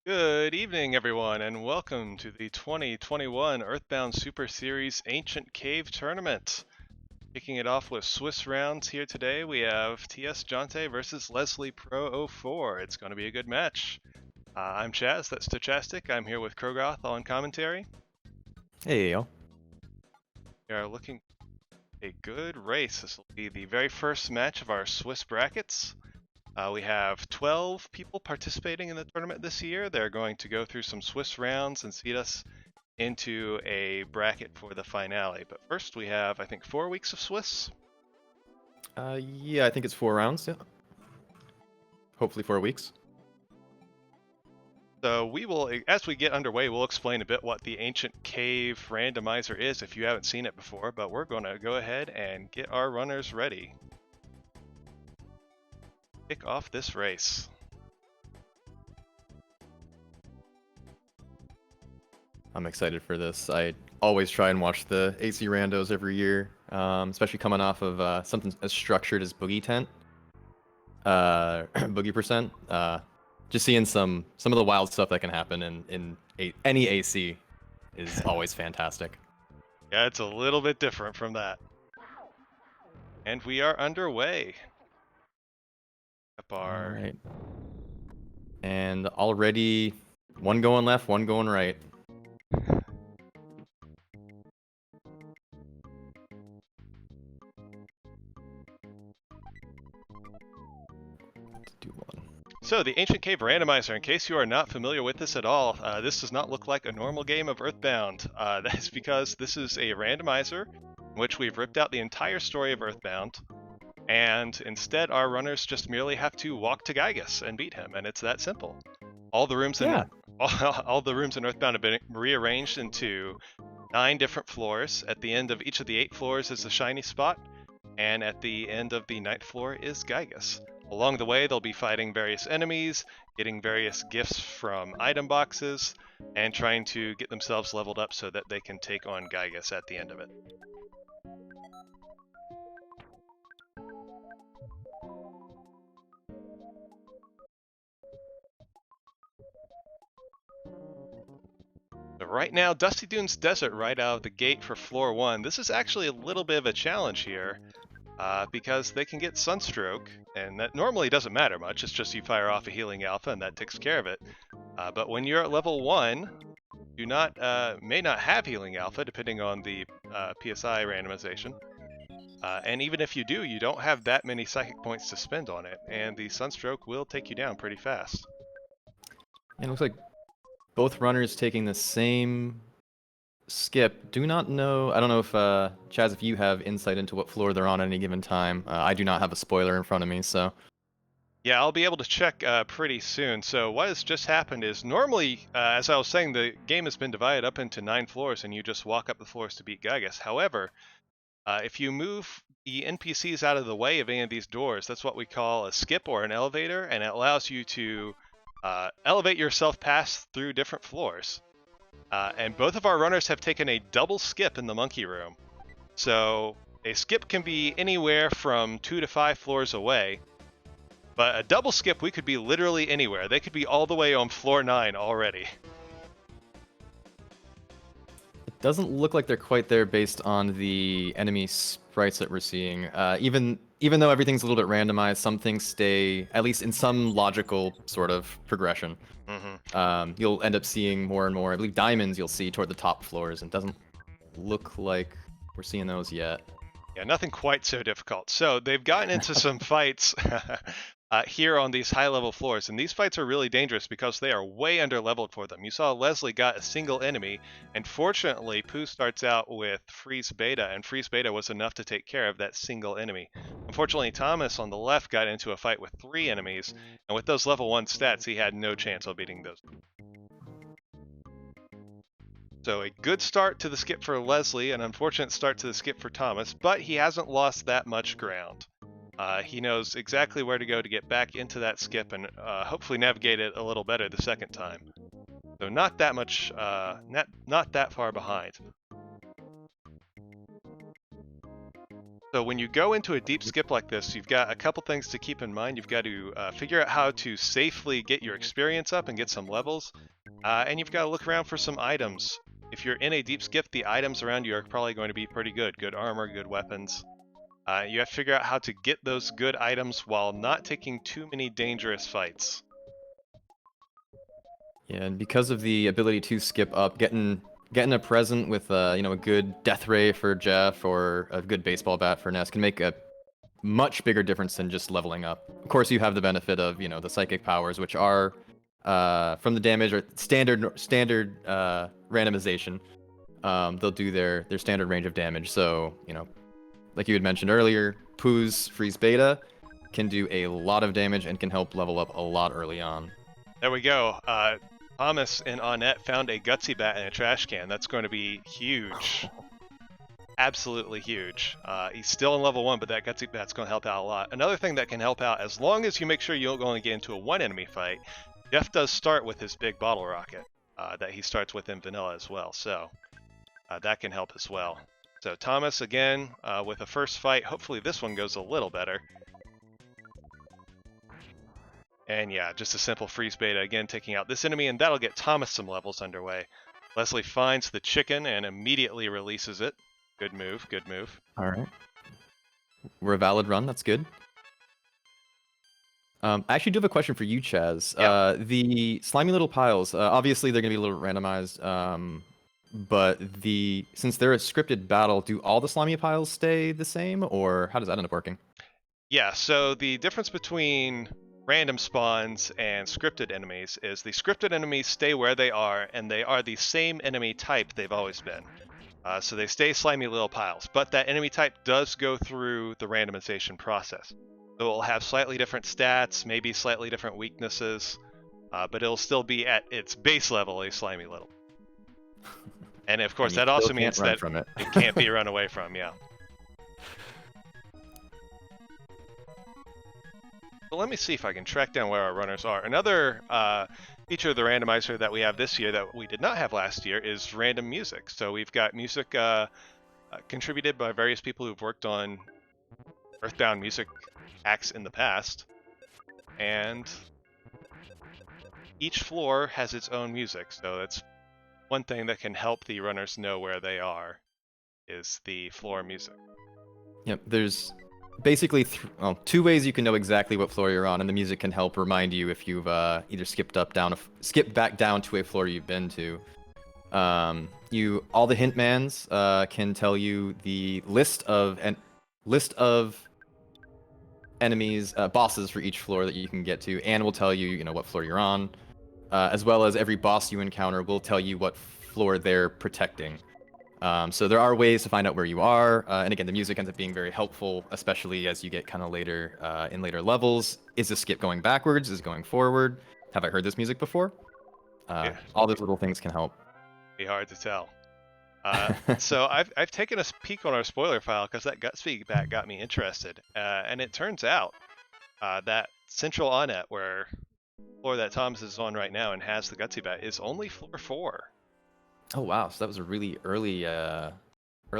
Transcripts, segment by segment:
Good evening, everyone, and welcome to the 2021 Earthbound Super Series Ancient Cave Tournament. Kicking it off with Swiss rounds here today, we have tsjonte versus Leslie Pro 04. It's going to be a good match. I'm Chaz, that's Stochastic. I'm here with Krogoth on commentary. Hey, yo. We are looking at a good race. This will be the very first match of our Swiss brackets. We have 12 people participating in the tournament this year. They're going to go through some Swiss rounds and seed us into a bracket for the finale. But first we have, I think, 4 weeks of Swiss. Yeah, I think it's 4 rounds, yeah. Hopefully 4 weeks. So we will, as we get underway, we'll explain a bit what the Ancient Cave Randomizer is if you haven't seen it before, but we're going to go ahead and get our runners ready. Kick off this race. I'm excited for this. I always try and watch the AC randos every year, especially coming off of something as structured as Boogie Tent, Boogie Percent. Just seeing some of the wild stuff that can happen in any AC is always fantastic. Yeah, it's a little bit different from that. And we are underway. All right. And already one going left, one going right. So the Ancient Cave Randomizer, in case you are not familiar with this at all, this does not look like a normal game of Earthbound. That is because this is a randomizer in which we've ripped out the entire story of Earthbound, and instead our runners just merely have to walk to Gygus and beat him, and it's that simple. All the rooms in all the rooms in Earthbound have been rearranged into 9 different floors. At the end of each of the 8 floors is a shiny spot, and at the end of the 9th floor is Gygus. Along the way, they'll be fighting various enemies, getting various gifts from item boxes, and trying to get themselves leveled up so that they can take on Gygus at the end of it. So right now, Dusty Dunes Desert right out of the gate for floor 1. This is actually a little bit of a challenge here. Because they can get Sunstroke, and that normally doesn't matter much, it's just you fire off a Healing Alpha and that takes care of it. But when you're at level 1, you may not have Healing Alpha, depending on the PSI randomization. And even if you do, you don't have that many psychic points to spend on it, and the Sunstroke will take you down pretty fast. And it looks like both runners taking the same skip. Do not know. I don't know if Chaz, if you have insight into what floor they're on at any given time. I do not have a spoiler in front of me, so. Yeah, I'll be able to check pretty soon. So what has just happened is normally, as I was saying, the game has been divided up into 9 floors, and you just walk up the floors to beat Gygas. However, if you move the NPCs out of the way of any of these doors, that's what we call a skip or an elevator, and it allows you to elevate yourself past through different floors. And both of our runners have taken a double skip in the monkey room. So a skip can be anywhere from 2 to 5 floors away. But a double skip, we could be literally anywhere. They could be all the way on floor 9 already. It doesn't look like they're quite there based on the enemy sprites that we're seeing. Even though everything's a little bit randomized, some things stay, at least in some logical sort of progression. Mm-hmm. You'll end up seeing more and more. I believe diamonds you'll see toward the top floors, and it doesn't look like we're seeing those yet. Yeah, nothing quite so difficult. So they've gotten into some fights here on these high-level floors, and these fights are really dangerous because they are way under-leveled for them. You saw Leslie got a single enemy, and fortunately, Pooh starts out with Freeze Beta, and Freeze Beta was enough to take care of that single enemy. Unfortunately, Thomas on the left got into a fight with 3 enemies, and with those level 1 stats, he had no chance of beating those. So a good start to the skip for Leslie, an unfortunate start to the skip for Thomas, but he hasn't lost that much ground. He knows exactly where to go to get back into that skip and hopefully navigate it a little better the second time. So not that much, not that far behind. So when you go into a deep skip like this, you've got a couple things to keep in mind. You've got to figure out how to safely get your experience up and get some levels, and you've got to look around for some items. If you're in a deep skip, the items around you are probably going to be pretty good. Good armor, good weapons. You have to figure out how to get those good items while not taking too many dangerous fights. Yeah, and because of the ability to skip up, getting a present with a good death ray for Jeff or a good baseball bat for Ness can make a much bigger difference than just leveling up. Of course, you have the benefit of the psychic powers, which are from the damage or standard randomization. They'll do their standard range of damage. So like you had mentioned earlier, Pooh's Freeze Beta can do a lot of damage and can help level up a lot early on. There we go. Thomas and Annette found a Gutsy Bat in a trash can. That's going to be huge. Absolutely huge. He's still in level 1, but that Gutsy Bat's going to help out a lot. Another thing that can help out, as long as you make sure you don't only get into a 1-enemy fight, Jeff does start with his big bottle rocket that he starts with in vanilla as well. So that can help as well. So Thomas, again, with a first fight. Hopefully this one goes a little better. And yeah, just a simple Freeze Beta, again, taking out this enemy, and that'll get Thomas some levels underway. Leslie finds the chicken and immediately releases it. Good move, good move. All right. We're a valid run, that's good. I actually do have a question for you, Chaz. Yeah. The slimy little piles, obviously they're going to be a little randomized, but since they're a scripted battle, do all the slimy piles stay the same, or how does that end up working? Yeah, so the difference between random spawns and scripted enemies is the scripted enemies stay where they are, and they are the same enemy type they've always been. So they stay slimy little piles, but that enemy type does go through the randomization process. So it'll have slightly different stats, maybe slightly different weaknesses, but it'll still be at its base level a slimy little. And of course, that also means that it can't be run away from, yeah. So let me see if I can track down where our runners are. Another feature of the randomizer that we have this year that we did not have last year is random music. So we've got music contributed by various people who've worked on Earthbound music acts in the past. And each floor has its own music. So that's one thing that can help the runners know where they are, is the floor music. Yep, there's basically 2 ways you can know exactly what floor you're on, and the music can help remind you if you've either skipped back down to a floor you've been to. All the hintmans can tell you the list of list of enemies, bosses for each floor that you can get to, and will tell you, you know, what floor you're on, as well as every boss you encounter will tell you what floor they're protecting. So there are ways to find out where you are, and again, the music ends up being very helpful, especially as you get kind of later in later levels. Is the skip going backwards? Is it going forward? Have I heard this music before? Yeah. All those little things can help. Be hard to tell. So I've taken a peek on our spoiler file because that gut feedback got me interested, and it turns out that central on-net, where floor that Thomas is on right now and has the gutsy bat, is only floor 4. Oh wow, so that was a really early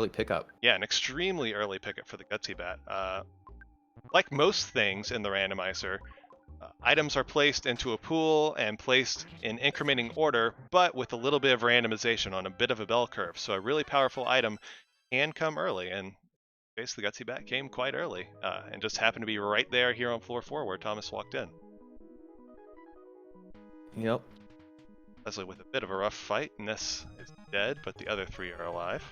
pickup. Yeah, an extremely early pickup for the gutsy bat. Like most things in the randomizer, items are placed into a pool and placed in incrementing order, but with a little bit of randomization on a bit of a bell curve. So a really powerful item can come early, and basically the gutsy bat came quite early, and just happened to be right there here on floor 4 where Thomas walked in. Yep. Leslie with a bit of a rough fight. Ness is dead, but the other 3 are alive.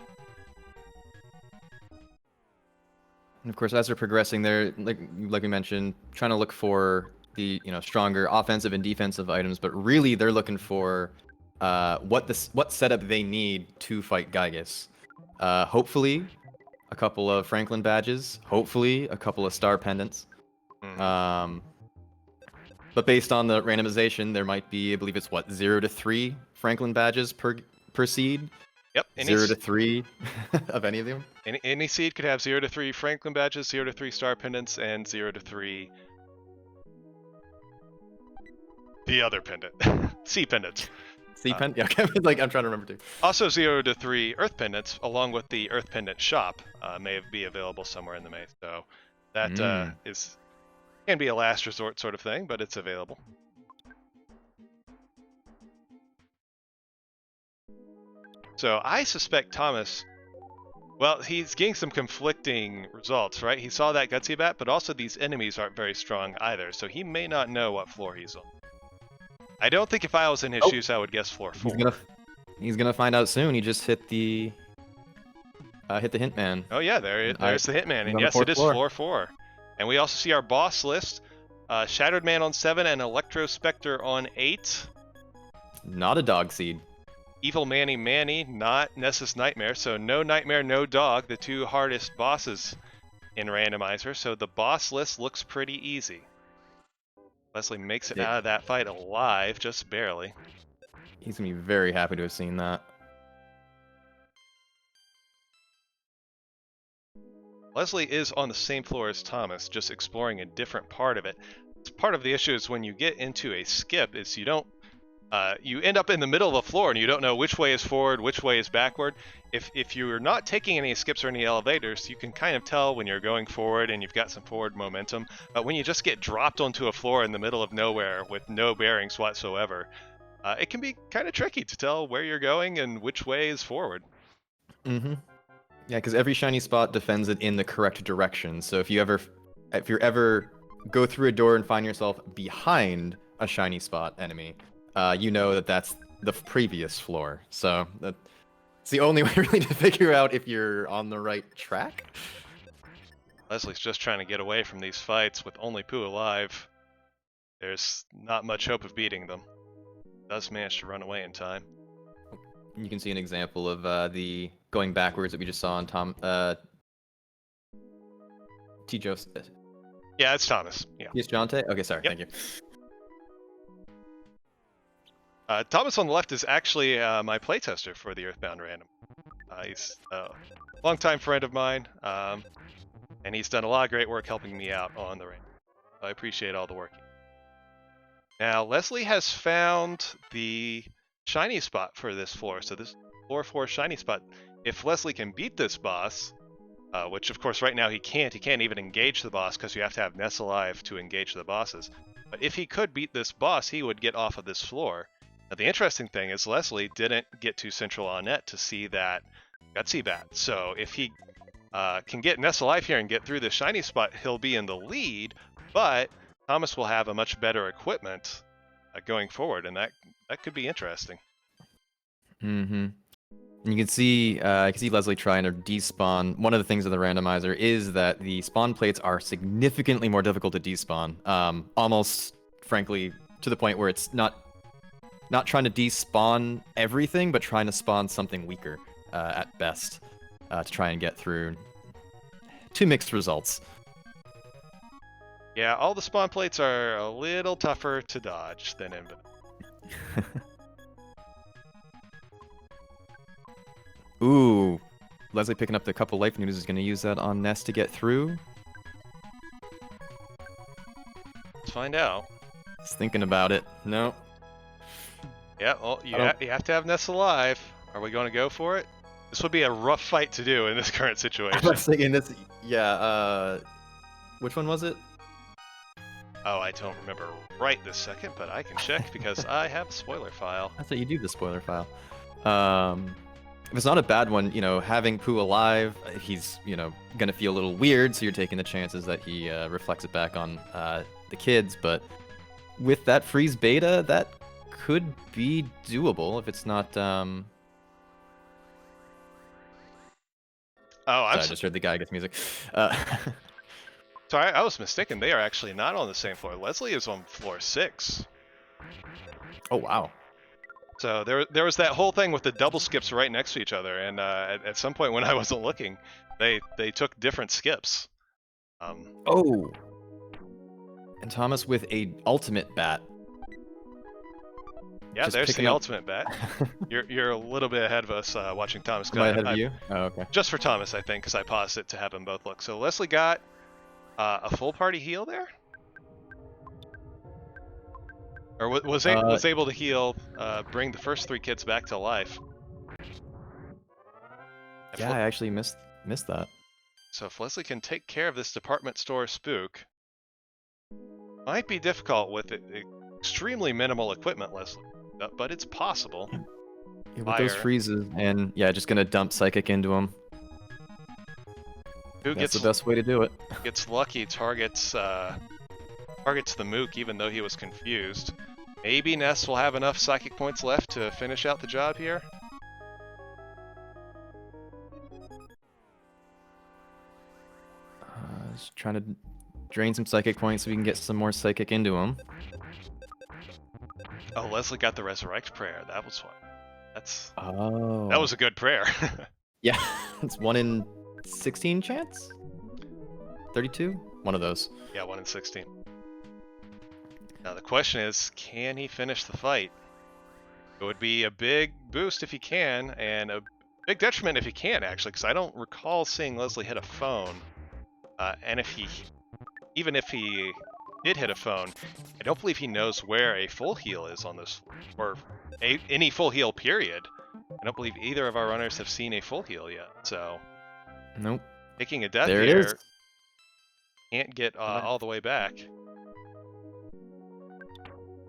And of course, as they're progressing, they're like we mentioned, trying to look for the stronger offensive and defensive items, but really they're looking for what setup they need to fight Gygas. Hopefully, a couple of Franklin badges. Hopefully, a couple of star pendants. But based on the randomization, there might be, I believe it's 0 to 3 Franklin badges per seed. Yep. 0 to 3 of any of them. Any seed could have 0 to 3 Franklin badges, 0 to 3 star pendants, and 0 to 3 the other pendant. C pendants. C pendant? Yeah, okay. Like, I'm trying to remember too. Also 0 to 3 earth pendants, along with the earth pendant shop, may be available somewhere in the maze. So that can be a last resort sort of thing, but it's available. So I suspect Thomas, well, he's getting some conflicting results, right? He saw that gutsy bat, but also these enemies aren't very strong either, so he may not know what floor he's on. I don't think if I was in his shoes, I would guess floor 4. He's gonna find out soon. He just hit the hint man. Oh yeah, there's the hit man, and yes, it is floor 4. And we also see our boss list: Shattered Man on 7 and Electro Spectre on 8. Not a dog seed. Evil Manny, not Ness's Nightmare, so no Nightmare, no Dog, the 2 hardest bosses in Randomizer, so the boss list looks pretty easy. Leslie makes it out of that fight alive, just barely. He's gonna be very happy to have seen that. Leslie is on the same floor as Thomas, just exploring a different part of it. It's part of the issue is when you get into a skip, is you don't you end up in the middle of the floor and you don't know which way is forward, which way is backward. If you're not taking any skips or any elevators, you can kind of tell when you're going forward and you've got some forward momentum. But when you just get dropped onto a floor in the middle of nowhere with no bearings whatsoever, it can be kind of tricky to tell where you're going and which way is forward. Mm-hmm. Yeah, because every shiny spot defends it in the correct direction. So if you ever go through a door and find yourself behind a shiny spot enemy, you know that that's the previous floor. So that's the only way really to figure out if you're on the right track. Leslie's just trying to get away from these fights with only Pooh alive. There's not much hope of beating them. Does manage to run away in time. You can see an example of the going backwards that we just saw on T. Joseph. Yeah, it's Thomas. Yeah. Yes, tsjonte? Okay, sorry. Yep. Thank you. Thomas on the left is actually my playtester for the Earthbound Random. He's a longtime friend of mine, and he's done a lot of great work helping me out on the Random. I appreciate all the work. Now, Leslie has found the shiny spot for this floor, so this floor 4 shiny spot. If Leslie can beat this boss, which of course right now he can't even engage the boss because you have to have Ness alive to engage the bosses. But if he could beat this boss, he would get off of this floor. Now the interesting thing is Leslie didn't get to Central On-Net to see that gutsy bat. So if he can get Ness alive here and get through the shiny spot, he'll be in the lead, but Thomas will have a much better equipment going forward, and that could be interesting. Mm-hmm. And you can see Leslie trying to despawn. One of the things of the randomizer is that the spawn plates are significantly more difficult to despawn. Almost, frankly, to the point where it's not trying to despawn everything, but trying to spawn something weaker at best to try and get through. Two mixed results. Yeah, all the spawn plates are a little tougher to dodge than in. Ooh, Leslie picking up the couple life noodles is going to use that on Ness to get through. Let's find out. He's thinking about it. No. Yeah, well, you have to have Ness alive. Are we going to go for it? This would be a rough fight to do in this current situation. I was thinking this. Yeah. Which one was it? Oh, I don't remember right this second, but I can check because I have a spoiler file. That's what you do, the spoiler file. If it's not a bad one, having Pooh alive, he's, gonna feel a little weird, so you're taking the chances that he reflects it back on the kids, but with that freeze beta, that could be doable if it's not, Oh, I just heard the guy gets music. Sorry, I was mistaken. They are actually not on the same floor. Leslie is on floor 6. Oh, wow. So there was that whole thing with the double skips right next to each other, and at some point when I wasn't looking, they took different skips. Oh. And Thomas with a ultimate bat. Yeah, there's the ultimate bat. You're a little bit ahead of us watching Thomas go. Am I ahead of you? Oh, okay. Just for Thomas, I think, because I paused it to have them both look. So Leslie got a full party heal there? Or was able to heal, bring the first 3 kids back to life. Yeah, I actually missed that. So if Leslie can take care of this department store spook, might be difficult with extremely minimal equipment, Leslie, but it's possible. Yeah, with those freezes, and yeah, just gonna dump Psychic into him. That's the best way to do it. Gets lucky, targets the Mook, even though he was confused. Maybe Ness will have enough Psychic points left to finish out the job here. Just trying to drain some Psychic points so we can get some more Psychic into him. Oh, Leslie got the Resurrect prayer. That was what. Oh. That was a good prayer. Yeah, it's 1 in 16 chance? 32? One of those. Yeah, 1 in 16. Now the question is, can he finish the fight? It would be a big boost if he can, and a big detriment if he can't, actually, because I don't recall seeing Leslie hit a phone. And even if he did hit a phone, I don't believe he knows where a full heal is on this, or any full heal period. I don't believe either of our runners have seen a full heal yet, so... Nope. Taking a death there here, it is. Can't get all the way back.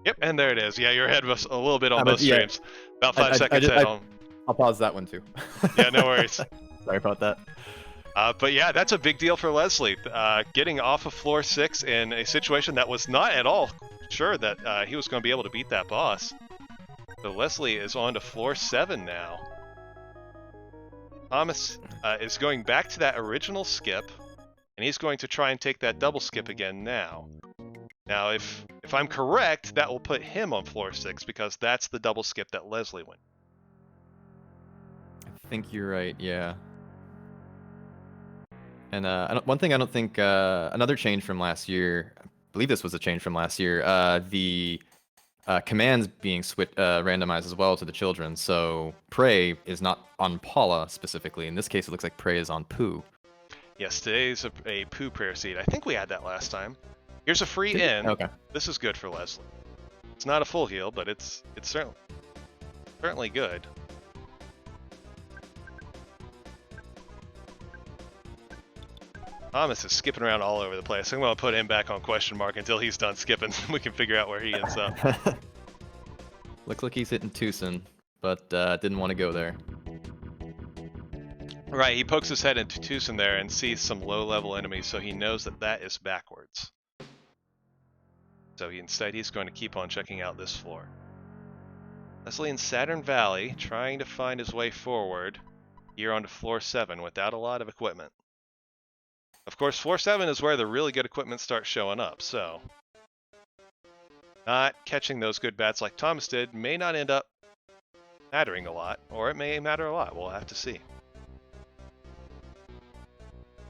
Yep, and there it is. Yeah, you're ahead of us a little bit on both streams. About 5 seconds ahead on. I'll pause that one too. Yeah, no worries. Sorry about that. But yeah, that's a big deal for Leslie. Getting off of floor 6 in a situation that was not at all sure that he was going to be able to beat that boss. So Leslie is on to floor 7 now. Thomas is going back to that original skip, and he's going to try and take that double skip again now. Now, if I'm correct, that will put him on floor 6, because that's the double skip that Leslie went. I think you're right, yeah. And one thing I don't think, another change from last year, I believe this was a change from last year, the commands being randomized as well to the children. So Prey is not on Paula specifically. In this case, it looks like Prey is on Pooh. Yes, today's a Pooh prayer seed. I think we had that last time. Here's a free in. Okay. This is good for Leslie. It's not a full heal, but it's certainly good. Thomas is skipping around all over the place. I'm going to put him back on question mark until he's done skipping. We can figure out where he ends up. Looks like he's hitting Tucson, but didn't want to go there. Right, he pokes his head into Tucson there and sees some low-level enemies, so he knows that that is backwards. So instead he's going to keep on checking out this floor. Leslie in Saturn Valley, trying to find his way forward here onto floor 7 without a lot of equipment. Of course, floor 7 is where the really good equipment starts showing up, so not catching those good bats like Thomas did may not end up mattering a lot, or it may matter a lot. We'll have to see.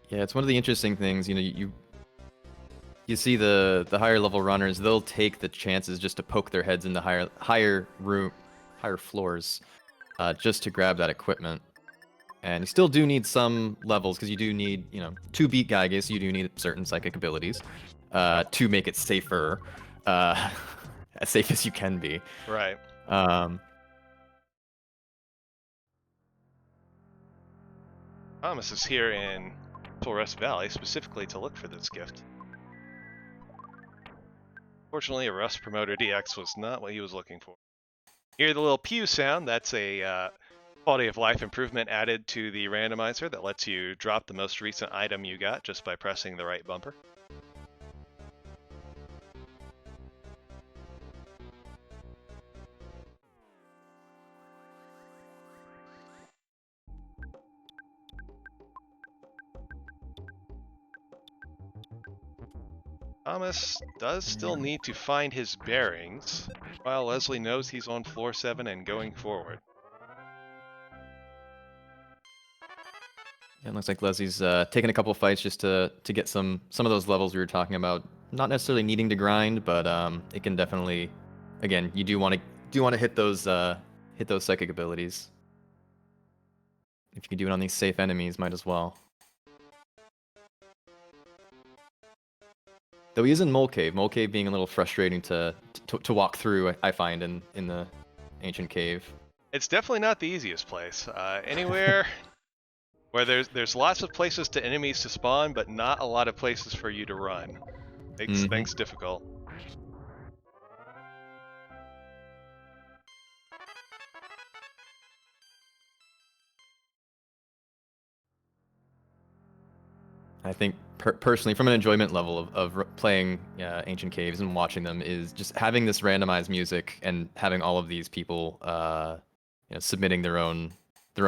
Yeah, it's one of the interesting things. You know, you see the higher level runners, they'll take the chances just to poke their heads into higher floors, just to grab that equipment. And you still do need some levels, because you do need, you know, to beat Gyges, you do need certain psychic abilities to make it safer, as safe as you can be. Right. Thomas is here in Rest Valley specifically to look for this gift. Fortunately, a Rust Promoter DX was not what he was looking for. Hear the little pew sound. That's a quality of life improvement added to the randomizer that lets you drop the most recent item you got just by pressing the right bumper. Thomas does still need to find his bearings, while Leslie knows he's on floor 7 and going forward. Yeah, it looks like Leslie's taking a couple fights just to get some of those levels we were talking about. Not necessarily needing to grind, but it can definitely, again, you do want to hit those psychic abilities. If you can do it on these safe enemies, might as well. Though he is in Mole Cave. Mole Cave being a little frustrating to walk through, I find, in the ancient cave. It's definitely not the easiest place. Anywhere where there's lots of places to enemies to spawn, but not a lot of places for you to run. Makes things difficult. I think personally, from an enjoyment level of playing Ancient Caves and watching them, is just having this randomized music and having all of these people submitting their own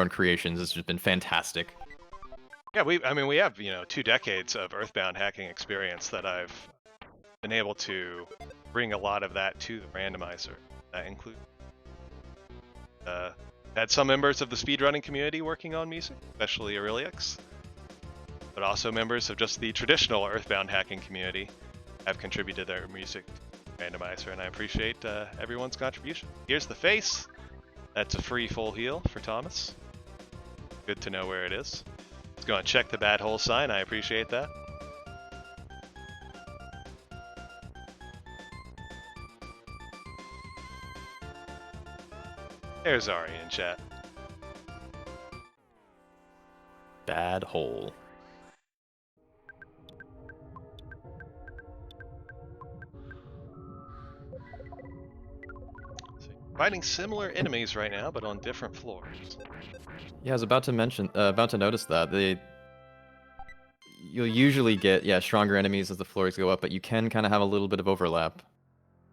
creations has just been fantastic. Yeah, we have 2 decades of Earthbound hacking experience that I've been able to bring a lot of that to the randomizer. That includes had some members of the speedrunning community working on music, especially Aureliux, but also members of just the traditional Earthbound hacking community have contributed their music to randomizer, and I appreciate everyone's contribution. Here's the face. That's a free full heal for Thomas. Good to know where it is. Let's go and check the bad hole sign. I appreciate that. There's Ari in chat. Bad hole. Fighting similar enemies right now, but on different floors. Yeah, I was about to notice that you'll usually get stronger enemies as the floors go up, but you can kind of have a little bit of overlap.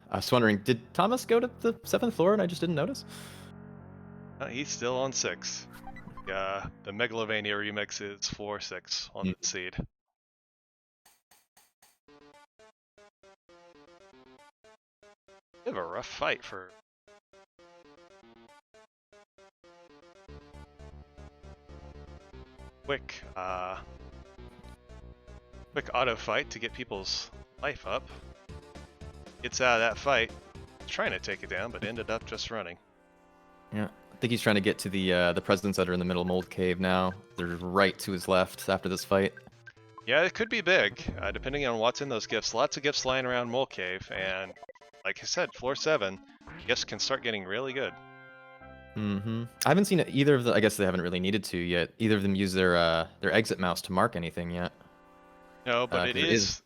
I was wondering, did Thomas go to the 7th floor and I just didn't notice? He's still on 6. The Megalovania remix is floor 6 on the seed. Bit of a rough fight for. Quick auto fight to get people's life up. Gets out of that fight, trying to take it down, but ended up just running. Yeah, I think he's trying to get to the presidents that are in the middle mold cave now. They're right to his left after this fight. Yeah, it could be big, depending on what's in those gifts. Lots of gifts lying around Mole Cave, and like I said, floor 7, gifts can start getting really good. I haven't seen either of the. I guess they haven't really needed to yet. Either of them use their exit mouse to mark anything yet. No, but it is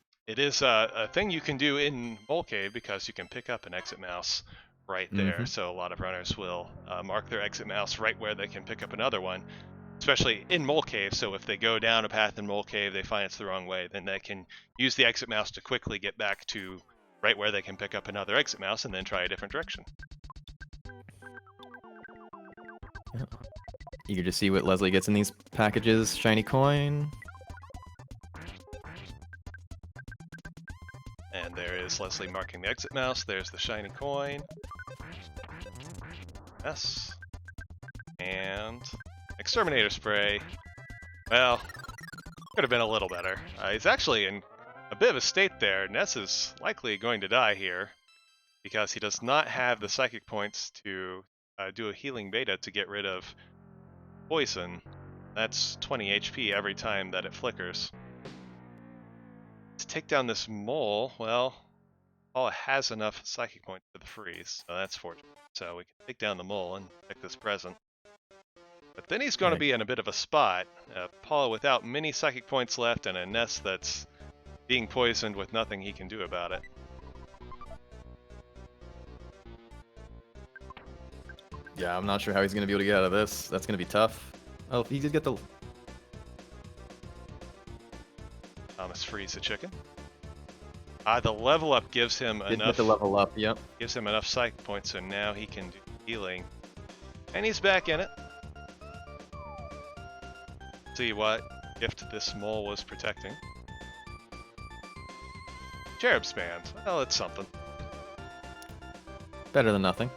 a thing you can do in Mole Cave because you can pick up an exit mouse right there. So a lot of runners will mark their exit mouse right where they can pick up another one, especially in Mole Cave. So if they go down a path in Mole Cave, they find it's the wrong way, then they can use the exit mouse to quickly get back to right where they can pick up another exit mouse and then try a different direction. Eager to see what Leslie gets in these packages. Shiny coin. And there is Leslie marking the exit mouse. There's the shiny coin. Yes. And exterminator spray. Well, could have been a little better. He's actually in a bit of a state there. Ness is likely going to die here because he does not have the psychic points to do a healing beta to get rid of poison. That's 20 HP every time that it flickers. To take down this mole, well, Paula has enough psychic points for the freeze, so that's fortunate. So we can take down the mole and pick this present. But then he's going to be in a bit of a spot. Paula without many psychic points left and a Ness that's being poisoned with nothing he can do about it. Yeah, I'm not sure how he's going to be able to get out of this. That's going to be tough. Oh, he did get the... Thomas frees the chicken. The level up gives him Did enough. get the level up, yep. Gives him enough psychic points, so now he can do healing. And he's back in it. See what gift this mole was protecting. Cherub's Band. Well, it's something. Better than nothing.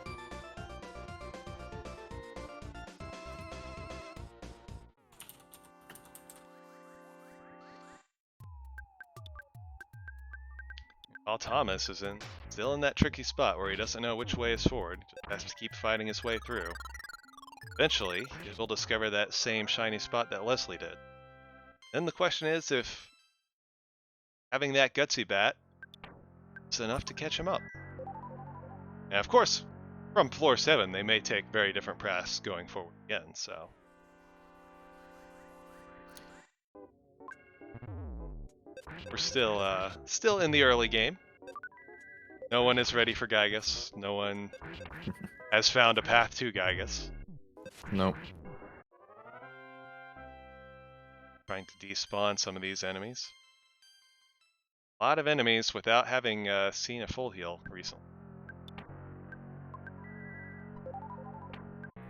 While Thomas is still in that tricky spot where he doesn't know which way is forward, he just has to keep fighting his way through. Eventually, he will discover that same shiny spot that Leslie did. Then the question is if having that gutsy bat is enough to catch him up. And of course, from floor 7, they may take very different paths going forward again, so... We're still in the early game. No one is ready for Gygus. No one has found a path to Gygus. Nope. Trying to despawn some of these enemies. A lot of enemies without having seen a full heal recently.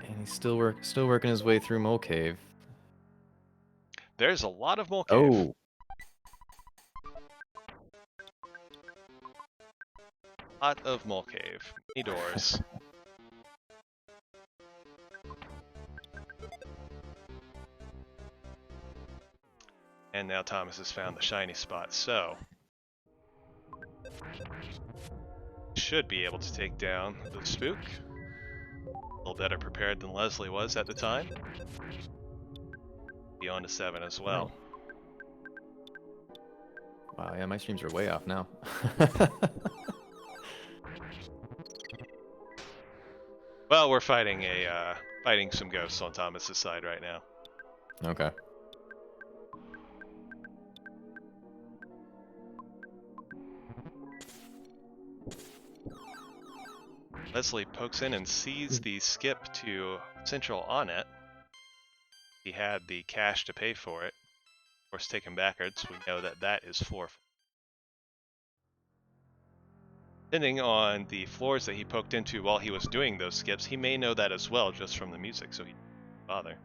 And he's still working his way through Mole Cave. There's a lot of Mole Cave. Oh. Lot of Mole Cave. Many doors. And now Thomas has found the shiny spot, so... should be able to take down the spook. A little better prepared than Leslie was at the time. Be on to 7 as well. Wow, yeah, my streams are way off now. Well, we're fighting fighting some ghosts on Thomas's side right now. Okay. Leslie pokes in and sees the skip to Central on it. He had the cash to pay for it. Of course, taken backwards, we know that that is floor. Depending on the floors that he poked into while he was doing those skips, he may know that as well just from the music, so he didn't bother.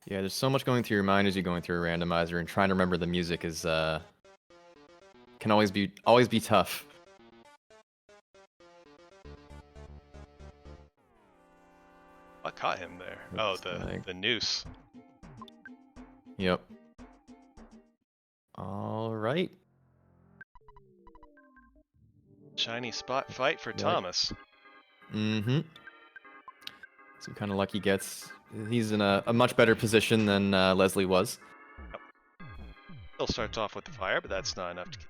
Yeah, there's so much going through your mind as you're going through a randomizer, and trying to remember the music is can always be tough. What caught him there? Oh, the noose. Yep. All right. Shiny spot fight for Thomas. Mm-hmm. So kind of lucky gets. He's in a much better position than Leslie was. Yep. Still starts off with the fire, but that's not enough to kill.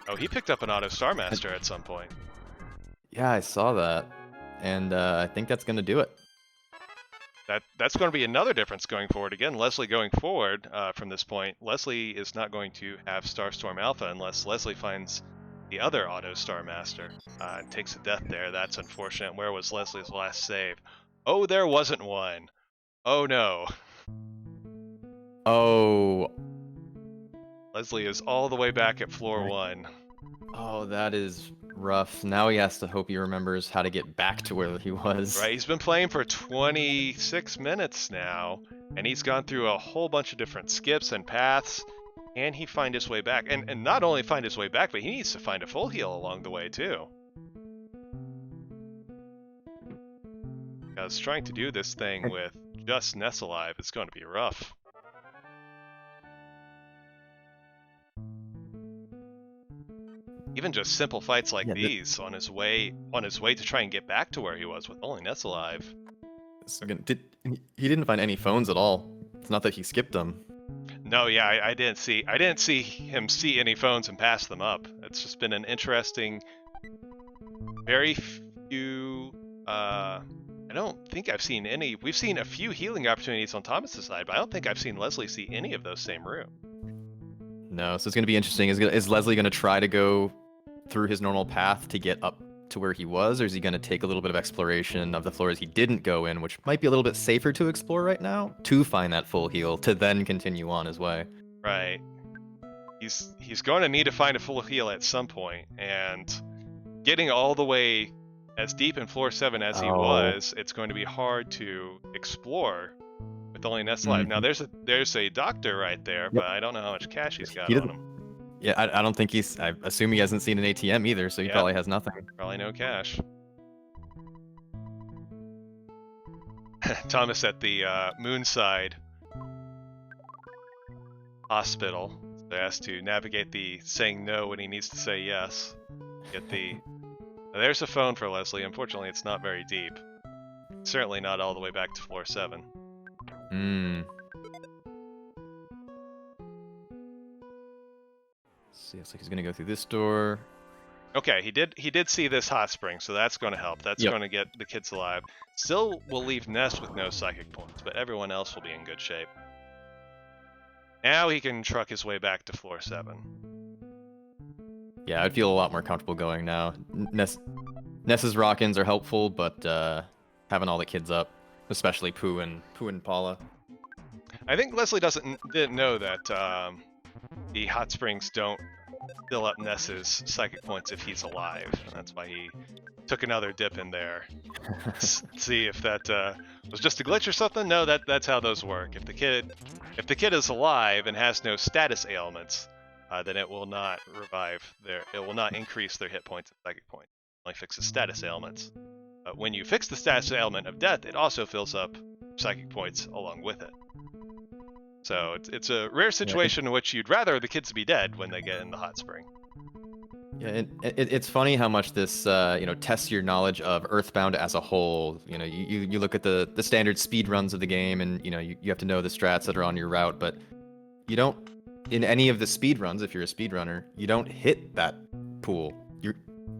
Oh, he picked up an Auto Star Master at some point. Yeah, I saw that, and I think that's gonna do it. That's going to be another difference going forward. Again, Leslie going forward from this point, Leslie is not going to have Starstorm Alpha unless Leslie finds the other Auto Star Master and takes a death there. That's unfortunate. Where was Leslie's last save? Oh, there wasn't one. Oh no. Oh. Leslie is all the way back at floor 1. Oh, that is rough. Now he has to hope he remembers how to get back to where he was. Right, he's been playing for 26 minutes now, and he's gone through a whole bunch of different skips and paths. Can he find his way back? And not only find his way back, but he needs to find a full heal along the way, too. Because trying to do this thing with just Ness alive is going to be rough. Even just simple fights like these on his way to try and get back to where he was with only Ness alive. He didn't find any phones at all. It's not that he skipped them. No, yeah, I didn't see him see any phones and pass them up. It's just been an interesting, very few. I don't think I've seen any. We've seen a few healing opportunities on Thomas's side, but I don't think I've seen Leslie see any of those same room. No, so it's going to be interesting. Is Leslie going to try to go through his normal path to get up to where he was, or is he going to take a little bit of exploration of the floors he didn't go in, which might be a little bit safer to explore right now, to find that full heal, to then continue on his way? Right. He's going to need to find a full heal at some point, and getting all the way as deep in floor 7 as he was, it's going to be hard to explore with only Ness alive. Now there's a doctor right there, but I don't know how much cash he's got on him. Yeah, I don't think I assume he hasn't seen an ATM either, so he probably has nothing. Probably no cash. Thomas at the Moonside Hospital. So he has to navigate the saying no when he needs to say yes. There's a phone for Leslie. Unfortunately, it's not very deep. Certainly not all the way back to floor 7. See, looks like he's gonna go through this door. Okay, he did see this hot spring, so that's going to help. That's going to get the kids alive. Still will leave Ness with no psychic points, but everyone else will be in good shape. Now he can truck his way back to floor 7. Yeah, I'd feel a lot more comfortable going now. Ness's rock-ins are helpful, but having all the kids up, especially Pooh and Paula. I think Leslie didn't know that the hot springs don't fill up Ness's psychic points if he's alive. And that's why he took another dip in there. See if that was just a glitch or something. No, that's how those work. If the kid is alive and has no status ailments, then it will not it will not increase their hit points and psychic points. It only fixes status ailments. But when you fix the status ailment of death, it also fills up psychic points along with it. So it's a rare situation in which you'd rather the kids be dead when they get in the hot spring. Yeah, it's funny how much this tests your knowledge of Earthbound as a whole. You look at the standard speed runs of the game, and you have to know the strats that are on your route, but you don't in any of the speed runs. If you're a speedrunner, you don't hit that pool. You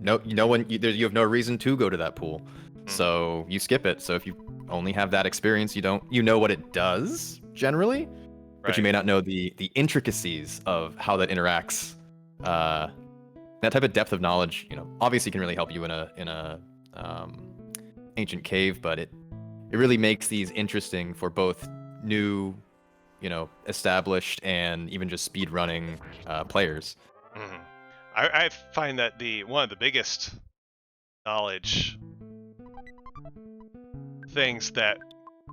have no reason to go to that pool, so you skip it. So if you only have that experience, you know what it does generally. But you may not know the intricacies of how that interacts. That type of depth of knowledge, obviously can really help you in a ancient cave, but it really makes these interesting for both new, established and even just speed running players. Mm-hmm. I find that one of the biggest knowledge things that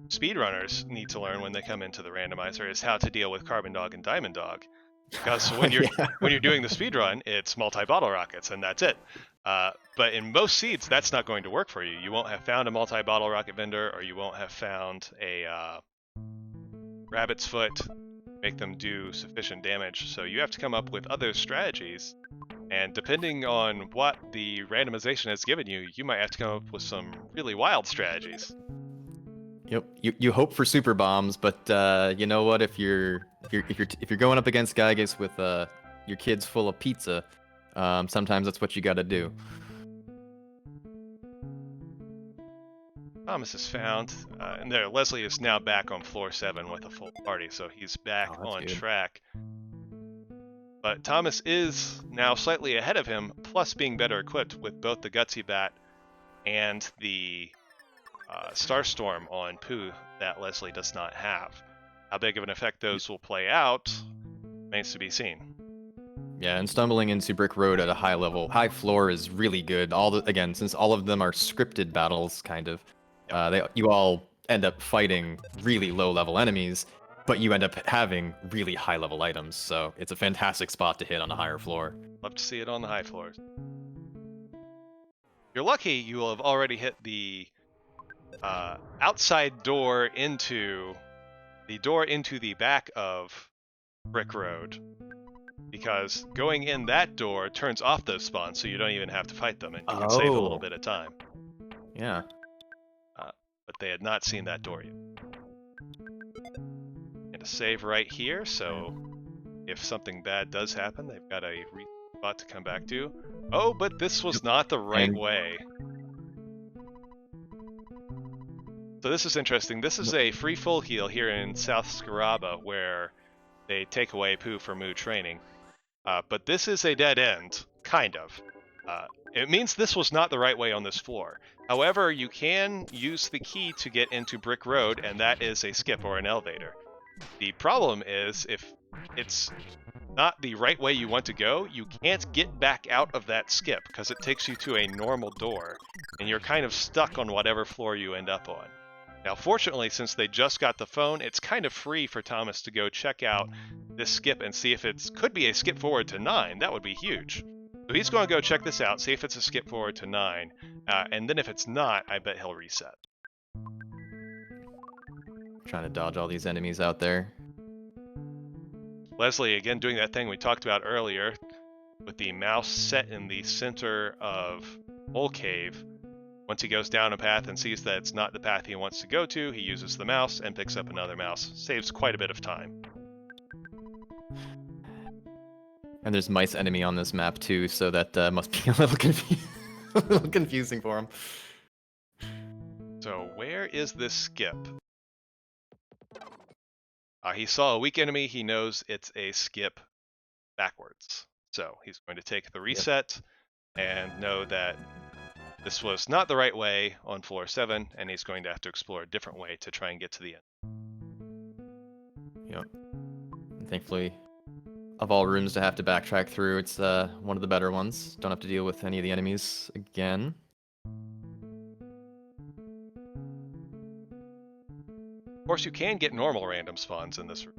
speedrunners need to learn when they come into the randomizer is how to deal with Carbon Dog and Diamond Dog, because when you're doing the speedrun, it's multi-bottle rockets and that's it. But in most seeds, that's not going to work for you. You won't have found a multi-bottle rocket vendor, or you won't have found a rabbit's foot, make them do sufficient damage. So you have to come up with other strategies, and depending on what the randomization has given you, you might have to come up with some really wild strategies. Yep. You hope for super bombs, but you know what? If you're going up against Gygas with your kids full of pizza, sometimes that's what you got to do. Thomas is found, and there Leslie is now back on floor 7 with a full party, so he's back on track. But Thomas is now slightly ahead of him, plus being better equipped with both the Gutsy Bat and the Starstorm on Pooh that Leslie does not have. How big of an effect those will play out remains to be seen. Yeah, and stumbling into Brick Road at a high floor is really good. Again, since all of them are scripted battles, kind of, you all end up fighting really low-level enemies, but you end up having really high-level items. So it's a fantastic spot to hit on a higher floor. Love to see it on the high floors. If you're lucky, you will have already hit the outside door into the back of Brick Road, because going in that door turns off those spawns, so you don't even have to fight them, and you can save a little bit of time. Yeah. But they had not seen that door yet. And a save right here, so if something bad does happen, they've got a spot to come back to. Oh, but this was not the right way. So this is interesting. This is a free full heal here in South Scaraba, where they take away Poo for Moo training. But this is a dead end, kind of. It means this was not the right way on this floor. However, you can use the key to get into Brick Road, and that is a skip or an elevator. The problem is, if it's not the right way you want to go, you can't get back out of that skip, because it takes you to a normal door, and you're kind of stuck on whatever floor you end up on. Now, fortunately, since they just got the phone, it's kind of free for Thomas to go check out this skip and see if it could be a skip forward to 9. That would be huge. So he's going to go check this out, see if it's a skip forward to 9, and then if it's not, I bet he'll reset. Trying to dodge all these enemies out there. Leslie, again, doing that thing we talked about earlier, with the mouse set in the center of Mole Cave. Once he goes down a path and sees that it's not the path he wants to go to, he uses the mouse and picks up another mouse. Saves quite a bit of time. And there's mice enemy on this map too, so that must be a little, a little confusing for him. So where is this skip? He saw a weak enemy. He knows it's a skip backwards. So he's going to take the reset and know that this was not the right way on floor 7, and he's going to have to explore a different way to try and get to the end. Yep. And thankfully, of all rooms to have to backtrack through, it's one of the better ones. Don't have to deal with any of the enemies again. Of course, you can get normal random spawns in this room.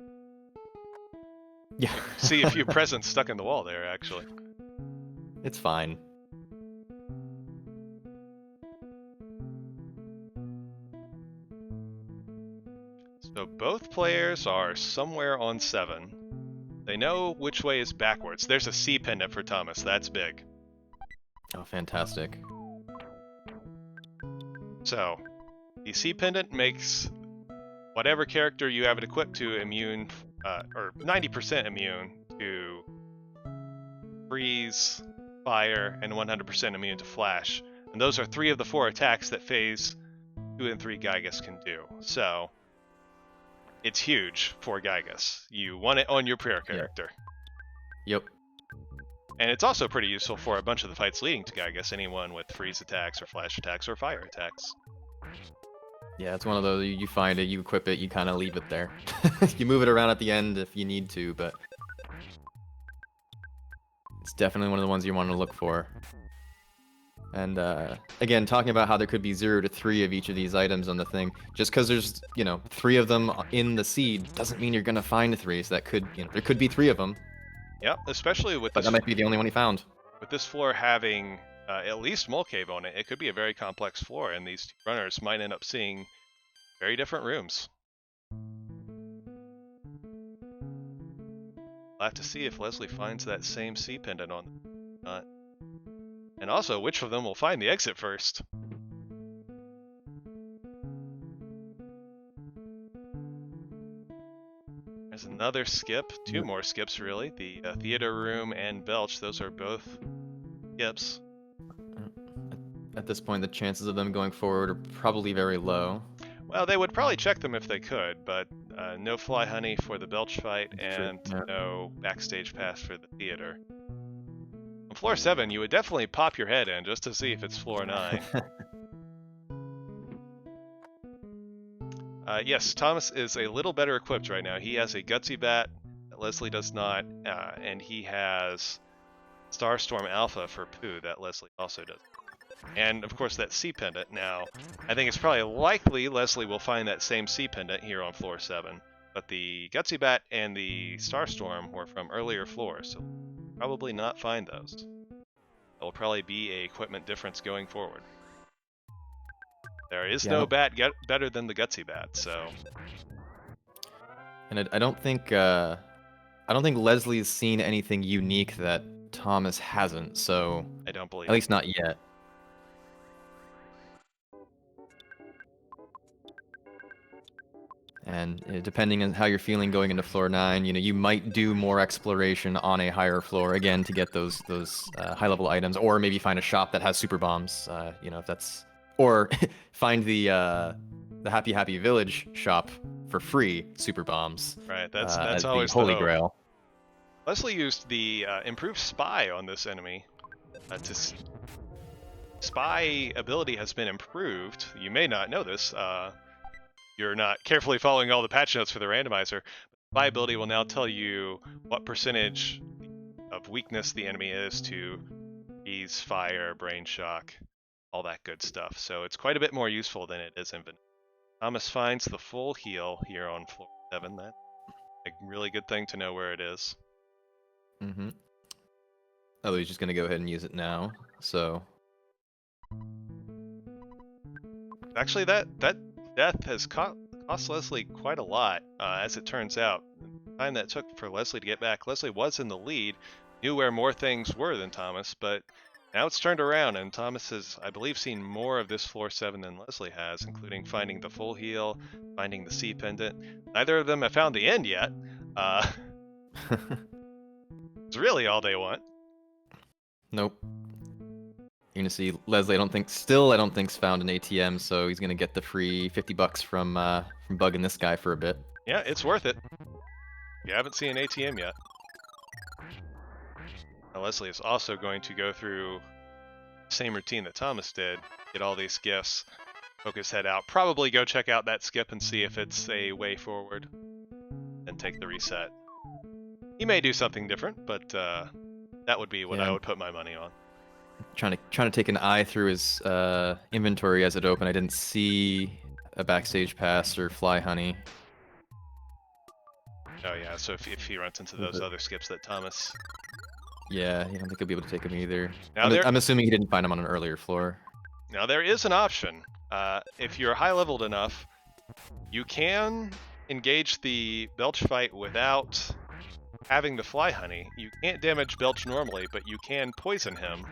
Yeah. See a few presents stuck in the wall there, actually. It's fine. So both players are somewhere on 7. They know which way is backwards. There's a C pendant for Thomas. That's big. Oh, fantastic. So, the C pendant makes whatever character you have it equipped to immune, or 90% immune to freeze, fire, and 100% immune to flash. And those are 3 of the 4 attacks that phase 2 and 3 Gygus can do. So, it's huge for Gygus. You want it on your prayer character. Yep. And it's also pretty useful for a bunch of the fights leading to Gygus, anyone with freeze attacks or flash attacks or fire attacks. Yeah, it's one of those, you find it, you equip it, you kind of leave it there. You move it around at the end if you need to, but it's definitely one of the ones you want to look for. And again, talking about how there could be 0 to 3 of each of these items on the thing, just because there's, 3 of them in the seed doesn't mean you're going to find 3, so that could, there could be 3 of them. Yep, especially with but this, that might be the only one he found. With this floor having at least Mole Cave on it, it could be a very complex floor, and these 2 runners might end up seeing very different rooms. I'll have to see if Leslie finds that same C pendant on the and also, which of them will find the exit first? There's another skip. 2 more skips, really. The theater room and Belch, those are both skips. At this point, the chances of them going forward are probably very low. Well, they would probably check them if they could, but no fly honey for the Belch fight, and no backstage pass for the theater. On floor 7, you would definitely pop your head in just to see if it's floor 9. Yes, Thomas is a little better equipped right now. He has a Gutsy Bat, Leslie does not, and he has Starstorm Alpha for Pooh that Leslie also does. And of course that C pendant. Now, I think it's probably likely Leslie will find that same C pendant here on floor 7, but the Gutsy Bat and the Starstorm were from earlier floors, so probably not find those. That will probably be a equipment difference going forward. There is no bat better than the Gutsy Bat, so. And I don't think Leslie's seen anything unique that Thomas hasn't. So I don't believe. At least not yet. And depending on how you're feeling going into floor 9, you might do more exploration on a higher floor again to get those high-level items, or maybe find a shop that has super bombs. If that's, or find the Happy Happy Village shop for free super bombs. Right. That's always the holy hope. grail. Leslie used the improved spy on this enemy. Spy ability has been improved. You may not know this. You're not carefully following all the patch notes for the randomizer. Spy ability will now tell you what percentage of weakness the enemy is to freeze, fire, brain shock, all that good stuff. So it's quite a bit more useful than it is in vanilla. Thomas finds the full heal here on floor 7. That's a really good thing to know where it is. Mm-hmm. Oh, he's just gonna go ahead and use it now. So actually, that death has cost Leslie quite a lot, as it turns out. The time that it took for Leslie to get back, Leslie was in the lead, knew where more things were than Thomas, but now it's turned around, and Thomas has, I believe, seen more of this floor 7 than Leslie has, including finding the full heal, finding the C pendant. Neither of them have found the end yet. It's really all they want. Nope. You're gonna see Leslie. I don't think's found an ATM, so he's gonna get the free $50 from bugging this guy for a bit. Yeah, it's worth it. You haven't seen an ATM yet. Now Leslie is also going to go through the same routine that Thomas did, get all these gifts, poke his head out, probably go check out that skip and see if it's a way forward, then take the reset. He may do something different, but that would be what I would put my money on. Trying to take an eye through his inventory as it opened. I didn't see a backstage pass or fly honey. Oh yeah, so if he runs into those other skips that Thomas... Yeah, I don't think he'll be able to take them either. Now I'm assuming he didn't find them on an earlier floor. Now there is an option. If you're high-leveled enough, you can engage the Belch fight without having the fly honey. You can't damage Belch normally, but you can poison him.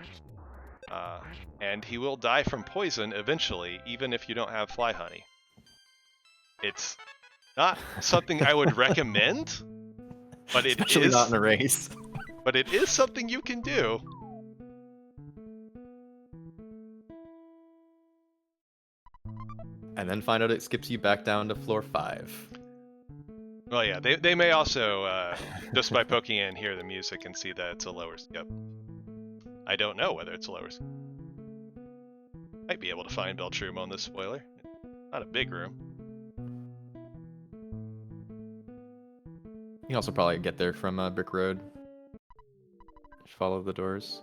And he will die from poison eventually, even if you don't have fly honey. It's not something I would recommend, but it Especially is not in a race. But it is something you can do. And then find out it skips you back down to floor 5. Well, yeah, they may also, just by poking in, hear the music and see that it's a lower skip. I don't know whether it's a lower skip. Might be able to find Belch room on this spoiler. Not a big room. You can also probably get there from Brick Road. Just follow the doors.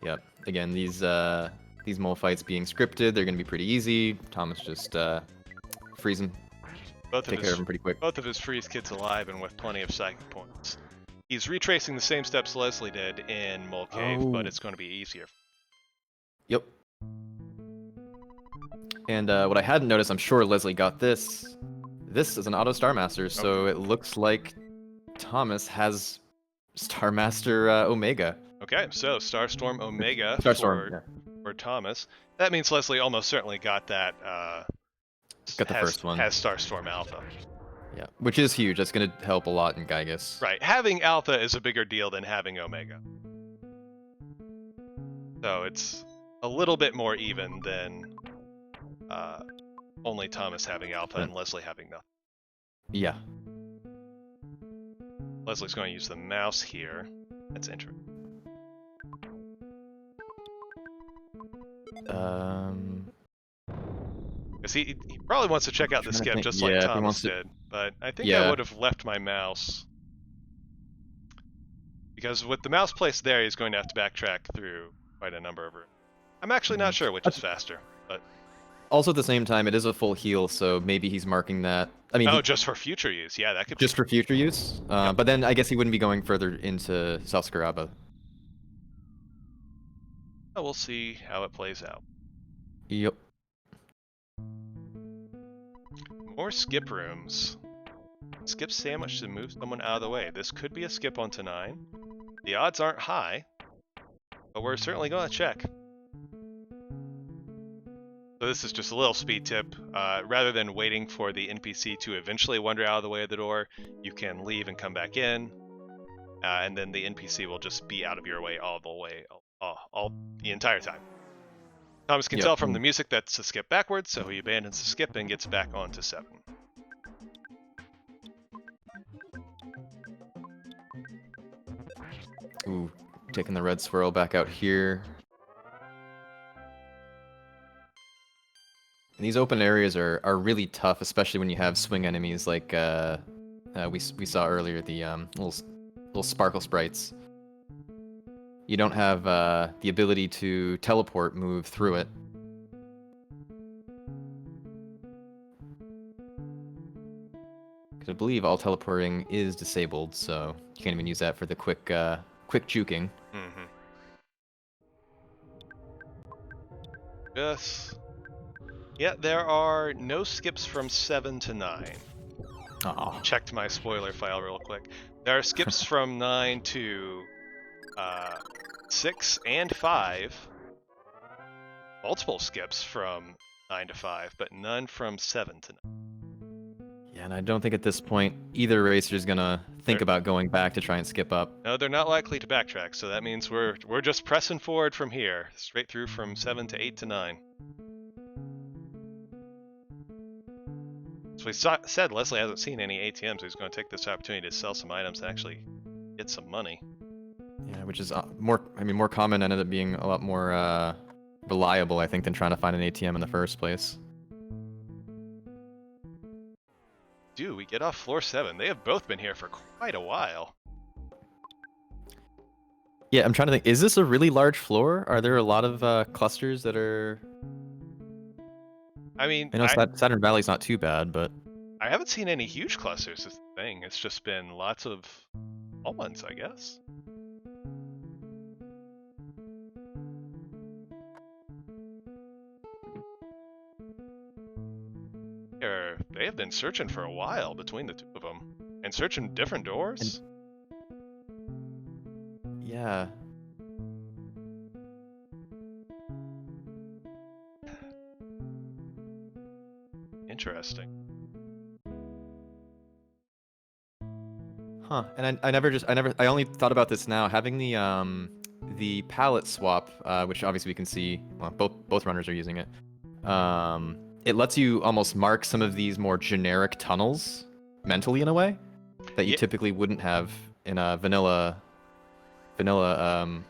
Yep. Again, these mole fights being scripted, they're gonna be pretty easy. Thomas just freeze him. Take care of him pretty quick. Both of his freeze kids alive and with plenty of psychic points. He's retracing the same steps Leslie did in Mole Cave, but it's going to be easier. Yep. And what I hadn't noticed, I'm sure Leslie got this. This is an Auto Star Master, so it looks like Thomas has Star Master Omega. Okay, so Starstorm Omega for Thomas. That means Leslie almost certainly got that. Got the first one. Has Starstorm Alpha. Yeah, which is huge. That's going to help a lot in Gygus. Right, having Alpha is a bigger deal than having Omega. So it's a little bit more even than only Thomas having Alpha and Leslie having nothing. Yeah. Leslie's going to use the mouse here. That's interesting. Because because he probably wants to check out the skip just like Yeah, if he Thomas wants to. did. But I think I Yeah. would have left my mouse. Because with the mouse placed there, he's going to have to backtrack through quite a number of rooms. I'm actually not sure which is faster, but... Also, at the same time, it is a full heal, so maybe he's marking that. I mean, Oh, just for future use. Yeah, that could just for future use. Yep. But then I guess he wouldn't be going further into South Scaraba. Oh, we'll see how it plays out. Yep. More skip rooms. Skip sandwich to move someone out of the way. This could be a skip onto 9. The odds aren't high, but we're certainly going to check. So this is just a little speed tip. Rather than waiting for the NPC to eventually wander out of the way of the door, you can leave and come back in, and then the NPC will just be out of your way all the entire time. Thomas can tell from the music that's a skip backwards, so he abandons the skip and gets back onto 7. Ooh, taking the red swirl back out here. And these open areas are really tough, especially when you have swing enemies like we saw earlier, the little sparkle sprites. You don't have the ability to teleport move through it. Because I believe all teleporting is disabled, so you can't even use that for the quick juking. Mm-hmm. Yes. Yeah, there are no skips from 7 to 9. Oh. Checked my spoiler file real quick. There are skips from 9 to 6 and 5. Multiple skips from 9 to 5, but none from 7 to 9. Yeah, and I don't think at this point either racer is gonna think about going back to try and skip up. No, they're not likely to backtrack, so that means we're just pressing forward from here, straight through from 7 to 8 to 9. So we said Leslie hasn't seen any ATMs, so he's going to take this opportunity to sell some items and actually get some money. Yeah, which is more common and ended up being a lot more reliable, I think, than trying to find an ATM in the first place. Dude, we get off floor 7. They have both been here for quite a while. Yeah, I'm trying to think. Is this a really large floor? Are there a lot of clusters that are... I mean, I know Saturn Valley's not too bad, but... I haven't seen any huge clusters, is the thing. It's just been lots of small ones, I guess. They have been searching for a while between the two of them. And searching different doors? Yeah. Interesting. Huh. And I only thought about this now. Having the palette swap, which obviously we can see, well, both runners are using it. It lets you almost mark some of these more generic tunnels mentally in a way that you typically wouldn't have in a vanilla vanilla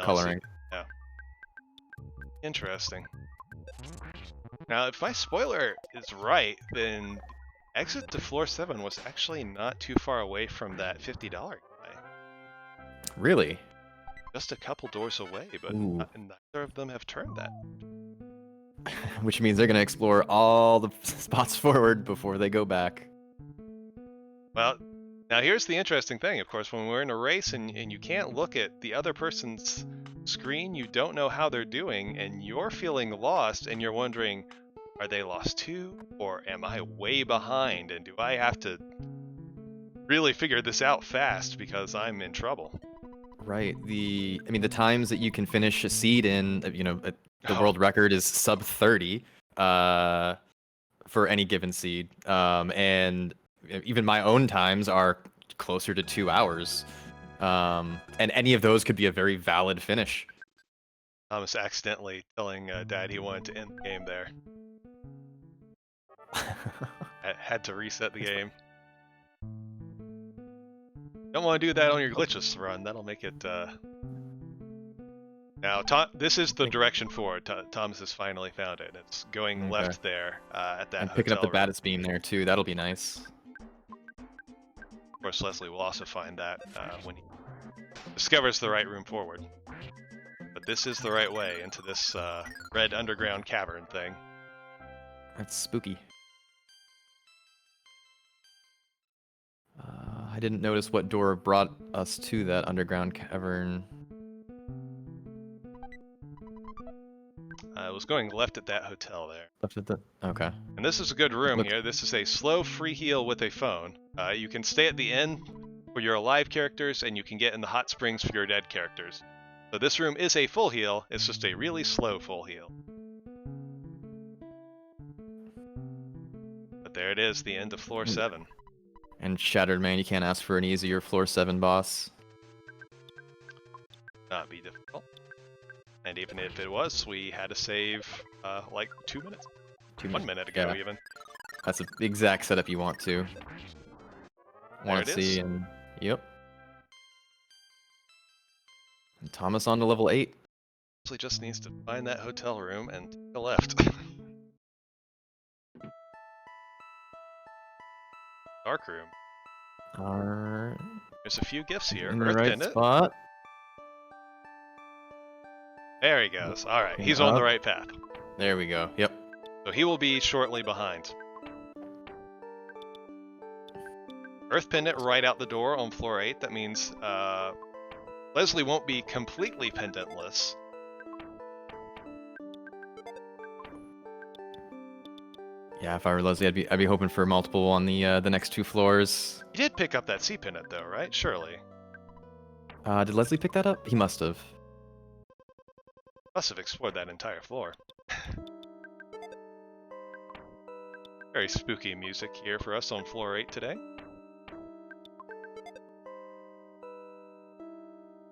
coloring. Yeah. Interesting. Now, if my spoiler is right, then exit to floor 7 was actually not too far away from that $50 guy. Really? Just a couple doors away, but neither of them have turned that. Which means they're going to explore all the spots forward before they go back. Well, now here's the interesting thing, of course, when we're in a race and you can't look at the other person's screen, you don't know how they're doing, and you're feeling lost, and you're wondering, are they lost too? Or am I way behind, and do I have to really figure this out fast because I'm in trouble? Right. The times that you can finish a seed in, the world record is sub 30 for any given seed. And even my own times are closer to 2 hours. And any of those could be a very valid finish. Thomas accidentally telling Dad he wanted to end the game there. I had to reset the game. Don't want to do that on your glitchless run. That'll make it Now, this is the direction forward. Thomas has finally found it. It's going left there at that and hotel picking up the room. baddest beam there too. That'll be nice. Of course, Leslie will also find that when he discovers the right room forward. But this is the right way into this red underground cavern thing. That's spooky. I didn't notice what door brought us to that underground cavern. I was going left at that hotel there. Left at the... Okay. And this is a good room here. This is a slow free heal with a phone. You can stay at the end for your alive characters, and you can get in the hot springs for your dead characters. So this room is a full heal. It's just a really slow full heal. But there it is, the end of floor 7. And Shattered Man, you can't ask for an easier floor 7 boss. Not be difficult. And even if it was, we had to save like 2 minutes. 1 minute ago, yeah. even. That's the exact setup you want to. Want to see, is. and yep. And Thomas on to level 8. He just needs to find that hotel room and take a left. Dark room. Alright. There's a few gifts here. In the Earth right Pendant. spot. There he goes. Alright, he's on the right path. There we go. Yep. So he will be shortly behind. Earth Pendant right out the door on floor 8. That means Leslie won't be completely pendantless. Yeah, if I were Leslie, I'd be hoping for multiple on the next 2 floors. He did pick up that sea pendant though, right? Surely. Did Leslie pick that up? He must have. Must have explored that entire floor. Very spooky music here for us on floor 8 today.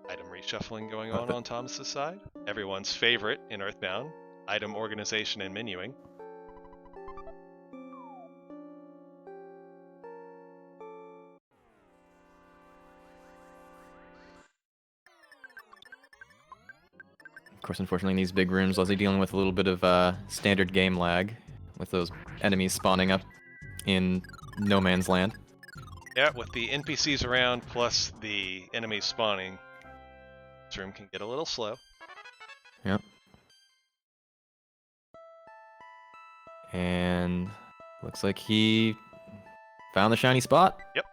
Item reshuffling going on Thomas's side. Everyone's favorite in Earthbound. Item organization and menuing. Of course, unfortunately, in these big rooms, Leslie dealing with a little bit of standard game lag with those enemies spawning up in no man's land. Yeah, with the NPCs around plus the enemies spawning, this room can get a little slow. Yep. And looks like he found the shiny spot. Yep.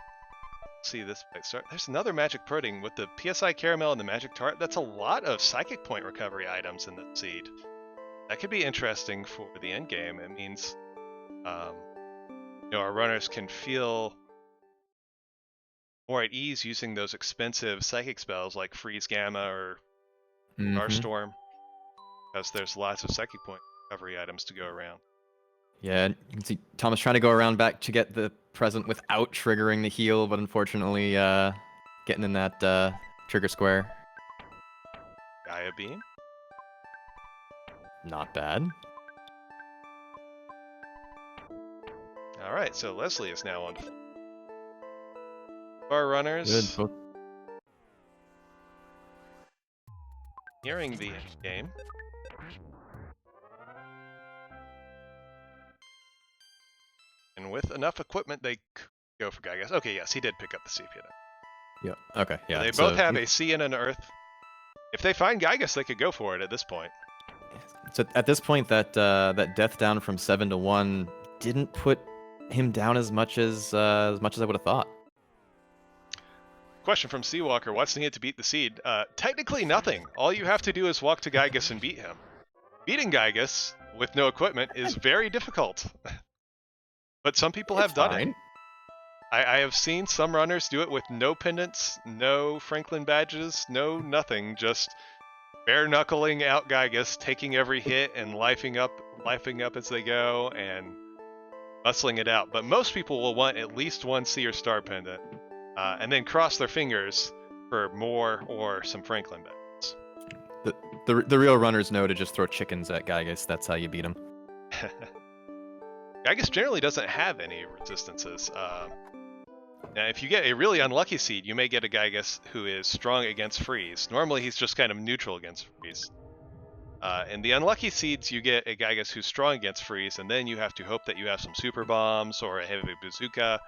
See this might start. There's another magic pudding with the PSI caramel and the magic tart. That's a lot of psychic point recovery items in the seed. That could be interesting for the end game. It means, our runners can feel more at ease using those expensive psychic spells like Freeze Gamma or Starstorm, because there's lots of psychic point recovery items to go around. Yeah, you can see Thomas trying to go around back to get the present without triggering the heal, but unfortunately getting in that trigger square. Gaia Beam. Not bad. Alright, so Leslie is now on. Our runners. Good. Nearing the end game. And with enough equipment, they could go for Gygas. Okay, yes, he did pick up the CPN. Yeah. Okay. Yeah. They both have a sea and an Earth. If they find Gygas, they could go for it at this point. So at this point, that death down from 7 to 1 didn't put him down as much as I would have thought. Question from Seawalker: what's needed to beat the seed? Technically nothing. All you have to do is walk to Gygas and beat him. Beating Gygas with no equipment is very difficult. But some people have done it. I have seen some runners do it with no pendants, no Franklin badges, no nothing, just bare knuckling out Gygas, taking every hit and lifing up as they go and muscling it out. But most people will want at least one sea or star pendant, and then cross their fingers for more or some Franklin badges. The real runners know to just throw chickens at Gygas. That's how you beat him. Gygas generally doesn't have any resistances. Now, if you get a really unlucky seed, you may get a Gygas who is strong against freeze. Normally, he's just kind of neutral against freeze. In the unlucky seeds, you get a Gygas who's strong against freeze, and then you have to hope that you have some super bombs or a heavy bazooka,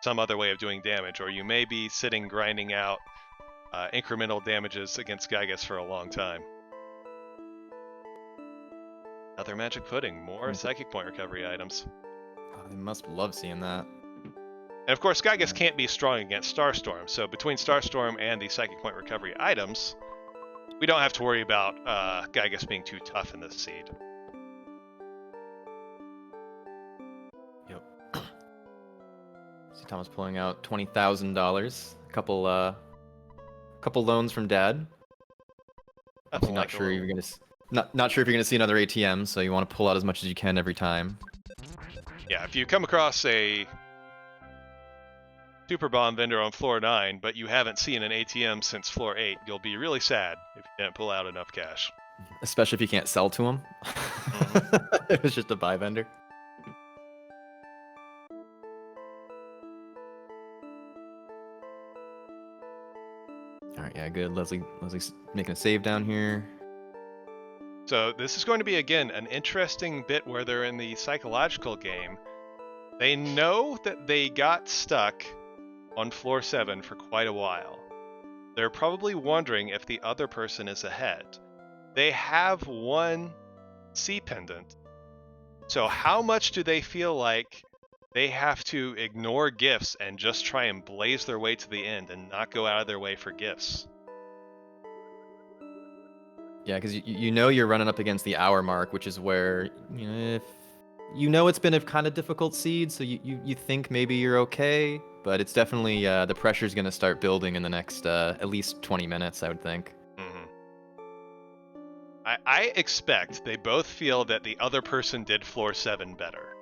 some other way of doing damage, or you may be sitting grinding out incremental damages against Gygas for a long time. Another magic pudding, more psychic point recovery items. Oh, they must love seeing that. And of course, Gygas can't be strong against Starstorm, so between Starstorm and the psychic point recovery items, we don't have to worry about Gygas being too tough in this seed. Yep. See Thomas pulling out $20,000. A couple loans from Dad. I'm not sure you're gonna not sure if you're gonna see another ATM, so you want to pull out as much as you can every time. Yeah, if you come across a Super Bomb vendor on floor 9, but you haven't seen an ATM since floor 8, you'll be really sad if you didn't pull out enough cash. Especially if you can't sell to them. It was just a buy vendor. Alright, yeah, good. Leslie's making a save down here. So this is going to be, again, an interesting bit where they're in the psychological game. They know that they got stuck on floor 7 for quite a while. They're probably wondering if the other person is ahead. They have one C pendant. So how much do they feel like they have to ignore gifts and just try and blaze their way to the end and not go out of their way for gifts? Yeah, because you know you're running up against the hour mark, which is where, you know, if you know it's been a kind of difficult seed, so you think maybe you're okay, but it's definitely the pressure's going to start building in the next at least 20 minutes, I would think. Mm-hmm. I expect they both feel that the other person did floor 7 better,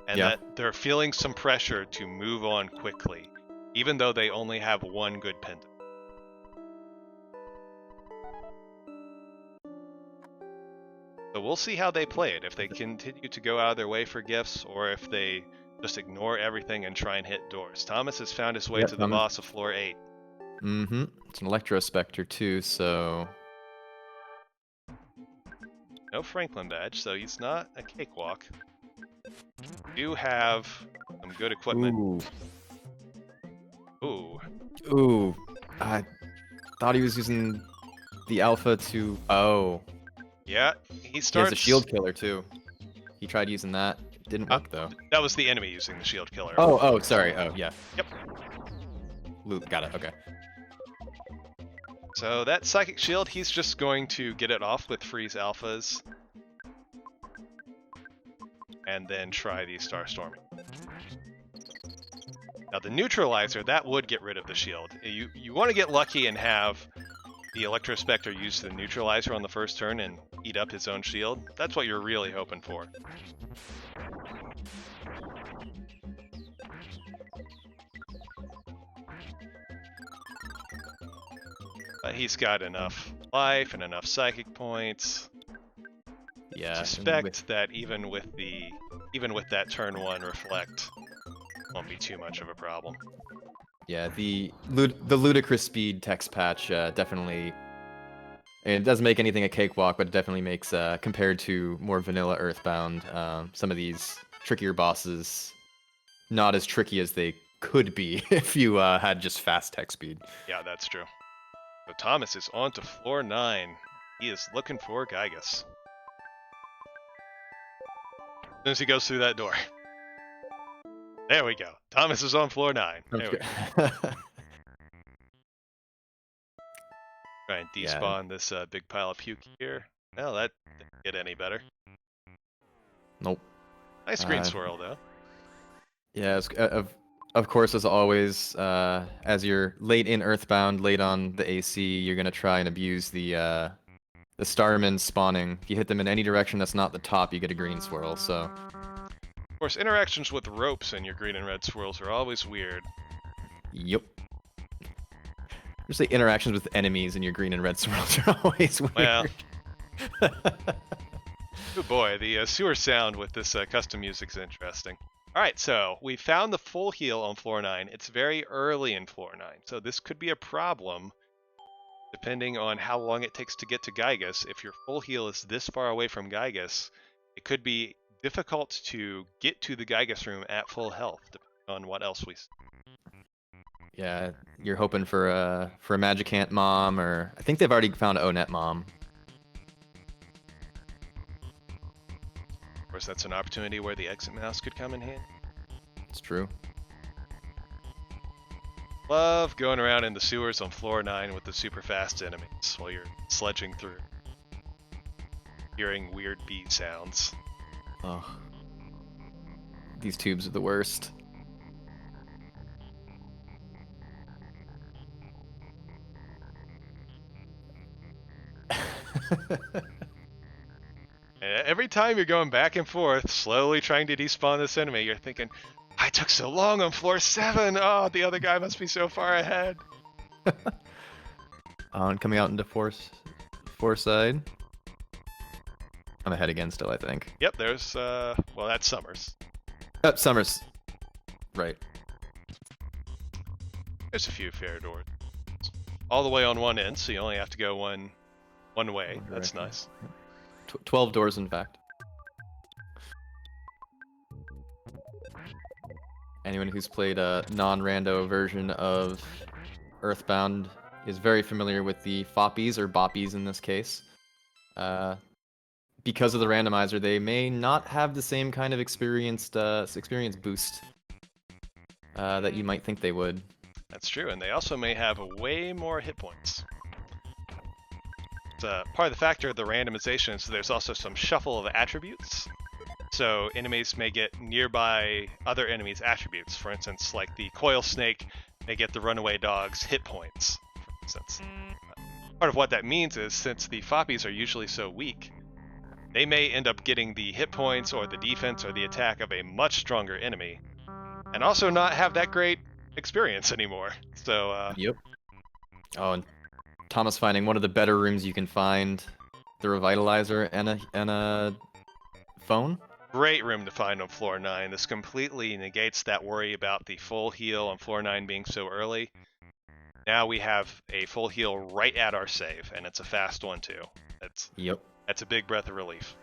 and that they're feeling some pressure to move on quickly, even though they only have one good pendant. So we'll see how they play it, if they continue to go out of their way for gifts, or if they just ignore everything and try and hit doors. Thomas has found his way to the boss of floor 8. Mm-hmm. It's an Electro Spectre too, so... No Franklin badge, so he's not a cakewalk. Do have some good equipment. Ooh. Ooh. I thought he was using the alpha to... Oh. Yeah, he starts... He has a shield killer, too. He tried using that. It didn't work, though. That was the enemy using the shield killer. Oh, sorry. Oh, yeah. Yep. Got it, okay. So that Psychic Shield, he's just going to get it off with Freeze Alphas. And then try the Starstorming. Now the Neutralizer, that would get rid of the shield. You want to get lucky and have the Electro Spectre use the Neutralizer on the first turn and eat up his own shield. That's what you're really hoping for. But he's got enough life and enough psychic points. Yeah. Suspect that even with that turn 1 reflect won't be too much of a problem. Yeah, the ludicrous speed text patch definitely. It doesn't make anything a cakewalk, but it definitely makes compared to more vanilla Earthbound, some of these trickier bosses not as tricky as they could be if you had just fast text speed. Yeah, that's true. So Thomas is on to floor 9. He is looking for Gygas. As soon as he goes through that door. There we go. Thomas is on floor 9. There we go. Try and despawn this big pile of puke here. No, that didn't get any better. Nope. Nice green swirl, though. Yeah, of course, as always, as you're late in Earthbound, late on the AC, you're going to try and abuse the Starmen spawning. If you hit them in any direction that's not the top, you get a green swirl, so... Of course, interactions with ropes in your green and red swirls are always weird. Yep. Just say interactions with enemies in your green and red swirls are always weird. Well. Oh boy, the sewer sound with this custom music's interesting. Alright, so we found the full heal on floor 9. It's very early in floor 9, so this could be a problem depending on how long it takes to get to Gygus. If your full heal is this far away from Gygus, it could be difficult to get to the Gygus room at full health, depending on what else we see. Yeah, you're hoping for a Magicant mom, or I think they've already found Onet mom. Of course, that's an opportunity where the exit mouse could come in handy. It's true. Love going around in the sewers on floor 9 with the super fast enemies while you're sledging through. Hearing weird beat sounds. Oh. These tubes are the worst. Every time you're going back and forth, slowly trying to despawn this enemy, you're thinking, I took so long on floor 7! Oh, the other guy must be so far ahead. And coming out into four side. I'm ahead again still, I think. Yep, there's, well, that's Summers. Summers. Right. There's a few fair doors. All the way on one end, so you only have to go one way. That's nice. 12 doors, in fact. Anyone who's played a non-rando version of Earthbound is very familiar with the foppies, or boppies in this case. Because of the randomizer, they may not have the same kind of experience boost that you might think they would. That's true, and they also may have way more hit points. It's part of the factor of the randomization is there's also some shuffle of attributes. So enemies may get nearby other enemies' attributes. For instance, like the coil snake may get the runaway dog's hit points, for instance. Part of what that means is since the foppies are usually so weak, they may end up getting the hit points or the defense or the attack of a much stronger enemy, and also not have that great experience anymore. So, Yep. Oh, and Thomas finding one of the better rooms you can find, the revitalizer and a phone. Great room to find on floor 9. This completely negates that worry about the full heal on floor 9 being so early. Now we have a full heal right at our save, and it's a fast one too. That's a big breath of relief.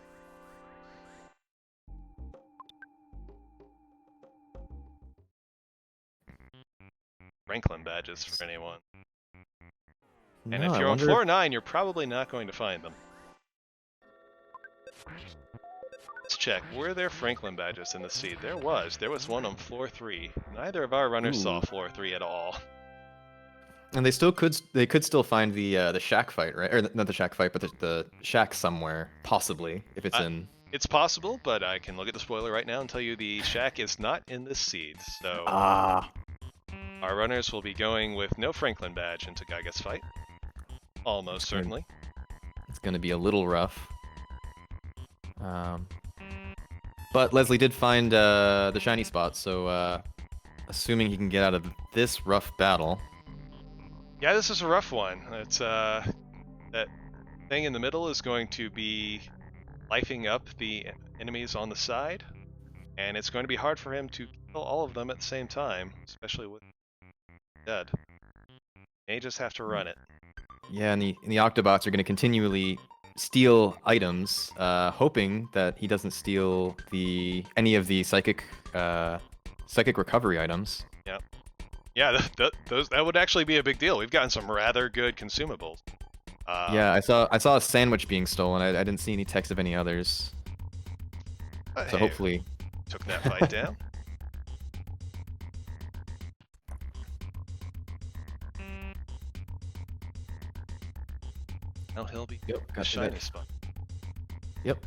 Franklin badges for anyone. And No, if you're on floor 9, you're probably not going to find them. Let's check. Were there Franklin badges in the seed? There was one on floor 3. Neither of our runners saw floor 3 at all. And they could still find the shack fight, right? Or not the shack fight, but the shack somewhere, possibly, if it's in. It's possible, but I can look at the spoiler right now and tell you the shack is not in this seed. So our runners will be going with no Franklin badge into Gygus fight. Almost certainly. It's going to be a little rough. But Leslie did find the shiny spot, so assuming he can get out of this rough battle. Yeah, this is a rough one. It's that thing in the middle is going to be lifing up the enemies on the side, and it's going to be hard for him to kill all of them at the same time, especially with dead. May just have to run it. Yeah, and the Octobots are going to continually steal items, hoping that he doesn't steal any of the psychic recovery items. Yeah. Yeah, that would actually be a big deal. We've gotten some rather good consumables. Yeah, I saw a sandwich being stolen. I didn't see any text of any others. So hey, hopefully took that fight down. Now he'll be a shiny spot. Yep.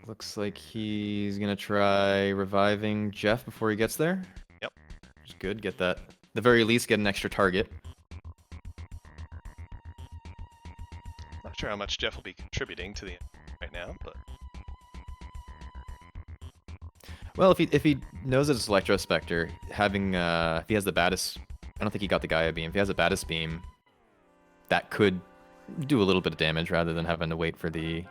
Looks like he's gonna try reviving Jeff before he gets there. Yep. Which is good. Get that. At the very least, get an extra target. Not sure how much Jeff will be contributing to the right now, but well, if he knows that it's Electrospectre, having if he has the Battis, I don't think he got the Gaia Beam. If he has a Battis Beam, that could do a little bit of damage rather than having to wait for the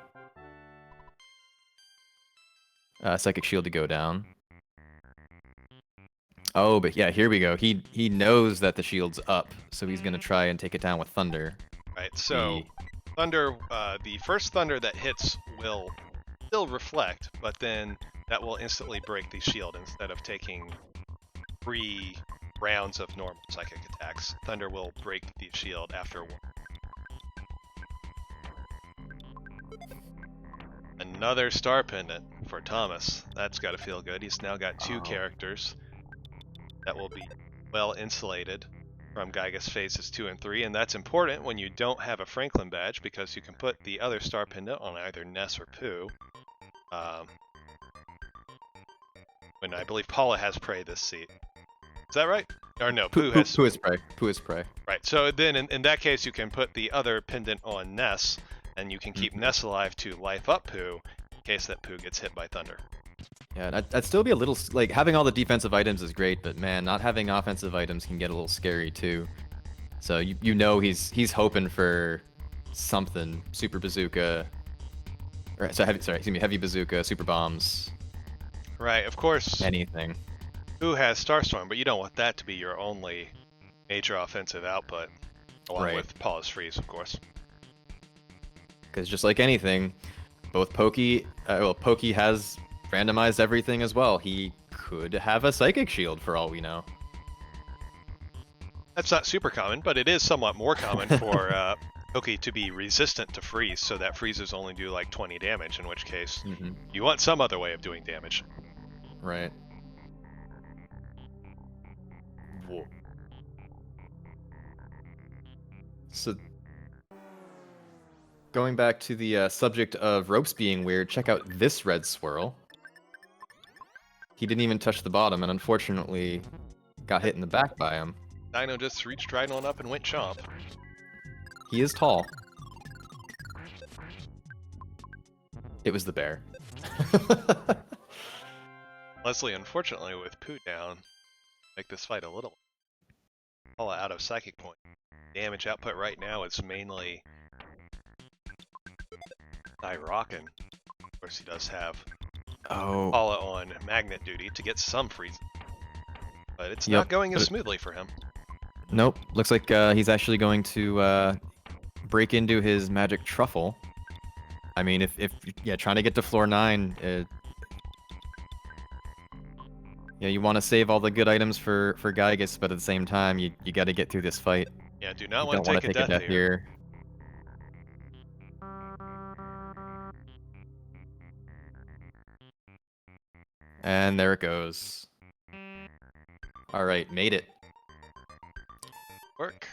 Psychic Shield to go down. Oh, but yeah, here we go. He knows that the shield's up, so he's gonna try and take it down with thunder. Right, so The thunder, the first thunder that hits will still reflect, but then that will instantly break the shield instead of taking 3 rounds of normal psychic attacks. Thunder will break the shield after 1. Another star pendant for Thomas. That's got to feel good. He's now got 2 characters that will be well insulated from Gygas phases 2 and 3, and that's important when you don't have a Franklin badge because you can put the other star pendant on either Ness or Pooh. When I believe Paula has prey this seat. Is that right? Or no, Pooh has... Pooh is prey. Pooh is prey. Right, so then in that case you can put the other pendant on Ness, and you can keep Ness alive to life up Pooh in case that Pooh gets hit by thunder. Yeah, I'd still be a little like having all the defensive items is great, but man, not having offensive items can get a little scary too. So you know he's hoping for something, super bazooka, or heavy bazooka, super bombs. Right, of course. Anything. Pooh has Starstorm, but you don't want that to be your only major offensive output, along with Paula's Freeze, of course. Because just like anything, both Pokey has randomized everything as well. He could have a Psychic Shield for all we know. That's not super common, but it is somewhat more common for Pokey to be resistant to Freeze, so that freezes only do like 20 damage, in which case you want some other way of doing damage. Right. Whoa. So, going back to the subject of ropes being weird, check out this red swirl. He didn't even touch the bottom, and unfortunately got hit in the back by him. Dino just reached right on up and went chomp. He is tall. It was the bear. Leslie, unfortunately, with Pooh down, make this fight a little Paula out of Psychic Point. Damage output right now is mainly Rockin'. Of course, he does have Paula on magnet duty to get some freezing, but it's not going as smoothly for him. Nope. Looks like he's actually going to break into his magic truffle. I mean, if trying to get to floor 9. Yeah, you want to save all the good items for Gygas, but at the same time, you got to get through this fight. Yeah, do not want to take a death here. And there it goes. All right, made it. Work.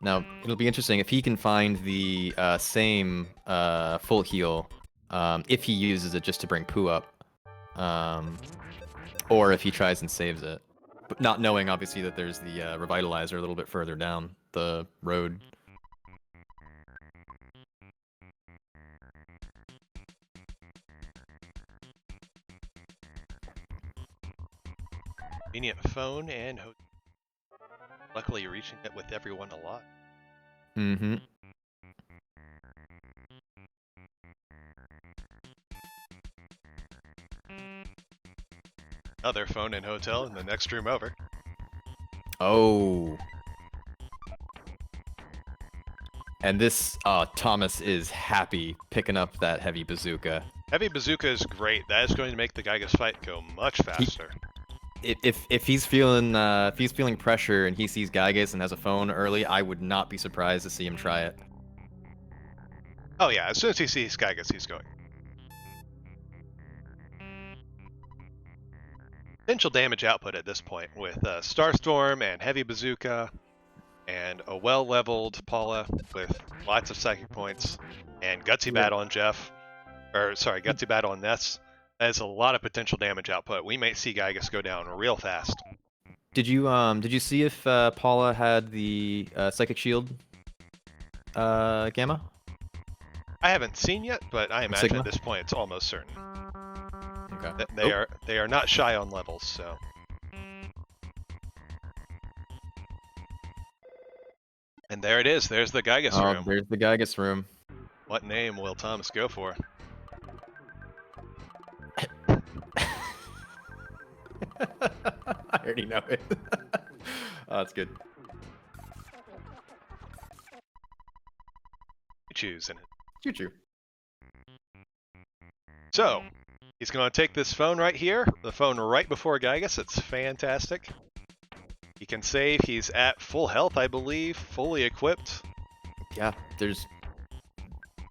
Now, it'll be interesting if he can find the same full heal if he uses it just to bring Pooh up. Or if he tries and saves it. But not knowing, obviously, that there's the Revitalizer a little bit further down the road. Convenient phone and hotel. Luckily, you're reaching it with everyone a lot. Mm-hmm. Another phone and hotel in the next room over. Oh. And this, Thomas is happy picking up that heavy bazooka. Heavy bazooka is great. That is going to make the Gygas fight go much faster. If he's feeling pressure and he sees Gygas and has a phone early, I would not be surprised to see him try it. Oh yeah, as soon as he sees Gygas, he's going. Potential damage output at this point with Starstorm and Heavy Bazooka and a well-leveled Paula with lots of Psychic points and Gutsy Bat on Gutsy Bat on Ness. That is a lot of potential damage output. We may see Gygas go down real fast. Did you see if Paula had the Psychic Shield Gamma? I haven't seen yet, but I imagine at this point it's almost certain. Okay. They are not shy on levels, so. And there it is. There's the Gygas room. There's the Gygas room. What name will Thomas go for? already know it. Oh, that's good. Choose in it. Choo-choo. So, he's going to take this phone right here, the phone right before Gygas. It's fantastic. He can save. He's at full health, I believe, fully equipped. Yeah, there's...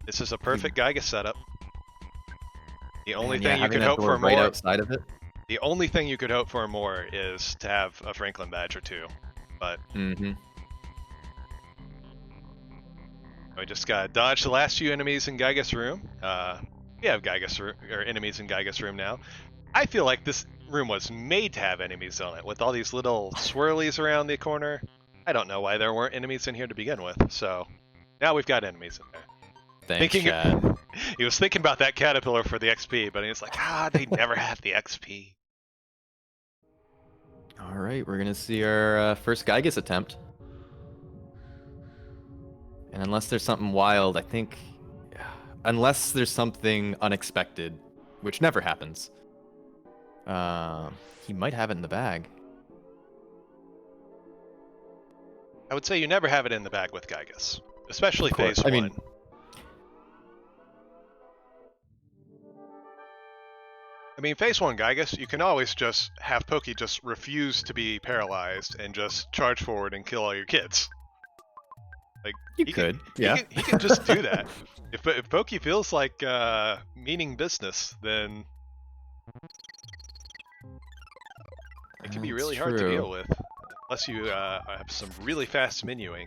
This is a perfect Gygas setup. The only and thing yeah, you having could that hope door for right more... outside of it. The only thing you could hope for more is to have a Franklin badge or two. But... We just gotta dodge the last few enemies in Gygas room. We have Gygas or enemies in Gygas room now. I feel like this room was made to have enemies on it, with all these little swirlies around the corner. I don't know why there weren't enemies in here to begin with, so now we've got enemies in there. Thanks, Chad. He was thinking about that caterpillar for the XP, but he was like, they never have the XP. All right, we're gonna see our first Gygas attempt. And unless there's something wild, I think... Unless there's something unexpected, which never happens, he might have it in the bag. I would say you never have it in the bag with Gygas, especially phase 1. I mean, phase 1 Gygas, you can always just have Pokey just refuse to be paralyzed and just charge forward and kill all your kids. Like he could just do that. If Pokey feels like meaning business, then it can be really hard to deal with, unless you have some really fast menuing.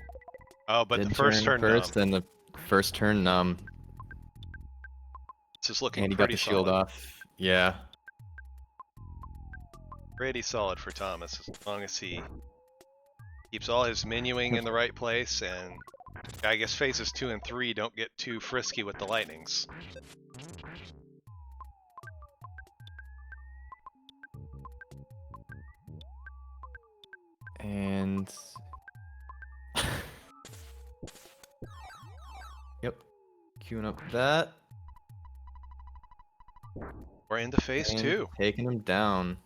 Oh, but the first turn first, and the first turn numb. This is looking and he pretty got the shield solid. off. Yeah. Pretty solid for Thomas, as long as he keeps all his menuing in the right place, and I guess phases 2 and 3 don't get too frisky with the lightnings. And... Yep. Queuing up that. We're into phase 2. Taking him down.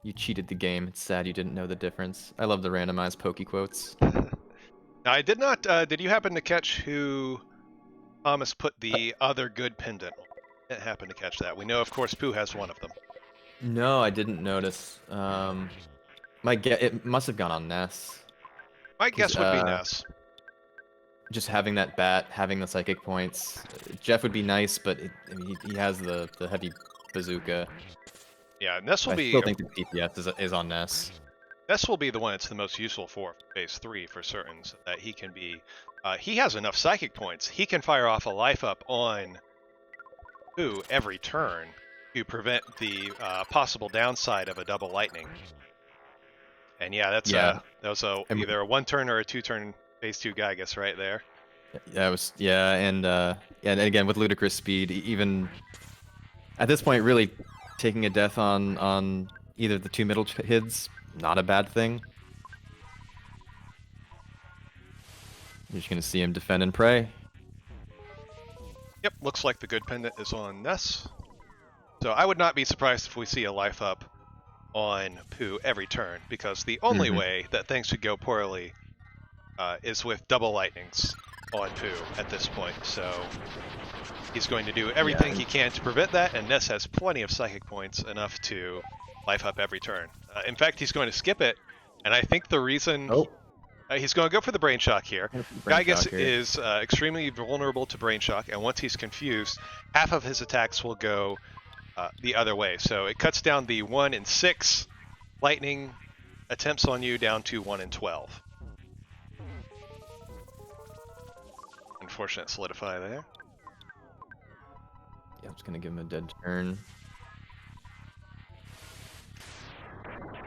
You cheated the game. It's sad you didn't know the difference. I love the randomized Poke quotes. Now, I did not. Did you happen to catch who Thomas put the other good pendant? I didn't happen to catch that. We know, of course, Pooh has one of them. No, I didn't notice. It must have gone on Ness. My guess would be Ness. Just having that bat, having the psychic points. Jeff would be nice, but he has the heavy bazooka. Yeah, Ness will be. I still think the DPS is on Ness. Ness will be the one it's the most useful for phase 3 for certain. So that he can be. He has enough psychic points. He can fire off a life up on Pooh every turn to prevent the possible downside of a double lightning. And yeah, that was either a 1-turn or a 2-turn phase 2 Gygas right there. That was and again with ludicrous speed, even at this point, really taking a death on either the 2 middle hids, not a bad thing. You're just gonna see him defend and pray. Yep, looks like the good pendant is on Ness. So I would not be surprised if we see a life up on Pooh every turn, because the only way that things could go poorly is with double lightnings on Pooh at this point. So he's going to do everything he can to prevent that, and Ness has plenty of psychic points, enough to life up every turn. In fact, he's going to skip it, and I think the reason he's going to go for the Brain Shock here. Gygas is extremely vulnerable to Brain Shock, and once he's confused, half of his attacks will go the other way. So it cuts down the 1 in 6 lightning attempts on you down to 1 in 12. Unfortunate solidify there. Yeah, I'm just gonna give him a dead turn.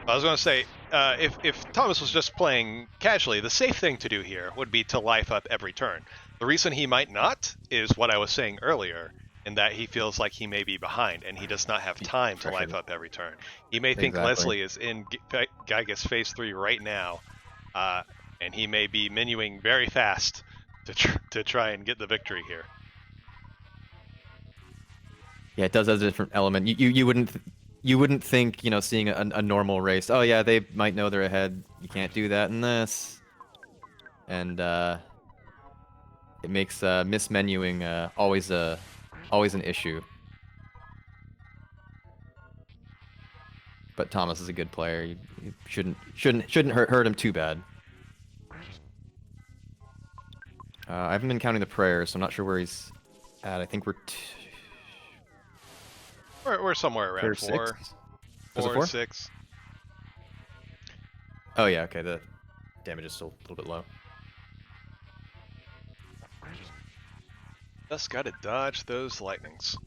I was going to say, if Thomas was just playing casually, the safe thing to do here would be to life up every turn. The reason he might not is what I was saying earlier, in that he feels like he may be behind, and he does not have time to life up every turn. He may think Leslie is in Gygas phase 3 right now, and he may be menuing very fast to try and get the victory here. Yeah, it does have a different element. You wouldn't you wouldn't think, seeing a normal race, oh yeah, they might know they're ahead. You can't do that in this. And it makes mismenuing always an issue. But Thomas is a good player. You shouldn't hurt him too bad. I haven't been counting the prayers, so I'm not sure where he's at. I think We're somewhere around prayer 4, 6. 4, 6. Oh yeah, okay. The damage is still a little bit low. Just gotta dodge those lightnings.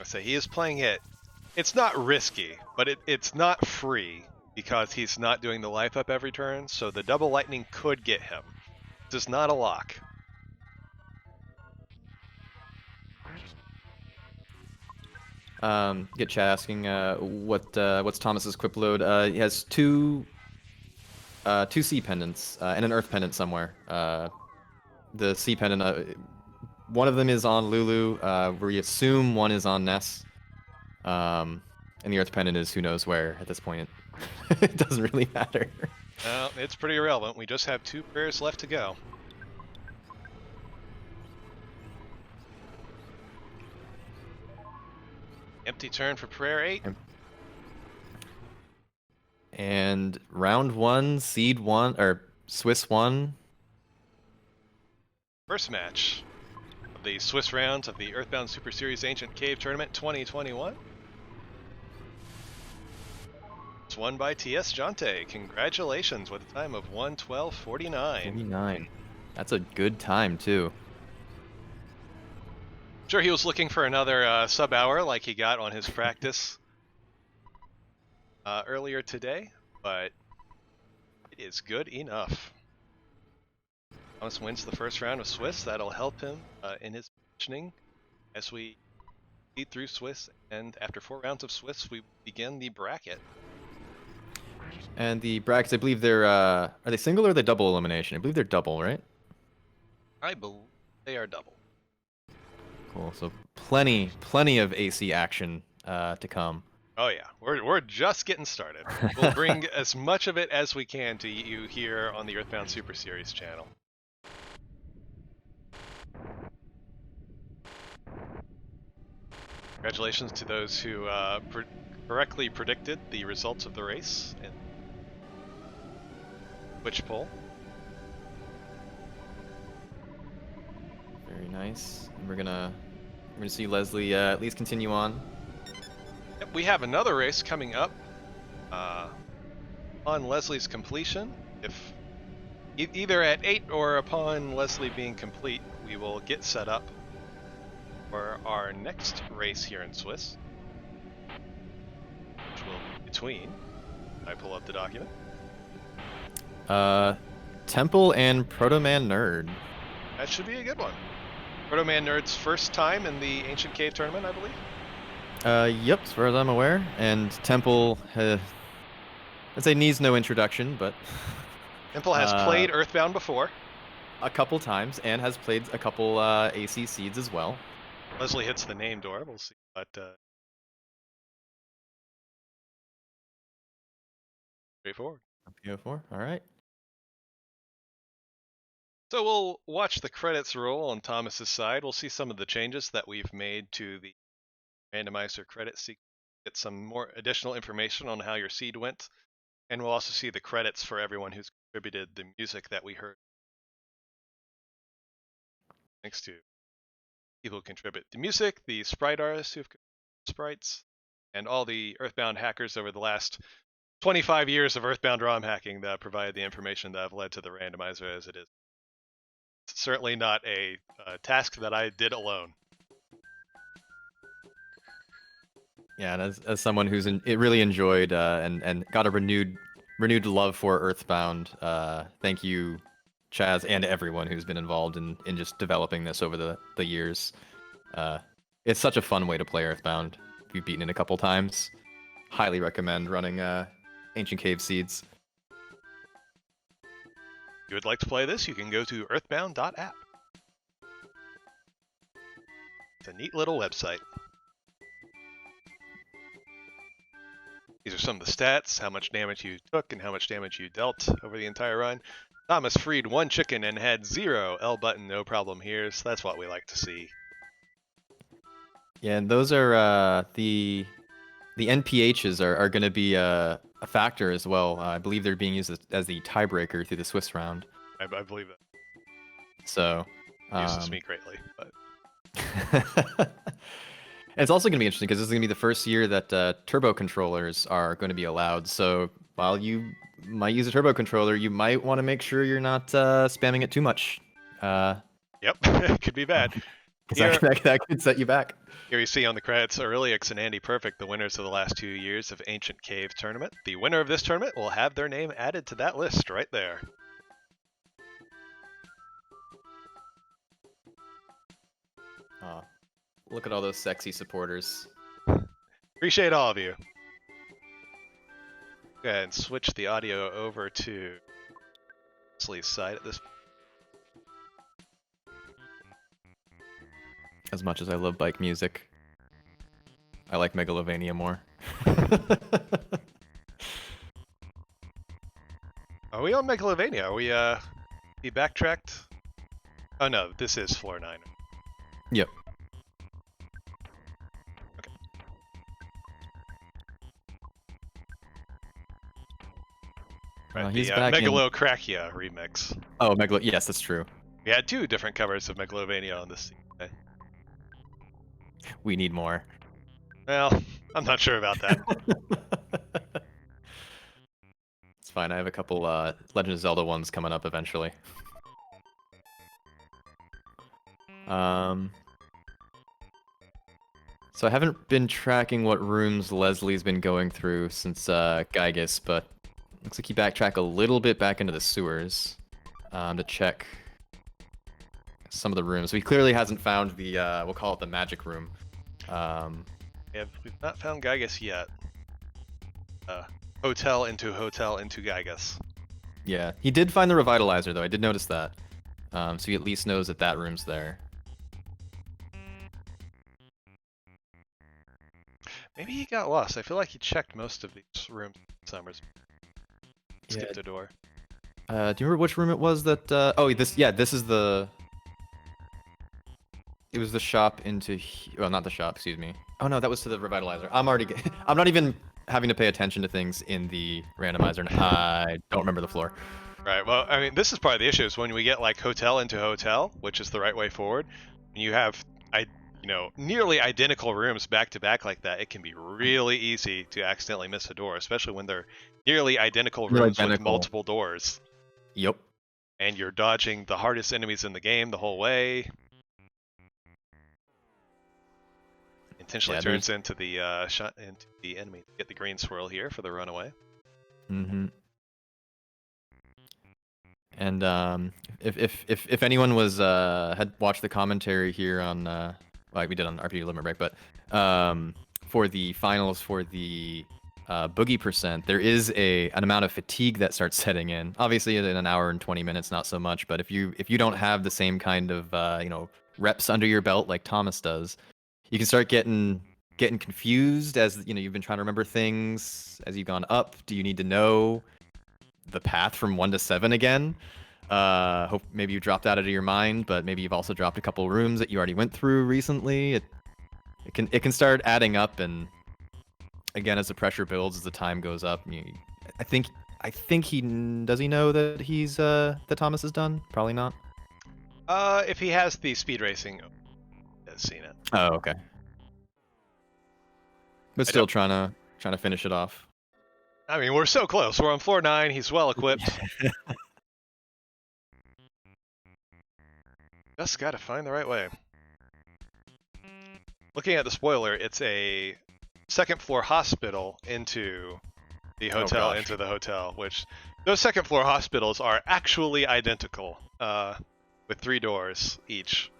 I say he is playing it. It's not risky, but it's not free because he's not doing the life up every turn, so the double lightning could get him. This is not a lock. Get chat asking what's Thomas's equip load. He has two C pendants and an Earth pendant somewhere. The C pendant, one of them is on Lulu. We assume one is on Ness. And the Earth pendant is who knows where at this point. It doesn't really matter. It's pretty irrelevant. We just have 2 prayers left to go. Empty turn for prayer 8. And round 1, seed 1, or Swiss 1. First match of the Swiss round of the Earthbound Super Series Ancient Cave Tournament 2021. It's won by tsjonte. Congratulations with a time of 1:12:49. 49. That's a good time too. Sure, he was looking for another sub-hour like he got on his practice earlier today, but it is good enough. Thomas wins the first round of Swiss. That'll help him in his positioning as we lead through Swiss, and after 4 rounds of Swiss, we begin the bracket. And the brackets, I believe they're are they single or are they double elimination? I believe they're double, right? I believe they are double. Cool. So plenty of AC action to come. Oh yeah, we're just getting started. We'll bring as much of it as we can to you here on the Earthbound Super Series channel. Congratulations to those who correctly predicted the results of the race and Twitch poll. Very nice. And we're gonna see Leslie at least continue on. Yep, we have another race coming up on Leslie's completion. If either at 8 or upon Leslie being complete, we will get set up for our next race here in Swiss, which will be between. I pull up the document. Temple and Protoman Nerd. That should be a good one. Protoman Nerd's first time in the Ancient Cave Tournament, I believe. Yep, as far as I'm aware. And Temple, I'd say needs no introduction, but Temple has played Earthbound before. A couple times, and has played a couple AC seeds as well. Leslie hits the name door. We'll see. But straightforward. PO4. All right. So we'll watch the credits roll on Thomas's side. We'll see some of the changes that we've made to the randomizer credit sequence. Get some more additional information on how your seed went, and we'll also see the credits for everyone who's contributed the music that we heard. Thanks to people who contribute the music, the sprite artists who've contributed sprites, and all the Earthbound hackers over the last 25 years of Earthbound ROM hacking that provided the information that have led to the randomizer as it is. It's certainly not a task that I did alone. Yeah, and as someone who's it really enjoyed and got a renewed love for Earthbound, thank you, Chaz, and everyone who's been involved in just developing this over the years. It's such a fun way to play Earthbound. We've beaten it a couple times. Highly recommend running Ancient Cave Seeds. If you would like to play this, you can go to earthbound.app. It's a neat little website. These are some of the stats, how much damage you took and how much damage you dealt over the entire run. Thomas freed 1 chicken and had 0 L button, no problem here, so that's what we like to see. Yeah, and those are the NPHs are going to be a factor as well. I believe they're being used as the tiebreaker through the Swiss round. I believe that. So Uses me greatly, but it's also going to be interesting because this is going to be the first year that turbo controllers are going to be allowed. So while you might use a turbo controller, you might want to make sure you're not spamming it too much. Yep, it could be bad. Because that could set you back. Here you see on the credits Aurelius and Andy Perfect, the winners of the last 2 years of Ancient Cave Tournament. The winner of this tournament will have their name added to that list right there. Oh, look at all those sexy supporters. Appreciate all of you. Go ahead and switch the audio over to Leslie's side at this point. As much as I love bike music, I like Megalovania more. Are we on Megalovania? Are we backtracked? Oh no, this is floor 9. Yep. Okay. Right, he's the back Megalocrachia remix. Oh, yes, that's true. We had 2 different covers of Megalovania on this today. We need more. Well, I'm not sure about that. It's fine. I have a couple Legend of Zelda ones coming up eventually. So I haven't been tracking what rooms Leslie's been going through since Gygus, but looks like he backtracked a little bit back into the sewers to check some of the rooms. So he clearly hasn't found the we'll call it the magic room. Yeah, we've not found Gygus yet. Hotel into Gygus. Yeah, he did find the revitalizer though. I did notice that. So he at least knows that that room's there. Maybe he got lost. I feel like he checked most of these rooms. Summers skipped a door. Do you remember which room it was that? Oh, this is the. It was the shop into. Well, not the shop. Excuse me. Oh no, that was to the revitalizer. I'm not even having to pay attention to things in the randomizer, and I don't remember the floor. Right. Well, I mean, this is part of the issue. Is when we get like hotel into hotel, which is the right way forward. You have nearly identical rooms back to back like that. It can be really easy to accidentally miss a door, especially when they're nearly identical rooms with multiple doors. Yep. And you're dodging the hardest enemies in the game the whole way. Intentionally turns into the shot into the enemy. Get the green swirl here for the runaway. Mm-hmm. And if anyone was had watched the commentary here on like we did on RPG Limit Break, but for the finals for the boogie percent, there is an amount of fatigue that starts setting in. Obviously, in an hour and 20 minutes, not so much. But if you don't have the same kind of reps under your belt like Thomas does, you can start getting confused as you've been trying to remember things as you've gone up. Do you need to know the path from 1 to 7 again? Hope maybe you dropped that out of your mind, but maybe you've also dropped a couple rooms that you already went through recently. It can start adding up, and again, as the pressure builds, as the time goes up, I think he does. He know that he's that Thomas is done. Probably not. If he has the speed racing, he has seen it. Oh, okay. But still trying to finish it off. I mean, we're so close. We're on floor 9. He's well equipped. Just gotta find the right way. Looking at the spoiler, it's a second floor hospital into the hotel, into the hotel, which those second floor hospitals are actually identical, with 3 doors each.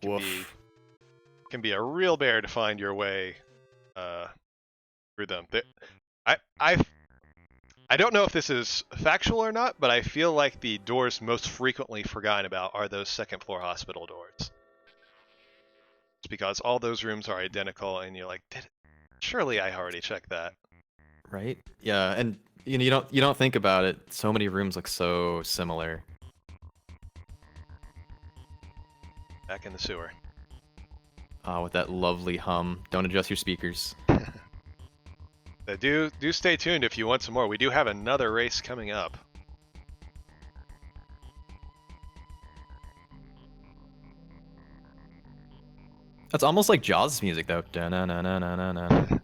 Can be a real bear to find your way through them. I don't know if this is factual or not, but I feel like the doors most frequently forgotten about are those second floor hospital doors. It's because all those rooms are identical, and you're like, surely I already checked that. Right? Yeah, and you don't think about it. So many rooms look so similar. Back in the sewer. With that lovely hum. Don't adjust your speakers. Do stay tuned if you want some more. We do have another race coming up. That's almost like Jaws music, though. Da-na-na-na-na-na-na.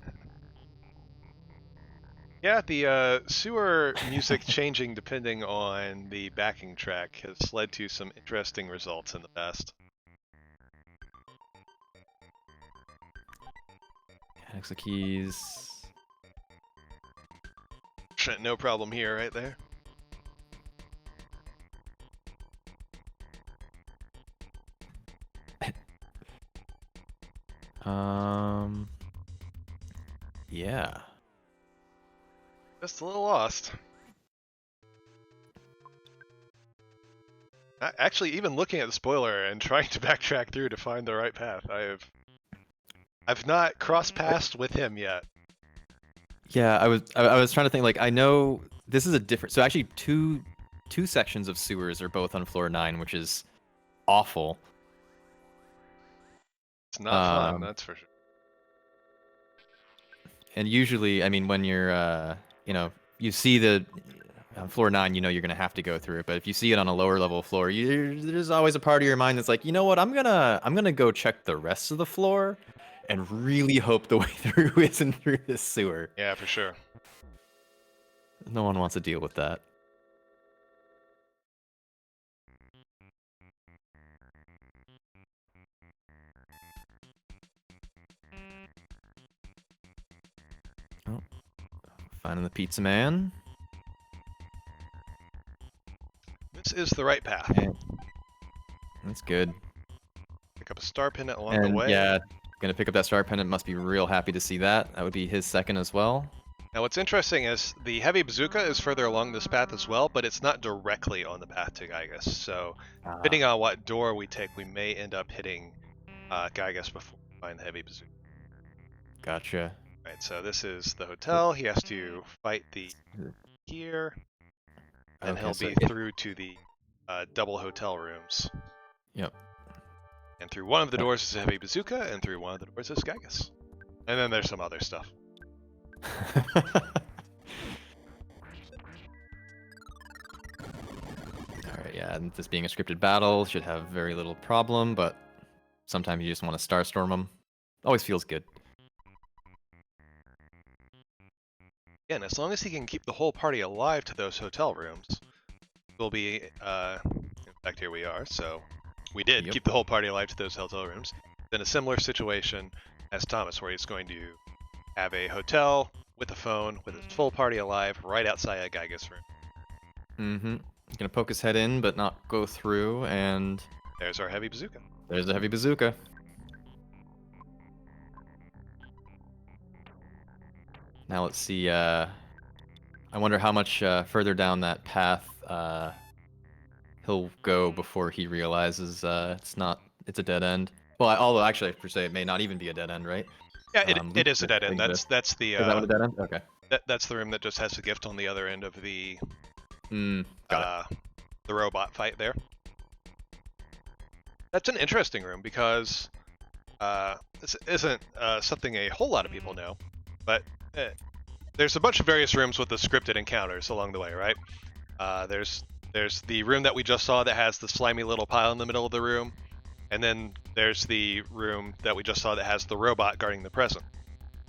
Yeah, the sewer music changing depending on the backing track has led to some interesting results in the past. Hex the keys. No problem here, right there. Yeah. Just a little lost. Actually, even looking at the spoiler and trying to backtrack through to find the right path, I've not crossed paths with him yet. Yeah, I was trying to think, like, I know this is a different, so actually two sections of sewers are both on floor 9, which is awful. It's not fun, that's for sure. And usually, I mean, when you're you see the on floor 9, you're gonna have to go through it, but if you see it on a lower level floor, there's always a part of your mind that's like, you know what, I'm gonna go check the rest of the floor and really hope the way through isn't through this sewer. Yeah, for sure. No one wants to deal with that. Oh, finding the pizza man. This is the right path. Okay. That's good. Pick up a star pennant along the way. Yeah, gonna pick up that star pennant. Must be real happy to see that. That would be his second as well. Now what's interesting is the heavy bazooka is further along this path as well, but it's not directly on the path to Gygas. So depending on what door we take, we may end up hitting Gygas before we find the heavy bazooka. Gotcha. Right, so this is the hotel. He has to fight the here, and Okay, he'll so be through to the double hotel rooms. Yep. And through one of the doors is a heavy bazooka, and through one of the doors is Gygas. And then there's some other stuff. Alright, yeah, and this being a scripted battle should have very little problem, but sometimes you just want to starstorm them. Always feels good. Again, as long as he can keep the whole party alive to those hotel rooms, we'll be, in fact, here we are, so we did keep the whole party alive to those hotel rooms. In a similar situation as Thomas, where he's going to have a hotel with a phone, with his full party alive, right outside a Gygas room. Mm-hmm. He's gonna poke his head in, but not go through, and there's our heavy bazooka. There's the heavy bazooka. Now let's see, I wonder how much further down that path he'll go before he realizes it's a dead end. Well, although actually, per se, it may not even be a dead end, right? Yeah, it is a dead end. That's the is that what a dead end? Okay. That's the room that just has the gift on the other end of the the robot fight there. That's an interesting room because this isn't something a whole lot of people know, but there's a bunch of various rooms with the scripted encounters along the way, right? There's the room that we just saw that has the slimy little pile in the middle of the room, and then there's the room that we just saw that has the robot guarding the present.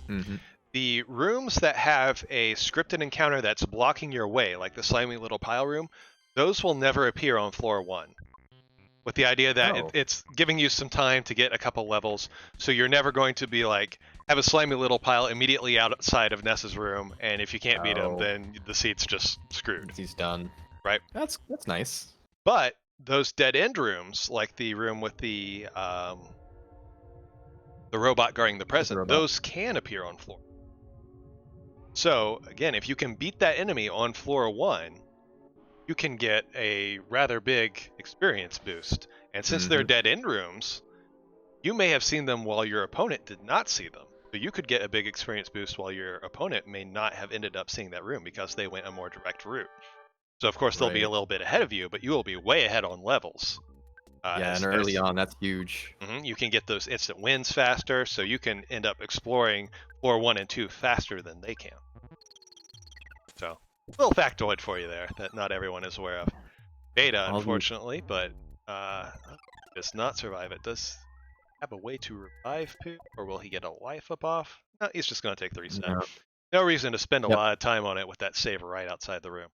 Mm-hmm. The rooms that have a scripted encounter that's blocking your way, like the slimy little pile room, those will never appear on floor 1. With the idea that it's giving you some time to get a couple levels, so you're never going to be like, have a slimy little pile immediately outside of Ness's room, and if you can't beat him, then the seat's just screwed. He's done. Right? That's nice. But those dead end rooms, like the room with the robot guarding the present, those can appear on floor. So again, if you can beat that enemy on floor 1, you can get a rather big experience boost. And since they're dead end rooms, you may have seen them while your opponent did not see them. So you could get a big experience boost while your opponent may not have ended up seeing that room because they went a more direct route. So of course they'll be a little bit ahead of you, but you will be way ahead on levels. And early on, that's huge. You can get those instant wins faster, so you can end up exploring floor 1 and 2 faster than they can. So, a little factoid for you there that not everyone is aware of. Beta, unfortunately, but does not survive it. Does have a way to revive Pooh, or will he get a life up off? No, he's just going to take the reset. No reason to spend a lot of time on it with that save right outside the room.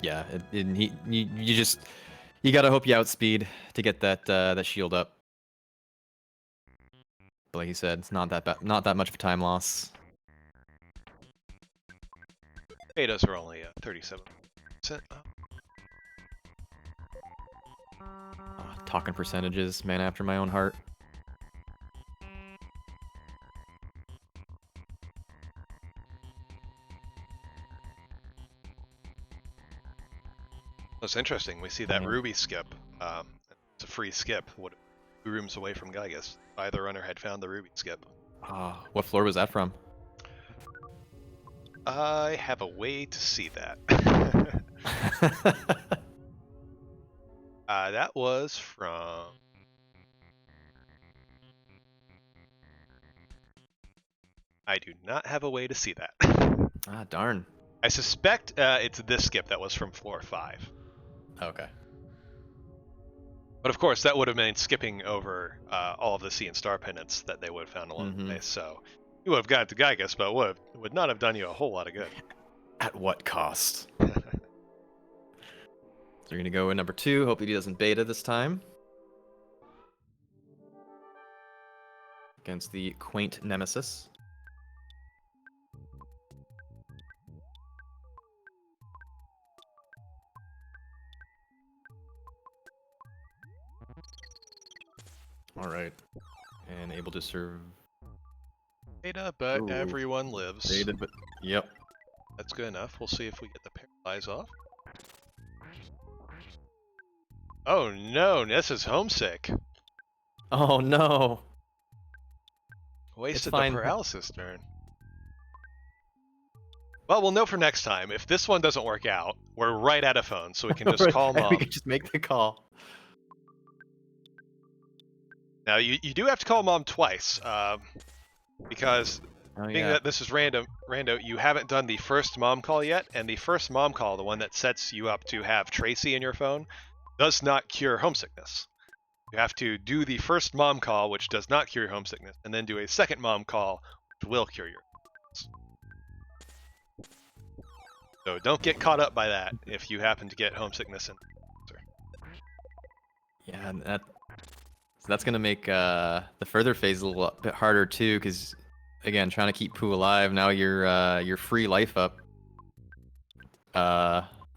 Yeah, you gotta hope you outspeed to get that shield up. But like you said, it's not that much of a time loss. Betas are only 37%. Talking percentages, man after my own heart. It's interesting. We see that Ruby skip. It's a free skip. 2 rooms away from Gygas. Either runner had found the Ruby skip. What floor was that from? I have a way to see that. That was from... I do not have a way to see that. Darn. I suspect it's this skip that was from floor 5. Okay. But of course, that would have meant skipping over all of the Sea and Star pendants that they would have found along the way. So you would have got to Gygas, but would not have done you a whole lot of good. At what cost? So you're going to go in number 2. Hopefully he doesn't beta this time. Against the quaint Nemesis. All right. And able to serve... Beta, but everyone lives. Beta, but... Yep. That's good enough. We'll see if we get the paralyze off. Oh no, Ness is homesick. Oh no. Wasted the paralysis turn. Well, we'll know for next time. If this one doesn't work out, we're right at a phone, so we can just call Mom. We can just make the call. Now, you do have to call Mom twice, because being that this is rando, you haven't done the first Mom call yet, and the first Mom call, the one that sets you up to have Tracy in your phone, does not cure homesickness. You have to do the first Mom call, which does not cure homesickness, and then do a second Mom call, which will cure your homesickness. So don't get caught up by that if you happen to get homesickness in. Yeah, and that's going to make the further phase a little bit harder too, because again, trying to keep Pooh alive, now your free life up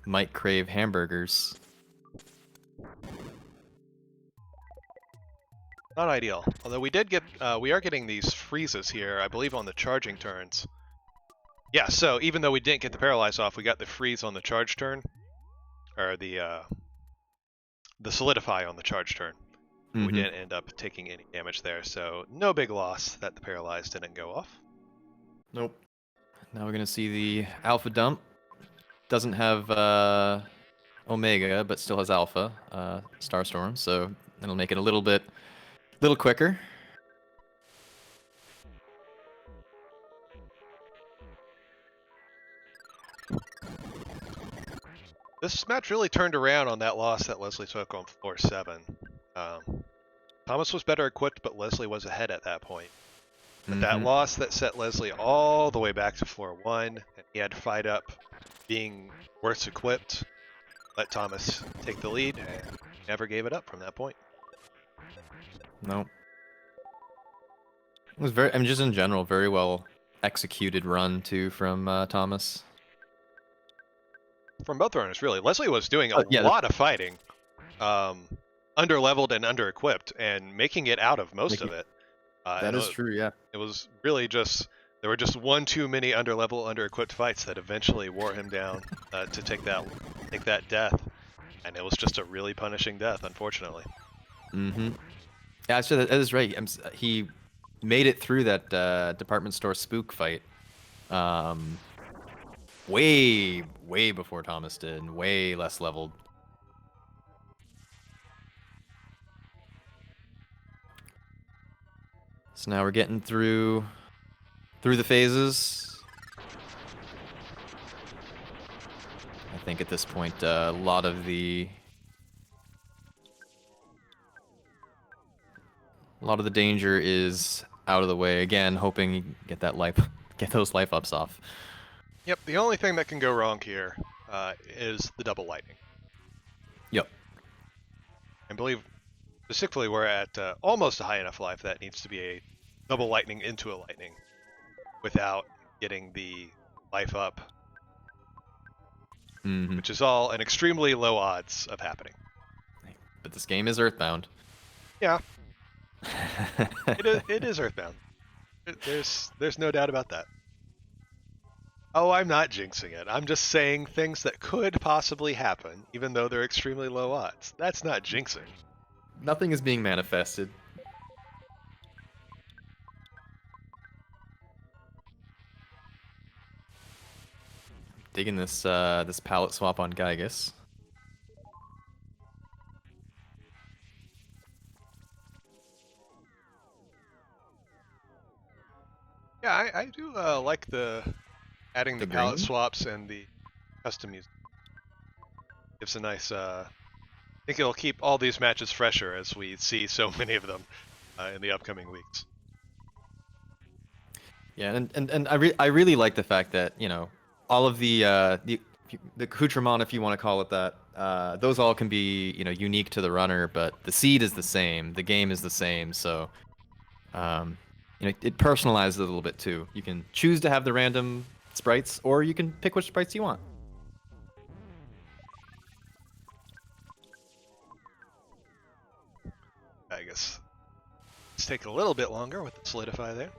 might crave hamburgers. Not ideal. Although we did get, we are getting these freezes here, I believe on the charging turns. Yeah, so even though we didn't get the paralyze off, we got the freeze on the charge turn, or the solidify on the charge turn. We didn't end up taking any damage there, so no big loss that the paralyze didn't go off. Nope. Now we're gonna see the alpha dump. Doesn't have Omega, but still has alpha, Starstorm, so it'll make it a little quicker. This match really turned around on that loss that Leslie took on floor 7. Thomas was better equipped, but Leslie was ahead at that point. But that loss that set Leslie all the way back to floor 1, and he had to fight up being worse equipped, let Thomas take the lead, and never gave it up from that point. Nope. It was just in general, very well executed run too from Thomas. From both runners, really. Leslie was doing a lot of fighting, under-leveled and under-equipped, and making it out of most of it. That is true, yeah. It was really just, there were just one too many under-level, under-equipped fights that eventually wore him down to take that death. And it was just a really punishing death, unfortunately. Yeah, that is right. He made it through that department store spook fight. Way before Thomas did, and way less leveled. So now we're getting through the phases. I think at this point, a lot of the danger is out of the way. Again, hoping you get those life ups off. Yep, the only thing that can go wrong here is the double lightning. Yep. I believe specifically we're at almost a high enough life that needs to be a double lightning into a lightning without getting the life up, which is all an extremely low odds of happening. But this game is Earthbound. Yeah. It is Earthbound. There's no doubt about that. Oh, I'm not jinxing it. I'm just saying things that could possibly happen, even though they're extremely low odds. That's not jinxing. Nothing is being manifested. Digging this this palette swap on Gygus. Yeah, I do like adding the palette green? swaps and the custom music. Gives a nice. I think it'll keep all these matches fresher as we see so many of them in the upcoming weeks. Yeah, and I really like the fact that, you know, all of the accoutrement, if you want to call it that, those all can be, you know, unique to the runner, but the seed is the same, the game is the same, so you know, it personalizes it a little bit too. You can choose to have the random sprites, or you can pick which sprites you want. I guess it's taking a little bit longer with the solidify there.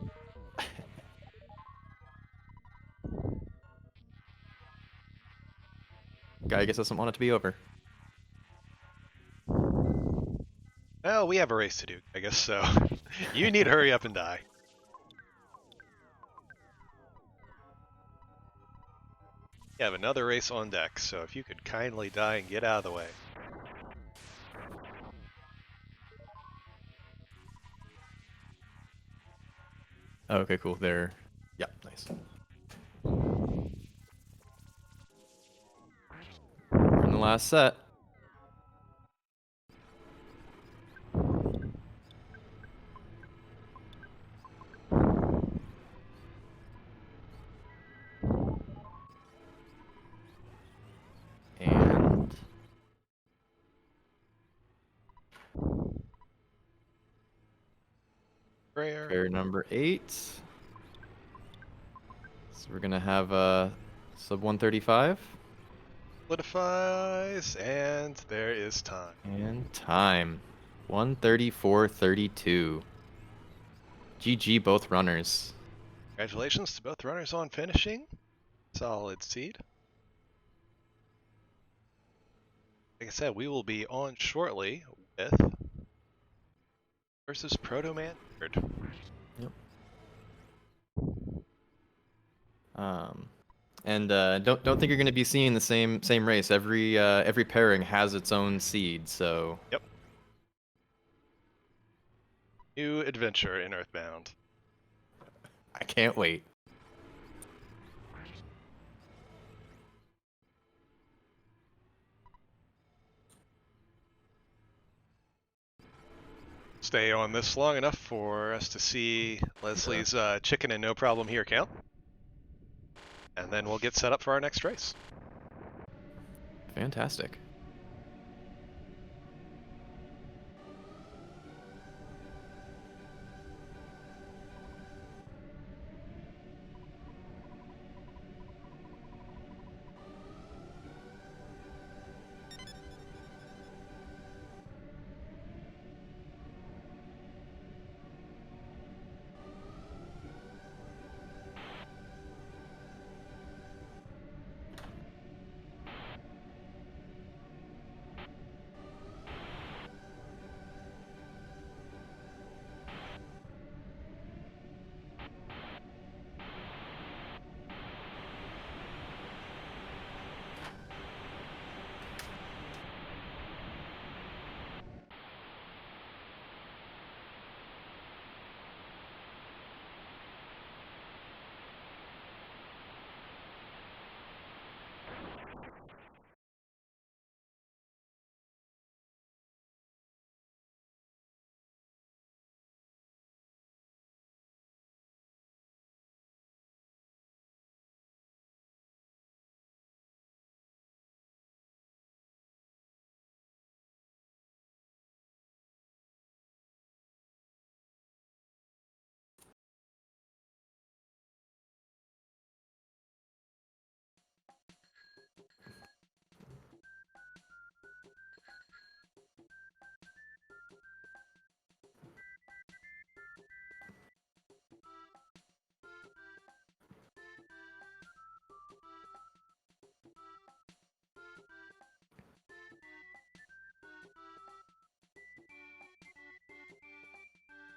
Gygus doesn't want it to be over. Well, we have a race to do, I guess, so you need to hurry up and die. You have another race on deck, so if you could kindly die and get out of the way. Okay, cool. There. Yeah, nice. We're in the last set. And prayer number 8. So we're gonna have a sub 135. Solidifies, and there is time. And time. 134.32. GG both runners. Congratulations to both runners on finishing. Solid seed. Like I said, we will be on shortly with versus Protoman Nerd. Yep. And don't think you're going to be seeing the same race. Every pairing has its own seed, so. Yep. New adventure in Earthbound. I can't wait. Stay on this long enough for us to see Leslie's chicken and no problem here count. And then we'll get set up for our next race. Fantastic.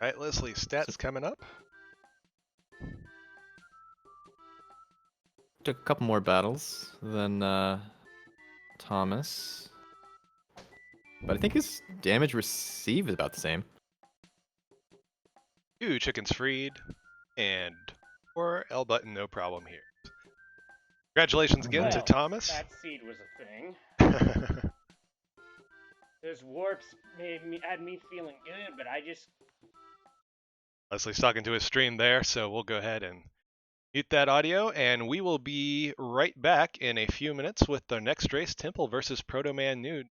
All right, Leslie, stats coming up. Took a couple more battles than Thomas. But I think his damage received is about the same. 2 chickens freed, and 4 L button, no problem here. Congratulations again to Thomas. That seed was a thing. Those warps had me feeling good, but I just... Leslie's talking to his stream there, so we'll go ahead and mute that audio, and we will be right back in a few minutes with the next race, Temple versus Protoman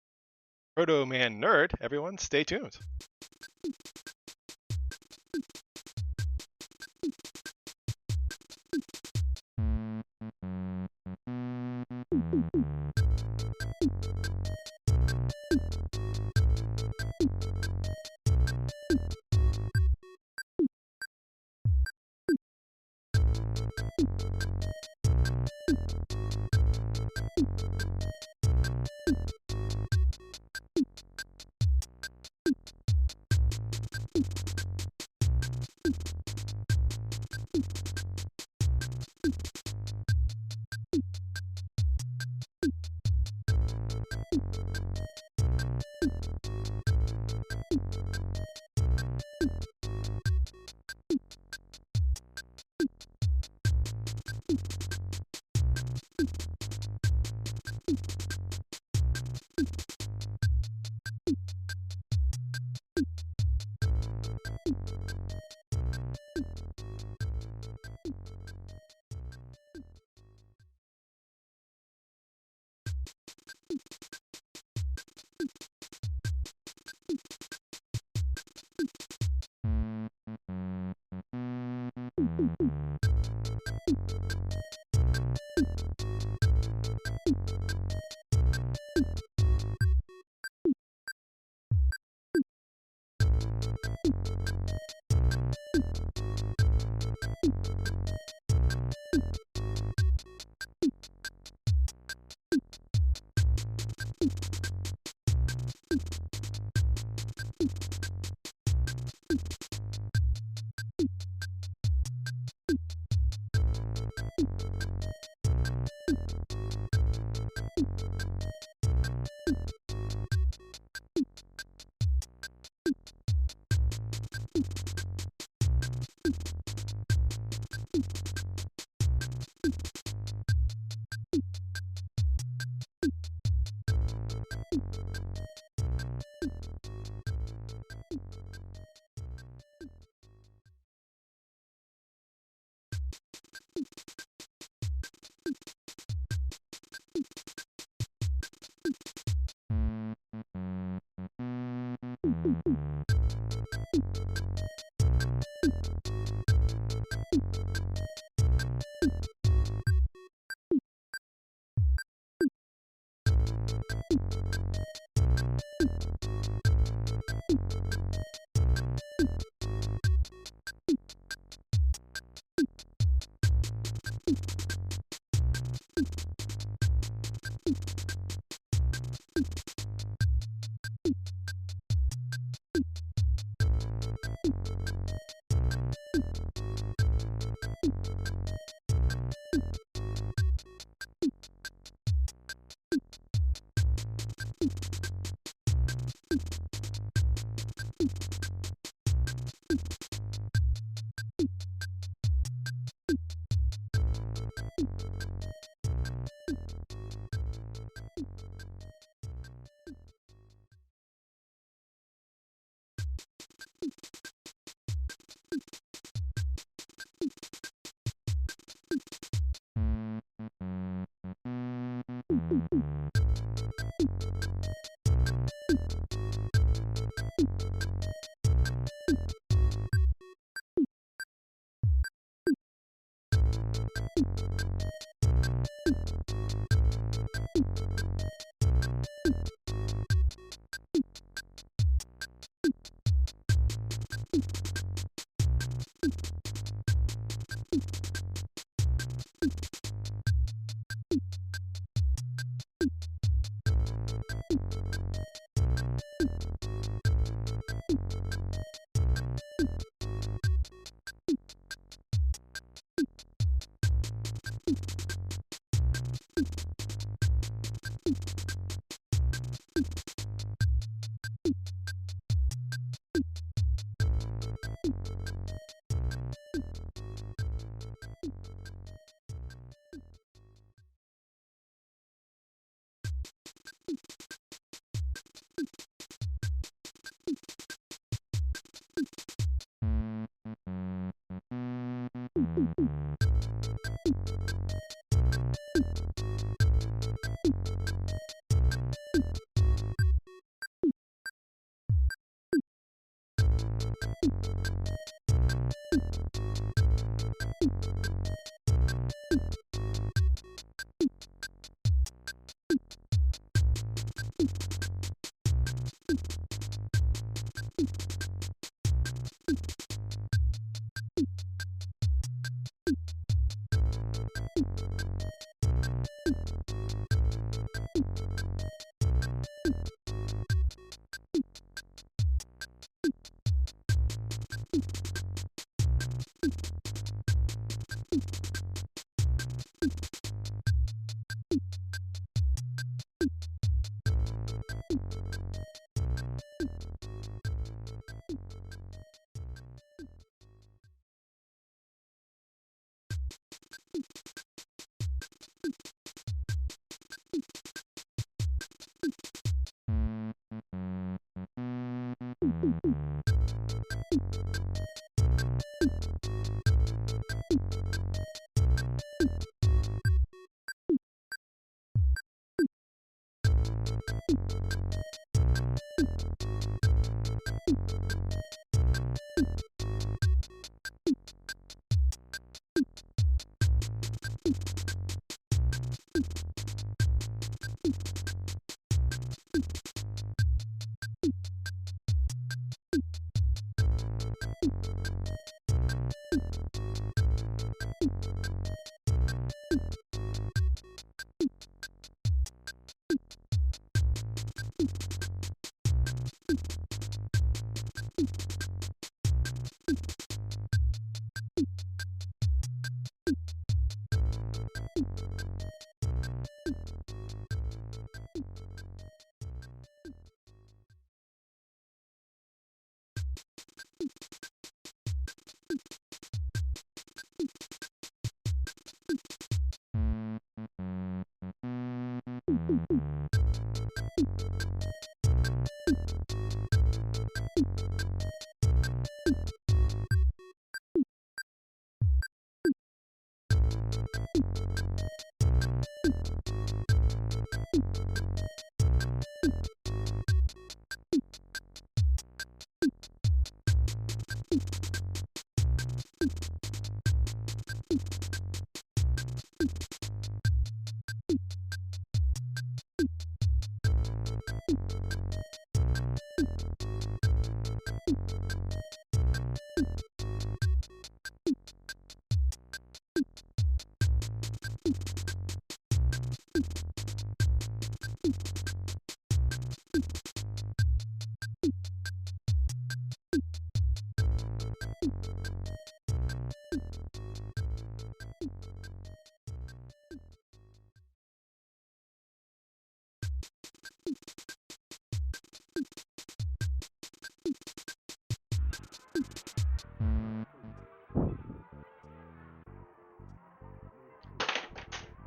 Nerd. Everyone, stay tuned.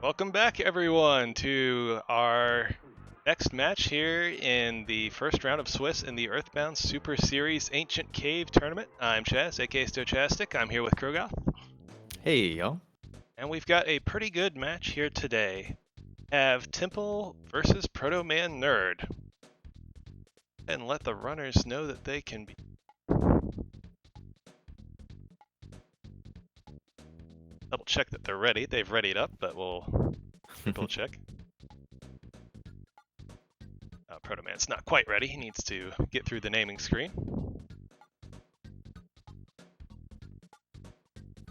Welcome back, everyone, to our next match here in the first round of Swiss in the Earthbound Super Series Ancient Cave Tournament. I'm Chaz, aka Stochastic. I'm here with Krogoth. Hey, y'all. And we've got a pretty good match here today. Have Temple versus Protoman Nerd. And let the runners know that they can be. Double check that they're ready. They've readied up, but we'll triple check. Protoman's not quite ready. He needs to get through the naming screen.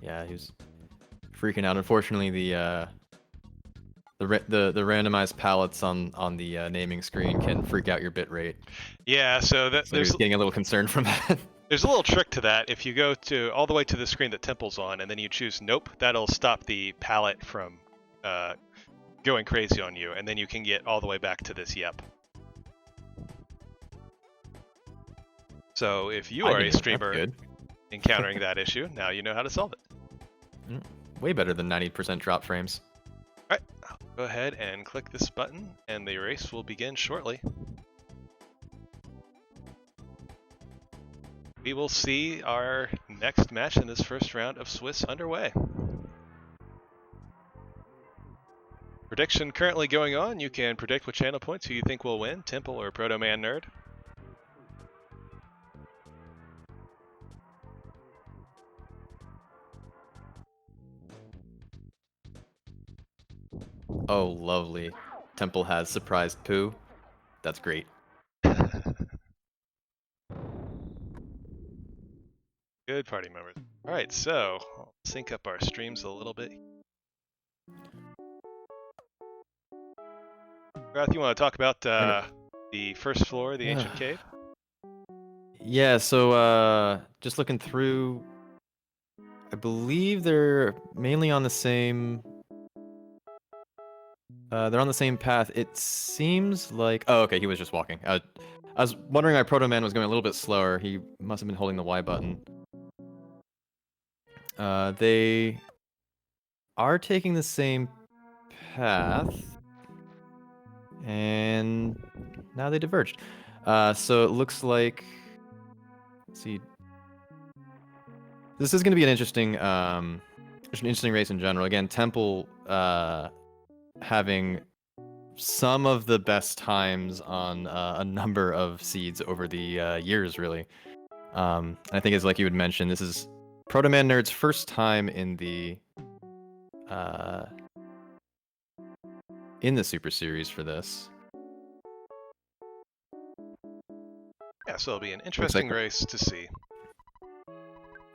Yeah, he was freaking out. Unfortunately, the randomized palettes on the naming screen can freak out your bitrate. Yeah, so So he was getting a little concerned from that. There's a little trick to that. If you go to all the way to the screen that Temple's on, and then you choose Nope, that'll stop the palette from going crazy on you, and then you can get all the way back to this Yep. So if you are a streamer encountering that issue, now you know how to solve it. Way better than 90% drop frames. Alright, go go ahead and click this button, and the race will begin shortly. We will see our next match in this first round of Swiss underway. Prediction currently going on. You can predict with channel points who you think will win, Temple or Protoman Nerd. Oh, lovely. Temple has surprised poo. That's great. Good party members. All right, so I'll sync up our streams a little bit. Garth, you want to talk about the first floor of the ancient cave? Yeah, so just looking through, I believe they're mainly on the same. They're on the same path. It seems like. Oh, okay. He was just walking. I was wondering why Protoman was going a little bit slower. He must have been holding the Y button. They are taking the same path, and now they diverged. So it looks like. Let's see. This is going to be an interesting race in general. Again, Temple having some of the best times on a number of seeds over the years, really. I think, as like you had mentioned, this is Protoman Nerd's first time in the Super Series for this. Yeah, so it'll be an interesting race to see.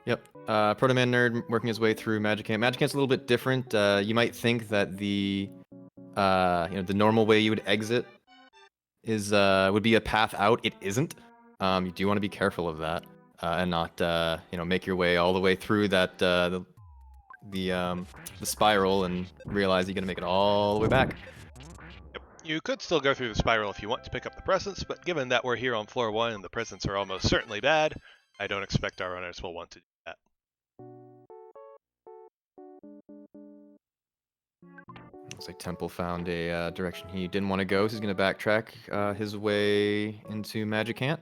Yep. Protoman Nerd working his way through Magicant. Magicant's a little bit different. You might think that the normal way you would exit would be a path out. It isn't. You do want to be careful of that and not make your way all the way through that the spiral and realize you're gonna make it all the way back. Yep. You could still go through the spiral if you want to pick up the presents, but given that we're here on floor 1 and the presents are almost certainly bad, I don't expect our runners will want to do that. Looks like Temple found a direction he didn't want to go, so he's going to backtrack his way into Magicant.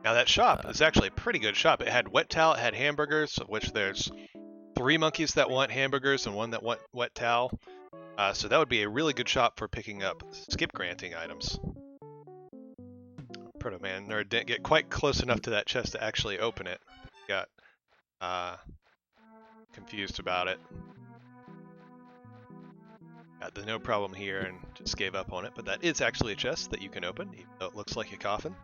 Now that shop is actually a pretty good shop. It had wet towel, it had hamburgers, of which there's 3 monkeys that want hamburgers and 1 that want wet towel. So that would be a really good shop for picking up skip granting items. Protoman Nerd didn't get quite close enough to that chest to actually open it. Got confused about it. Got the no problem here and just gave up on it, but that is actually a chest that you can open, even though it looks like a coffin.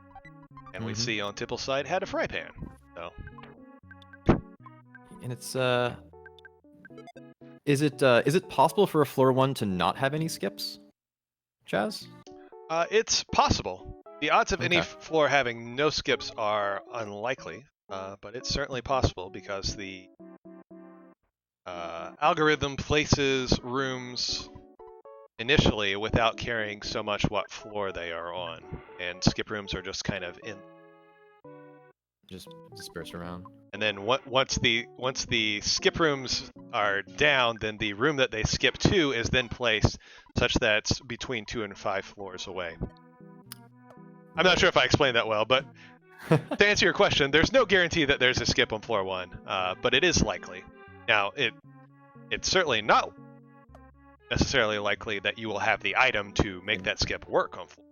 And we see on Tipple's side had a fry pan. So. And it's is it possible for a floor 1 to not have any skips, Chaz? It's possible. The odds of any floor having no skips are unlikely, but it's certainly possible because the algorithm places rooms initially without caring so much what floor they are on, and skip rooms are just kind of just disperse around. And then once the skip rooms are down, then the room that they skip to is then placed such that it's between 2 and 5 floors away. I'm not sure if I explained that well, but to answer your question, there's no guarantee that there's a skip on floor 1, but it is likely. Now, it's certainly not necessarily likely that you will have the item to make that skip work on floor.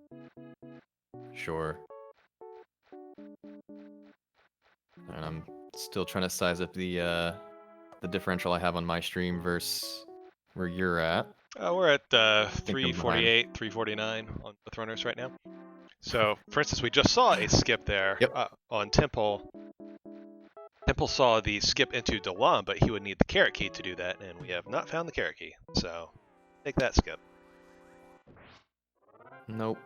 Sure. And I'm still trying to size up the differential I have on my stream versus where you're at. We're at 348, 349 on with runners right now. So, for instance, we just saw a skip there on Temple. Temple saw the skip into Delam, but he would need the carrot key to do that, and we have not found the carrot key. So, take that skip. Nope.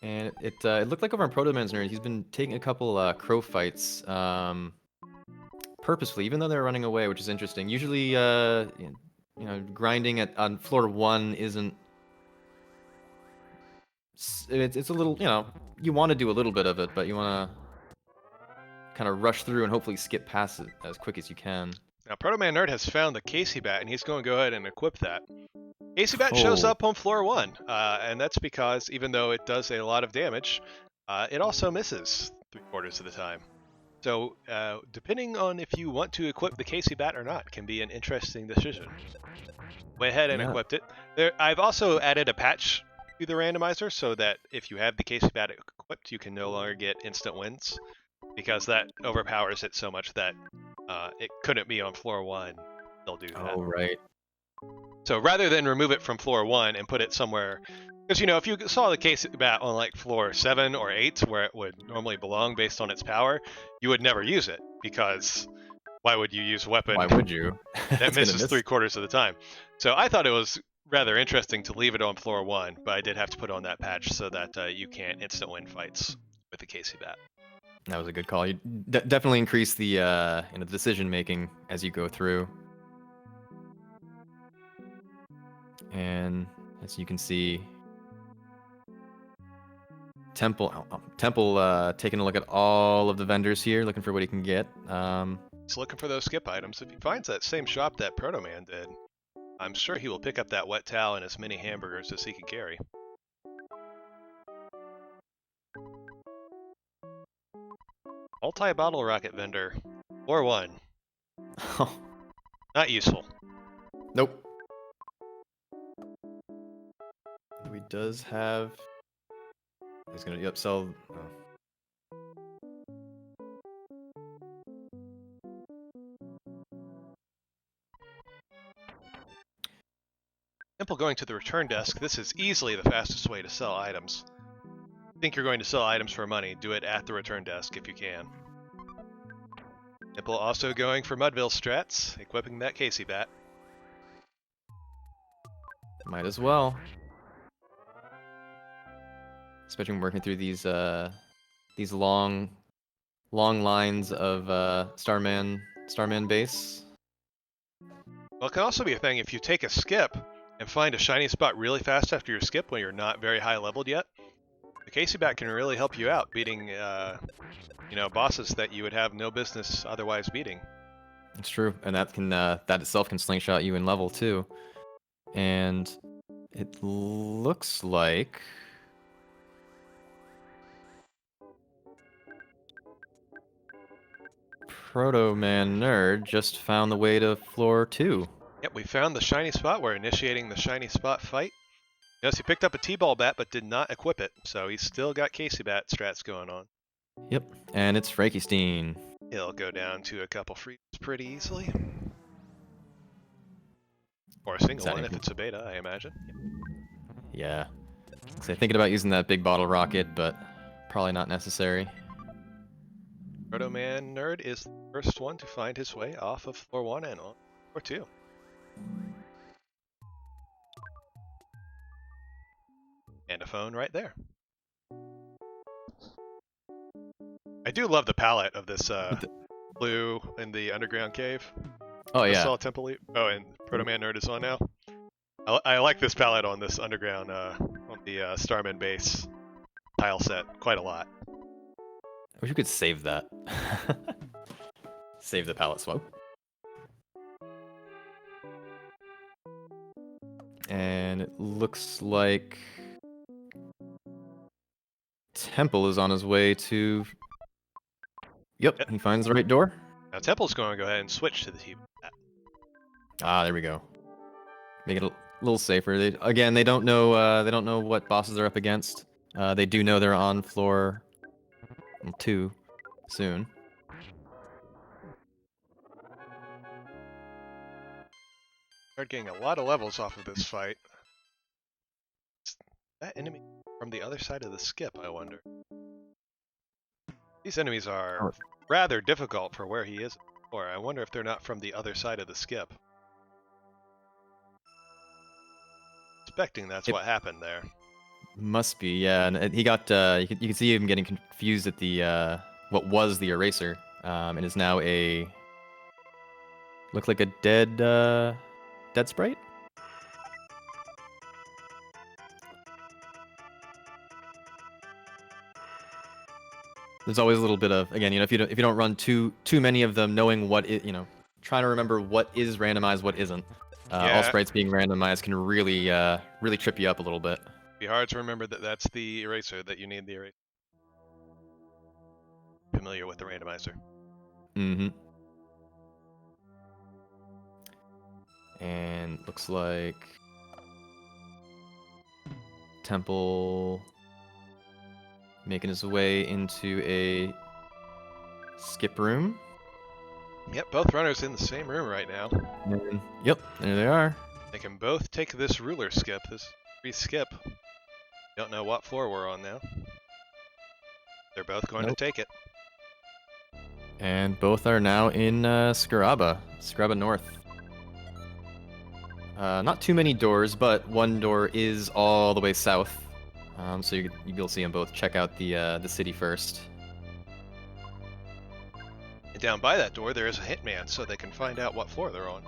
And it looked like over on Protoman's Nerd, he's been taking a couple crow fights purposefully, even though they're running away, which is interesting. Usually, grinding on floor 1 isn't. It's a little, you want to do a little bit of it, but you want to kind of rush through and hopefully skip past it as quick as you can. Now, Protoman Nerd has found the Casey Bat, and he's going to go ahead and equip that. Casey Bat shows up on floor 1, and that's because even though it does a lot of damage, it also misses 3/4 of the time. So, depending on if you want to equip the Casey Bat or not, can be an interesting decision. Went ahead and equipped it. I've also added a patch to the randomizer so that if you have the Casey Bat equipped, you can no longer get instant wins, because that overpowers it so much that it couldn't be on floor 1. They'll do that. Oh, right. So rather than remove it from floor 1 and put it somewhere, because if you saw the Casey Bat on like floor 7 or 8 where it would normally belong based on its power, you would never use it, because why would you use a weapon Why would you? that misses 3/4 of the time? So I thought it was rather interesting to leave it on floor 1, but I did have to put on that patch so that you can't instant win fights with the Casey Bat. That was a good call. You definitely increase the decision making as you go through. And as you can see, Temple taking a look at all of the vendors here, looking for what he can get. He's looking for those skip items. If he finds that same shop that Protoman did, I'm sure he will pick up that wet towel and as many hamburgers as he can carry. Multi-bottle rocket vendor. Floor 1. Not useful. Nope. He does have... He's going to upsell... Simple going to the return desk. This is easily the fastest way to sell items. Think you're going to sell items for money, do it at the return desk if you can. Simple also going for Mudville strats, equipping that Casey Bat. Might as well. Especially when working through these long lines of Starman base. Well, it can also be a thing if you take a skip and find a shiny spot really fast after your skip when you're not very high leveled yet. The Casey Bat can really help you out beating, bosses that you would have no business otherwise beating. It's true, and that itself can slingshot you in level too. And it looks like Protoman Nerd just found the way to floor 2. Yep, we found the shiny spot. We're initiating the shiny spot fight. Notice he picked up a T-ball bat but did not equip it, so he's still got Casey Bat strats going on. Yep, and it's Frankenstein. He'll go down to a couple freezes pretty easily. Or a single one if it's a beta, I imagine. Yeah. So thinking about using that big bottle rocket, but probably not necessary. Protoman Nerd is the first one to find his way off of floor 1 and on floor 2. And a phone right there. I do love the palette of this blue in the underground cave. Oh yeah. I saw Temple Leap. Oh, and Protoman Nerd is on now. I like this palette on this underground, on the Starman base tile set quite a lot. I wish you could save that. Save the palette swap. And it looks like Temple is on his way to... Yep, he finds the right door. Now Temple's going to go ahead and switch to the T-Bat. Ah, there we go. Make it a little safer. They don't know what bosses they're up against. They do know they're on floor 2 soon. Start getting a lot of levels off of this fight. Is that enemy from the other side of the skip, I wonder? These enemies are rather difficult for where he is. Or I wonder if they're not from the other side of the skip. Expecting that's what happened there. Must be, yeah. And he got you can see him getting confused at the what was the eraser, and is now a looks like a dead sprite. There's always a little bit of, again, if you don't run too many of them, knowing what it, trying to remember what is randomized, what isn't. Yeah. All sprites being randomized can really trip you up a little bit. Be hard to remember that that's the eraser, that you need the eraser. Familiar with the randomizer. Mm-hmm. And looks like Temple making his way into a skip room. Yep, both runners in the same room right now. And, yep, there they are. They can both take this ruler skip, this free skip. Don't know what floor we're on now. They're both going to take it. And both are now in Scaraba North. Not too many doors, but one door is all the way south. So you'll see them both check out the city first. And down by that door, there is a hitman, so they can find out what floor they're on.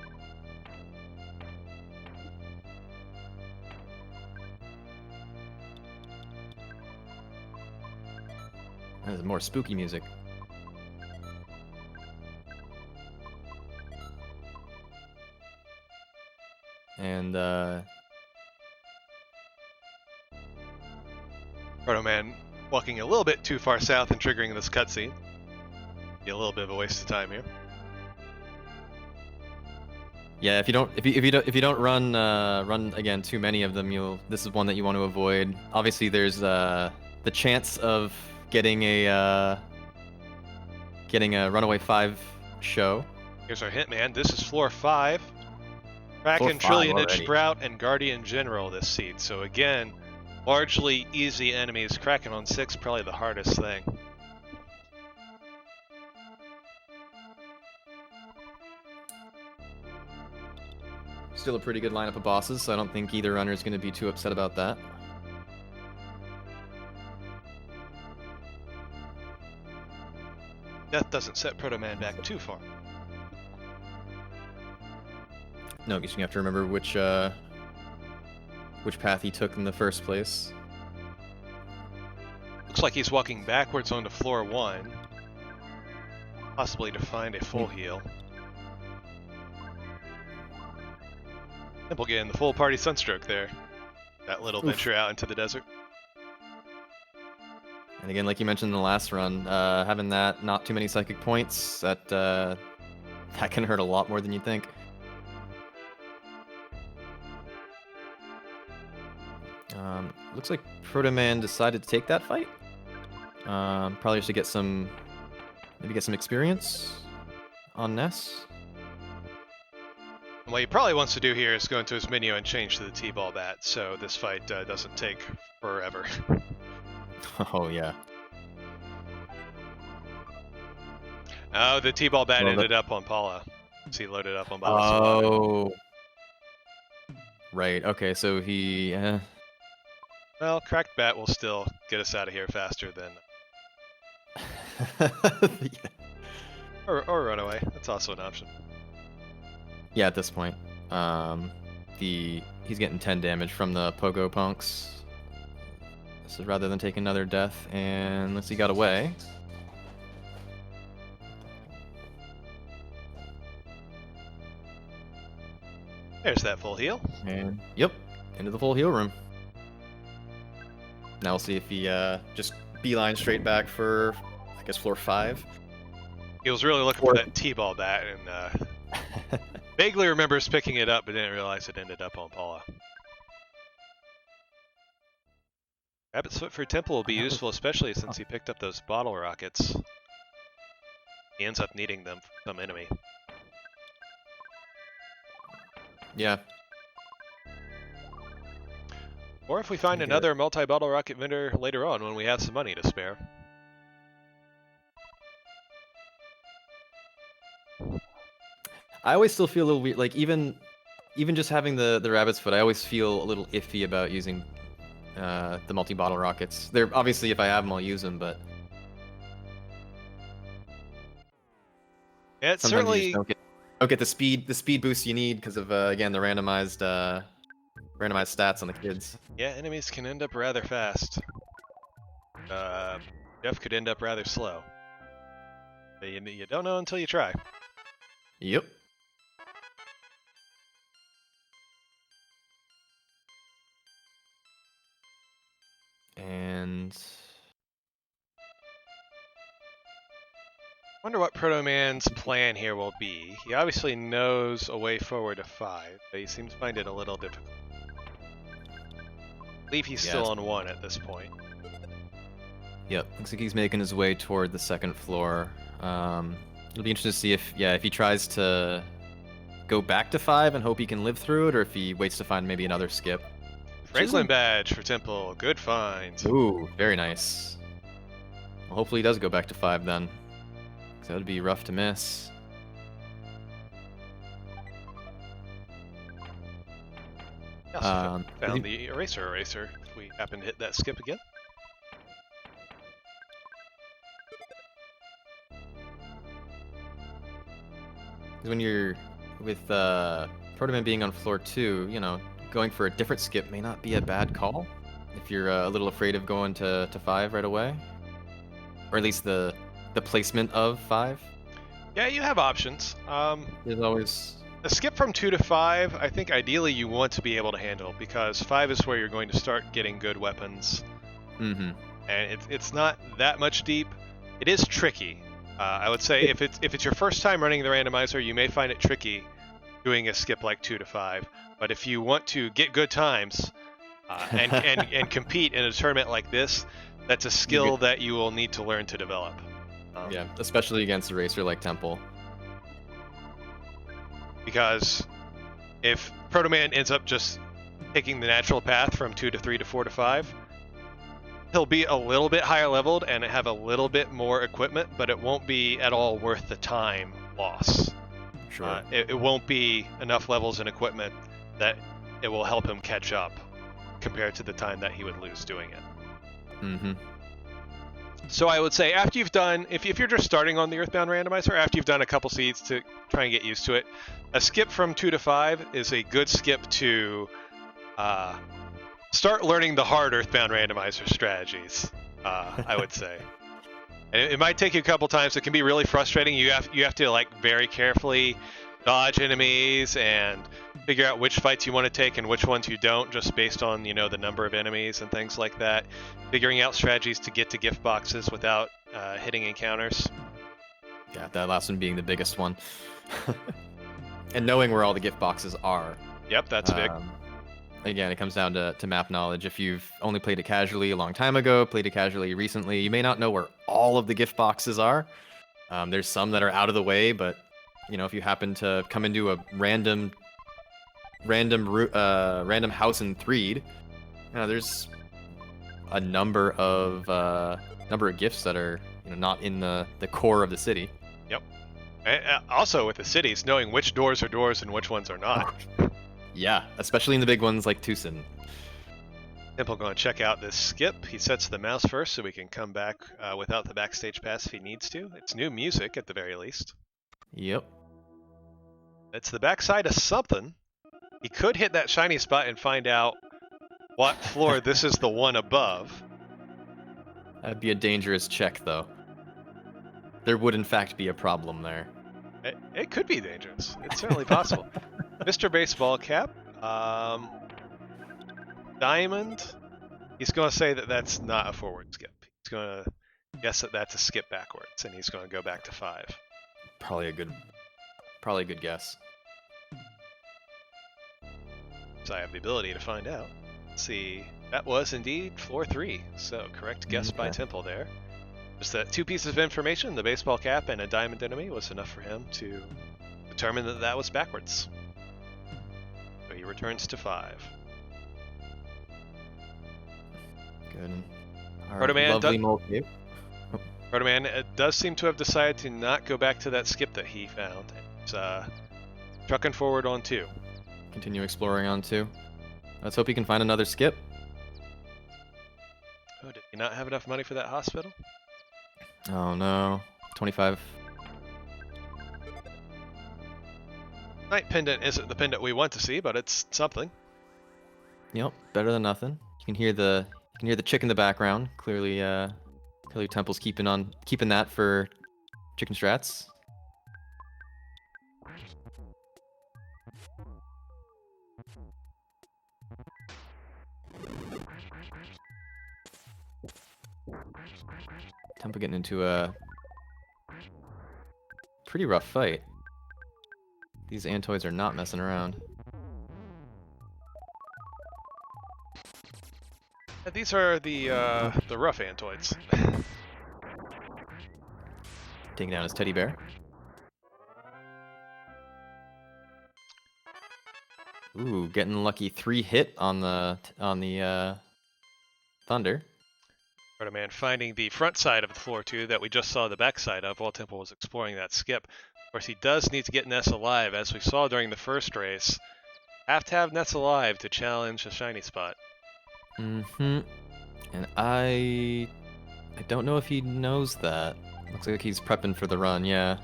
There's more spooky music. And Protoman walking a little bit too far south and triggering this cutscene. Be a little bit of a waste of time here. yeah, if you don't run again too many of them, this is one that you want to avoid. Obviously, there's the chance of getting a runaway 5 show. Here's our hitman. This is floor 5. Kraken, Trillionage Sprout, and Guardian General this seed. So again, largely easy enemies. Kraken on 6, probably the hardest thing. Still a pretty good lineup of bosses, so I don't think either runner is going to be too upset about that. Death doesn't set Protoman back too far. No, because you have to remember which path he took in the first place. Looks like he's walking backwards onto floor 1, possibly to find a full heal. Temple getting the full party sunstroke there. That little venture out into the desert. And again, like you mentioned in the last run, having that not too many psychic points, that can hurt a lot more than you think. Looks like Protoman decided to take that fight. Probably just to get some experience on Ness. What he probably wants to do here is go into his menu and change to the T-ball bat, so this fight doesn't take forever. Oh yeah. Oh, the T-ball bat ended up on Paula. So he loaded up on Paula. Oh. Right. Okay. So he. Well, cracked bat will still get us out of here faster than. Yeah. Or run away. That's also an option. Yeah, at this point, he's getting 10 damage from the pogo punks. So rather than take another death, and unless he got away. There's that full heal. And yep, into the full heal room. Now we'll see if he just beeline straight back for, I guess, floor 5. He was really looking for that T-ball bat, and vaguely remembers picking it up, but didn't realize it ended up on Paula. Rabbit's Foot for Temple will be useful, especially since he picked up those bottle rockets. He ends up needing them from some enemy. Yeah. Or if we find another multi-bottle rocket vendor later on when we have some money to spare. I always still feel a little weird, like even just having the rabbit's foot, I always feel a little iffy about using the multi-bottle rockets. They're obviously, if I have them, I'll use them, but Yeah, it's sometimes certainly you just don't get the speed boost you need because of again the randomized stats on the kids. Yeah, enemies can end up rather fast. Jeff could end up rather slow. But you don't know until you try. Yep. and Wonder what Protoman's plan here will be. He obviously knows a way forward to 5, but he seems to find it a little difficult. I believe he's still on 1 at this point. yep, looks like he's making his way toward the second floor. It'll be interesting to see if he tries to go back to 5 and hope he can live through it, or if he waits to find maybe another skip. Franklin badge for Temple. Good find. Ooh, very nice. Well, hopefully he does go back to 5 then. Because that would be rough to miss. Found the eraser if we happen to hit that skip again. When you're with Protoman being on floor 2, you know, going for a different skip may not be a bad call if you're a little afraid of going to 5 right away, or at least the placement of 5. Yeah, you have options. There's always a skip from 2 to 5. I think ideally you want to be able to handle, because 5 is where you're going to start getting good weapons. Mm-hmm. And it's not that much deep. It is tricky. I would say if it's your first time running the randomizer, you may find it tricky doing a skip like 2 to 5. But if you want to get good times and compete in a tournament like this, that's a skill that you will need to learn to develop. Yeah, especially against a racer like Temple. Because if Protoman ends up just taking the natural path from 2 to 3 to 4 to 5, he'll be a little bit higher leveled and have a little bit more equipment, but it won't be at all worth the time loss. Sure. It won't be enough levels and equipment that it will help him catch up compared to the time that he would lose doing it. Mm-hmm. So I would say after you've done, if you're just starting on the Earthbound randomizer, after you've done a couple seeds to try and get used to it, a skip from 2 to 5 is a good skip to start learning the hard Earthbound randomizer strategies, I would say. And it might take you a couple times. It can be really frustrating. You have to like very carefully dodge enemies and figure out which fights you want to take and which ones you don't, just based on, you know, the number of enemies and things like that. Figuring out strategies to get to gift boxes without hitting encounters. Yeah, that last one being the biggest one. And knowing where all the gift boxes are. Yep, that's big. Again, it comes down to map knowledge. If you've only played it casually a long time ago, played it casually recently, you may not know where all of the gift boxes are. There's some that are out of the way, but you know, if you happen to come into a random house in Threed, you know, there's a number of gifts that are, you know, not in the core of the city. Yep. And also with the cities, knowing which doors are doors and which ones are not. Yeah, especially in the big ones like Tucson. Temple going to check out this skip. He sets the mouse first so we can come back without the backstage pass if he needs to. It's new music at the very least. Yep. It's the backside of something. He could hit that shiny spot and find out what floor this is the one above. That'd be a dangerous check, though. There would, in fact, be a problem there. It could be dangerous. It's certainly possible. Mr. Baseball Cap. Diamond. He's going to say that that's not a forward skip. He's going to guess that that's a skip backwards, and he's going to go back to 5. Probably a good guess. So I have the ability to find out. Let's see. That was indeed floor 3. So correct guess by Temple there. Just that 2 pieces of information, the baseball cap and a diamond enemy, was enough for him to determine that that was backwards. So he returns to 5. Good. Protoman does seem to have decided to not go back to that skip that he found. He's trucking forward on 2. Continue exploring on 2. Let's hope he can find another skip. Oh, did he not have enough money for that hospital? Oh no. 25. Night pendant isn't the pendant we want to see, but it's something. Yep, better than nothing. You can hear the chick in the background. Clearly Temple's keeping that for chicken strats. Tempo getting into a pretty rough fight. These Antoids are not messing around. These are the rough Antoids. Taking down his teddy bear. Ooh, getting lucky 3 hit on the Thunder. Protoman finding the front side of the floor too that we just saw the back side of while Temple was exploring that skip. Of course, he does need to get Ness alive, as we saw during the first race. Have to have Ness alive to challenge a shiny spot. Mm-hmm. And I don't know if he knows that. Looks like he's prepping for the run, yeah.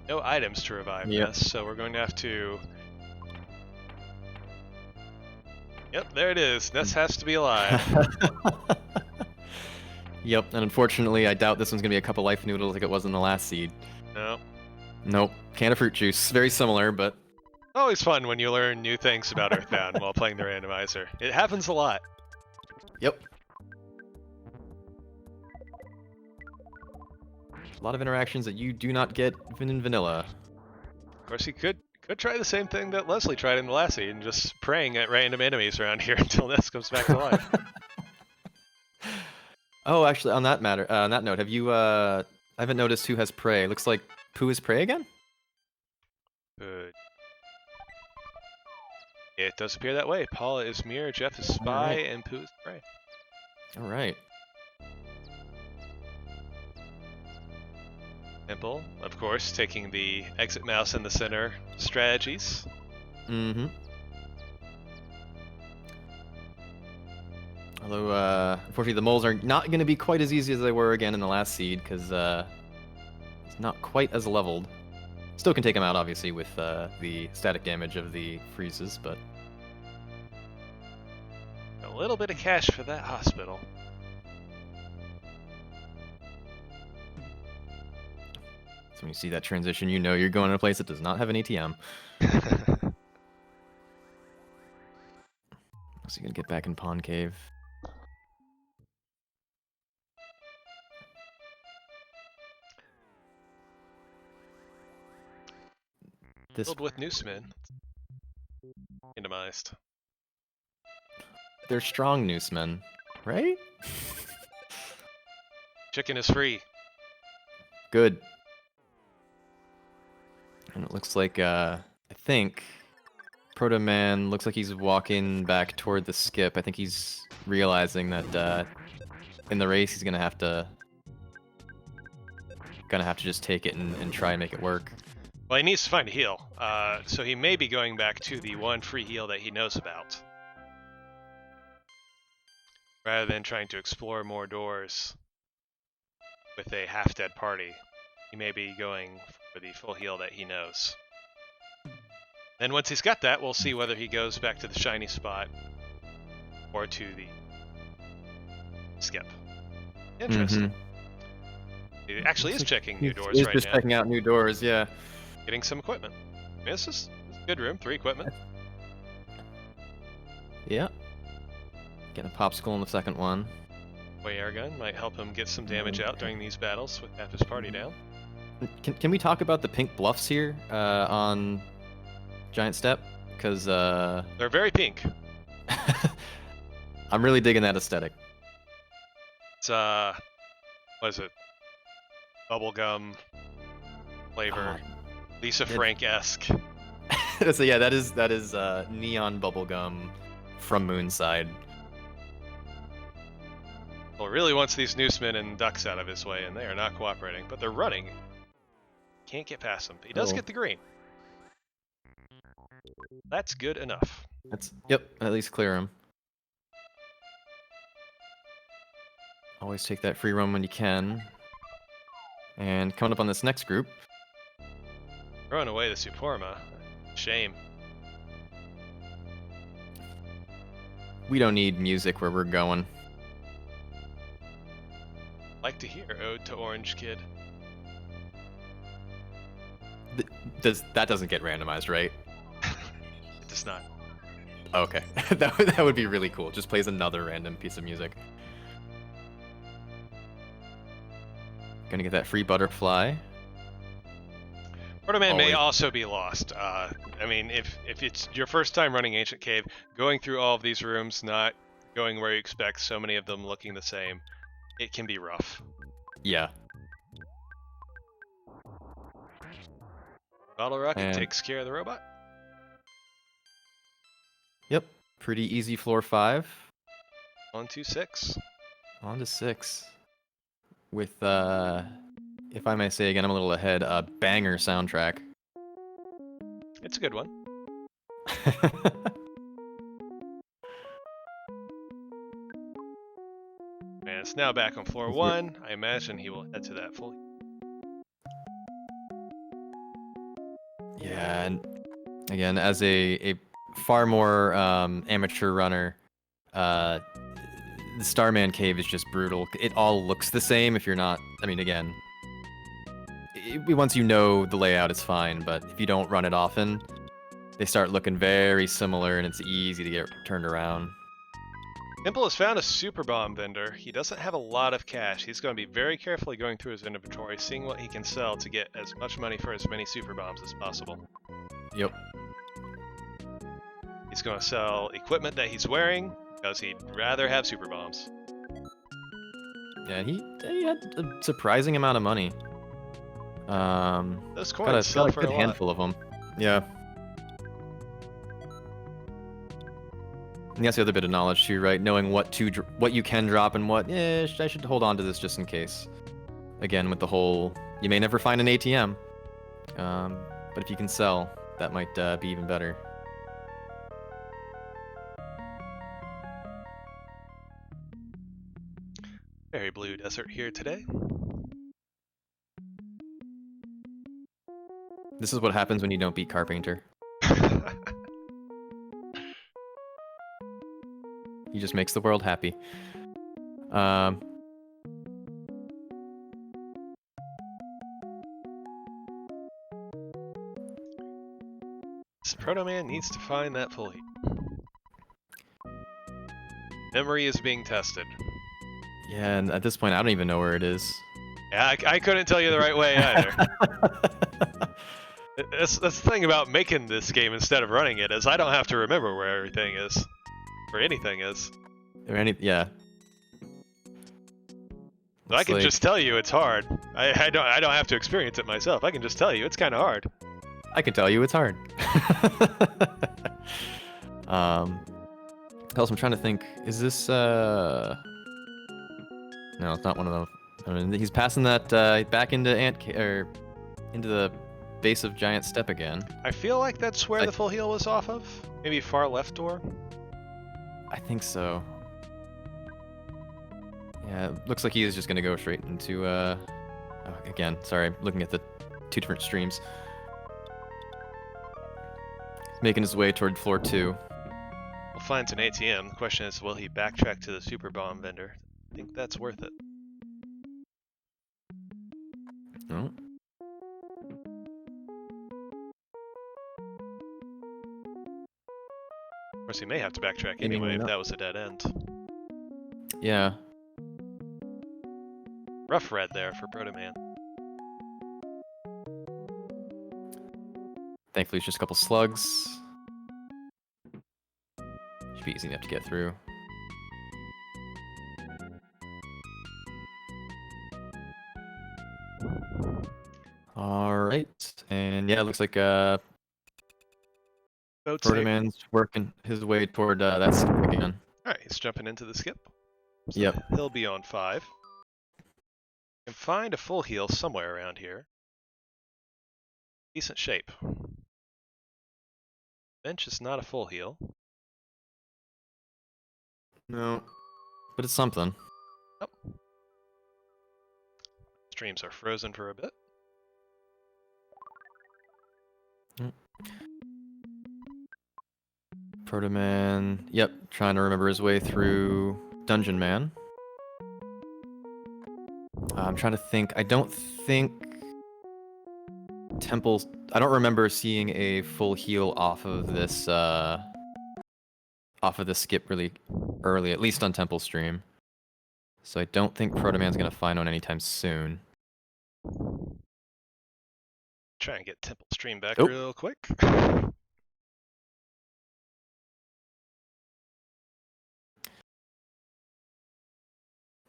No items to revive Ness, so we're going to have to... Yep, there it is. Ness has to be alive. Yep, and unfortunately, I doubt this one's going to be a couple life noodles like it was in the last seed. No. Nope. Can of fruit juice. Very similar, but... Always fun when you learn new things about Earthbound while playing the randomizer. It happens a lot. Yep. A lot of interactions that you do not get in vanilla. Of course, he could try the same thing that Leslie tried in the last seed and just praying at random enemies around here until Ness comes back to life. Oh, actually, on that note, have you, I haven't noticed who has prey. Looks like Pooh is prey again? Good. It does appear that way. Paula is Mirror, Jeff is Spy, and Pooh is Prey. Alright. Temple, of course, taking the exit mouse in the center strategies. Mm-hmm. Although, unfortunately, the moles are not going to be quite as easy as they were again in the last seed, because it's not quite as leveled. Still can take him out, obviously, with the static damage of the freezes, but... A little bit of cash for that hospital. So when you see that transition, you know you're going to a place that does not have an ATM. So you're going to get back in Pond Cave. Filled with Noosemen. Randomized. They're strong Noosemen, right? Chicken is free. Good. And it looks like, I think, Protoman looks like he's walking back toward the skip. I think he's realizing that in the race he's gonna have to just take it and try and make it work. Well, he needs to find a heal, so he may be going back to the one free heal that he knows about. Rather than trying to explore more doors with a half-dead party, he may be going for the full heal that he knows. Then once he's got that, we'll see whether he goes back to the shiny spot or to the skip. Interesting. He actually is checking new doors right now. He's just checking out new doors, yeah. Getting some equipment. I mean, this is a good room, 3 equipment. Yeah. Getting a popsicle in the second one. Way air gun might help him get some damage out during these battles with half his party down. Can we talk about the pink bluffs here on Giant Step? Because they're very pink. I'm really digging that aesthetic. It's what is it? Bubblegum flavor. Lisa Frank-esque. So yeah, that is neon bubblegum from Moonside. Well, really wants these Noosemen and ducks out of his way, and they are not cooperating. But they're running. Can't get past them. He does get the green. That's good enough. Yep, at least clear him. Always take that free roam when you can. And coming up on this next group. Throwing away the Suporma. Shame. We don't need music where we're going. Like to hear Ode to Orange Kid. That doesn't get randomized, right? It does not. Okay, that would be really cool. Just plays another random piece of music. Gonna get that free butterfly. Protoman may Always. also be lost. I mean, if it's your first time running Ancient Cave, going through all of these rooms, not going where you expect, so many of them looking the same, it can be rough. Yeah. Bottle Rocket And- takes care of the robot. Yep. Pretty easy floor 5. 1, 2, 6. On to 6. With, if I may say again, I'm a little ahead, a banger soundtrack. It's a good one. And it's now back on floor 1. I imagine he will head to that full. Yeah, and again, as a far more amateur runner, the Starman Cave is just brutal. It all looks the same if you're not. I mean, again, once you know the layout, it's fine. But if you don't run it often, they start looking very similar, and it's easy to get turned around. Simple has found a super bomb vendor. He doesn't have a lot of cash. He's going to be very carefully going through his inventory, seeing what he can sell to get as much money for as many super bombs as possible. Yep. He's going to sell equipment that he's wearing because he'd rather have super bombs. Yeah, he had a surprising amount of money. Those Got coins a sell for a good lot. handful of them. Yeah. And that's the other bit of knowledge too, right? Knowing what you can drop and what, I should hold on to this just in case. Again, with the whole, you may never find an ATM, but if you can sell, that might be even better. Very blue desert here today. This is what happens when you don't beat Carpenter. He just makes the world happy. So Protoman needs to find that full heat. Memory is being tested. Yeah, and at this point, I don't even know where it is. Yeah, I couldn't tell you the right way either. That's the thing about making this game instead of running it, is I don't have to remember where everything is. Where anything is. Yeah. So I can just tell you it's hard. I don't have to experience it myself. I can just tell you it's kind of hard. I can tell you it's hard. Else I'm trying to think. Is this No, it's not one of them. I mean, he's passing that back into into the base of Giant Step again. I feel like that's where the full heal was off of. Maybe far left door. I think so. Yeah, it looks like he is just gonna go straight into again, sorry, I'm looking at the 2 different streams. Making his way toward floor 2. Well, finds an ATM. The question is, will he backtrack to the super bomb vendor? I think that's worth it. Oh. Of course, he may have to backtrack Maybe anyway if not. that was a dead end. Yeah. Rough red there for Protoman. Thankfully, it's just a couple slugs. Should be easy enough to get through. Alright. And yeah, it looks like Boat's here. Protoman's working his way toward that skip again. Alright, he's jumping into the skip. So Yep. he'll be on 5. And find a full heal somewhere around here. Decent shape. Bench is not a full heal. No. But it's something. Oh. Streams are frozen for a bit. Protoman, yep, trying to remember his way through Dungeon Man. I'm trying to think. I don't think Temples. I don't remember seeing a full heal off of this off of the skip really early, at least on Temple stream. So I don't think Protoman's gonna find one anytime soon. Try and get Temple stream back Oh. real quick.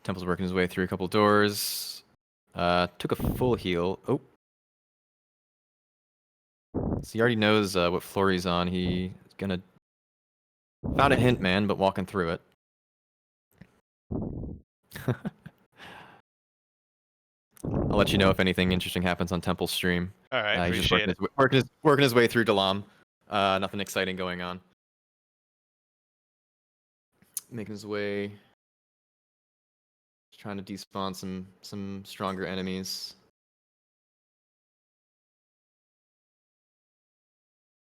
Temple's working his way through a couple doors. Took a full heal. Oh. So he already knows what floor he's on. He's gonna... Found a hint, man, but walking through it. I'll let you know if anything interesting happens on Temple's stream. All right, He's just appreciate it. working his way through Dalam. Nothing exciting going on. Making his way... Just trying to despawn some stronger enemies.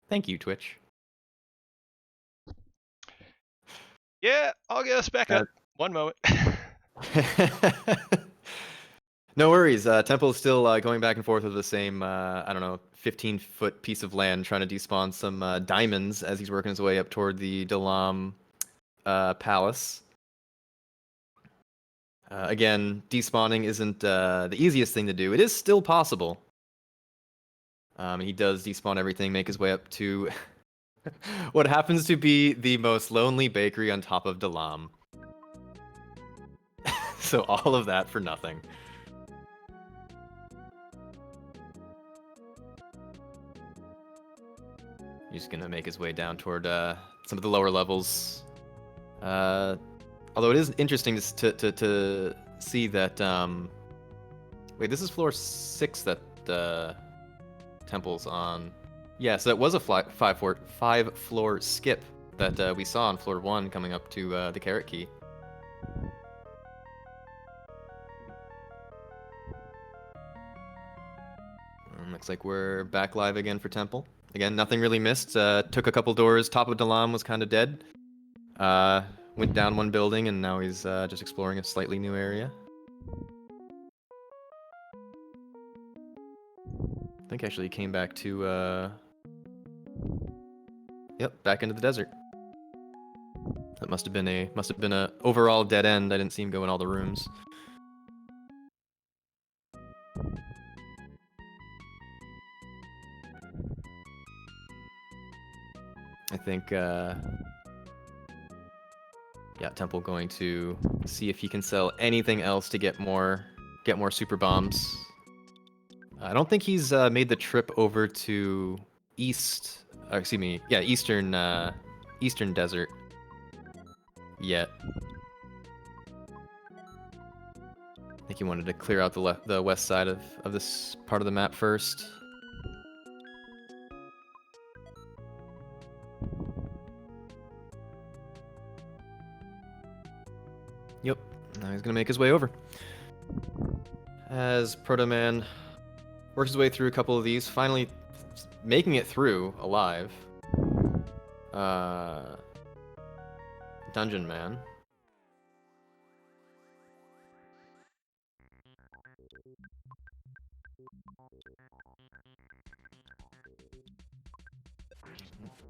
Thank you, Twitch. Yeah, I'll get us back up. One moment. No worries. Temple's still going back and forth with the same, I don't know, 15-foot piece of land, trying to despawn some diamonds as he's working his way up toward the Dalam palace. Again, despawning isn't the easiest thing to do. It is still possible. He does despawn everything, make his way up to what happens to be the most lonely bakery on top of Dalam. So all of that for nothing. He's gonna make his way down toward some of the lower levels. Although it is interesting to see that. Wait, this is floor 6 that Temple's on. Yeah, so it was a 5-floor skip that we saw on floor 1 coming up to the Carrot Key. Looks like we're back live again for Temple. Again, nothing really missed. Took a couple doors. Top of Dalam was kind of dead. Went down one building, and now he's just exploring a slightly new area. I think actually he came back to... Yep, back into the desert. That must have been a overall dead end. I didn't see him go in all the rooms. I think, yeah, Temple going to see if he can sell anything else to get more super bombs. I don't think he's made the trip over to Eastern Desert yet. I think he wanted to clear out the west side of this part of the map first. Yep, now he's gonna make his way over. As Protoman works his way through a couple of these, finally making it through alive. Dungeon Man.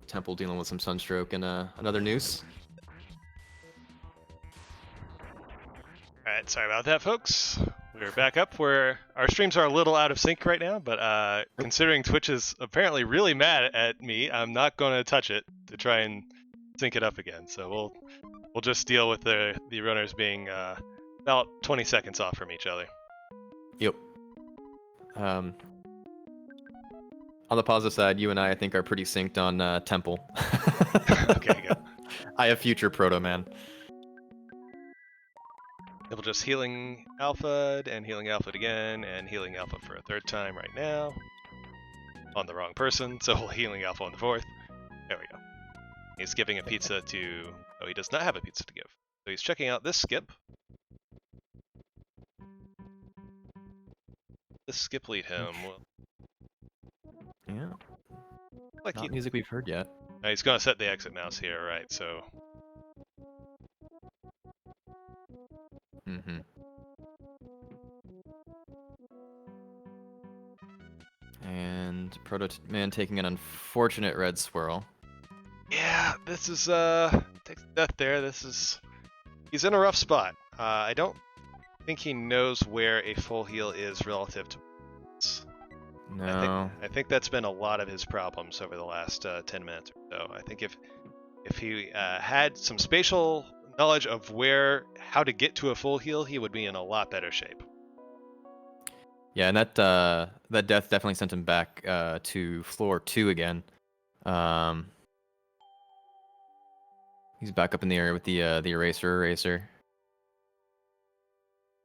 Temple dealing with some sunstroke and another noose. Alright, sorry about that, folks. We're back up where our streams are a little out of sync right now, but considering Twitch is apparently really mad at me, I'm not going to touch it to try and sync it up again. So we'll just deal with the runners being about 20 seconds off from each other. Yep. On the positive side, you and I think, are pretty synced on Temple. Okay, good. I have future Protoman. We're just healing Alpha and healing Alpha again and healing Alpha for a third time right now. On the wrong person, so healing Alpha on the fourth. There we go. He's giving a pizza to... Oh, he does not have a pizza to give. So he's checking out this skip. This skip lead him. Yeah. Like Not music we've heard yet. He's going to set the exit mouse here, right? So... Mm-hmm. And Protoman taking an unfortunate red swirl. Yeah, this is damn, takes death there. He's in a rough spot. I don't think he knows where a full heal is relative to. No. I think that's been a lot of his problems over the last 10 minutes or so. I think if he had some spatial knowledge of how to get to a full heal, he would be in a lot better shape. Yeah, and that death definitely sent him back to floor 2 again. He's back up in the area with the eraser.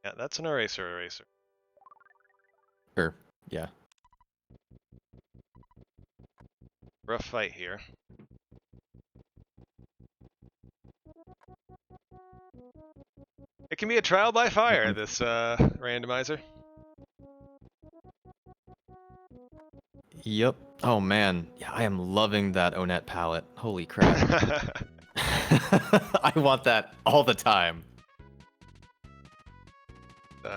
Yeah, that's an eraser. Sure. Yeah. Rough fight here. It can be a trial by fire, this randomizer. Yep. Oh man, yeah, I am loving that Onet palette. Holy crap. I want that all the time.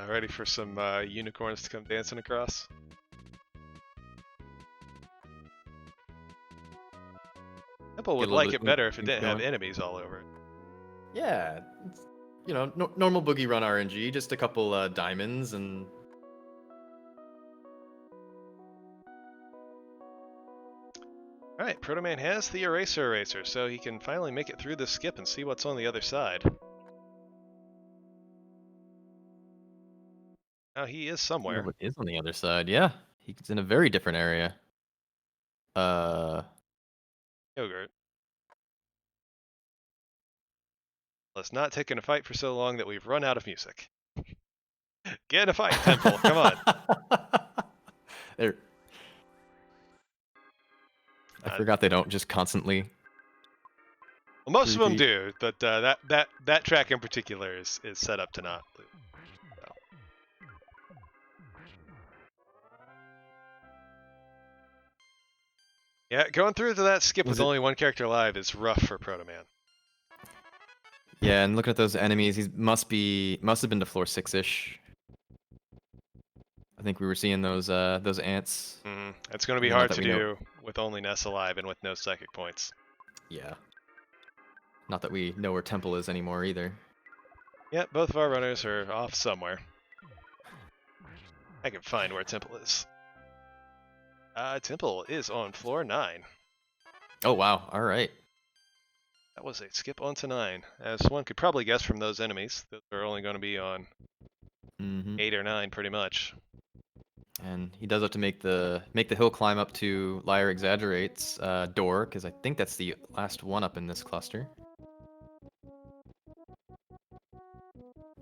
Ready for some unicorns to come dancing across? Temple would like it better if it didn't have enemies all over it. Yeah, it's, normal boogie run RNG, just a couple diamonds and. Alright, Protoman has the eraser, so he can finally make it through the skip and see what's on the other side. Now he is somewhere. What is on the other side? Yeah, he's in a very different area. Yogurt. Let's not take in a fight for so long that we've run out of music. Get in a fight, Temple, come on. There. I forgot they don't just constantly. Well, most of them do, but that track in particular is set up to not loop. So. Yeah, going through to that skip with only one character alive is rough for Protoman. Yeah, and looking at those enemies, he must have been to floor 6-ish. I think we were seeing those ants. It's going to be hard to do with only Ness alive and with no psychic points. Yeah. Not that we know where Temple is anymore either. Yeah, both of our runners are off somewhere. I can find where Temple is. Temple is on floor 9. Oh wow! All right. That was a skip onto 9, as one could probably guess from those enemies. Those are only going to be on 8 or 9, pretty much. And he does have to make the hill climb up to Liar Exaggerates door, because I think that's the last one up in this cluster.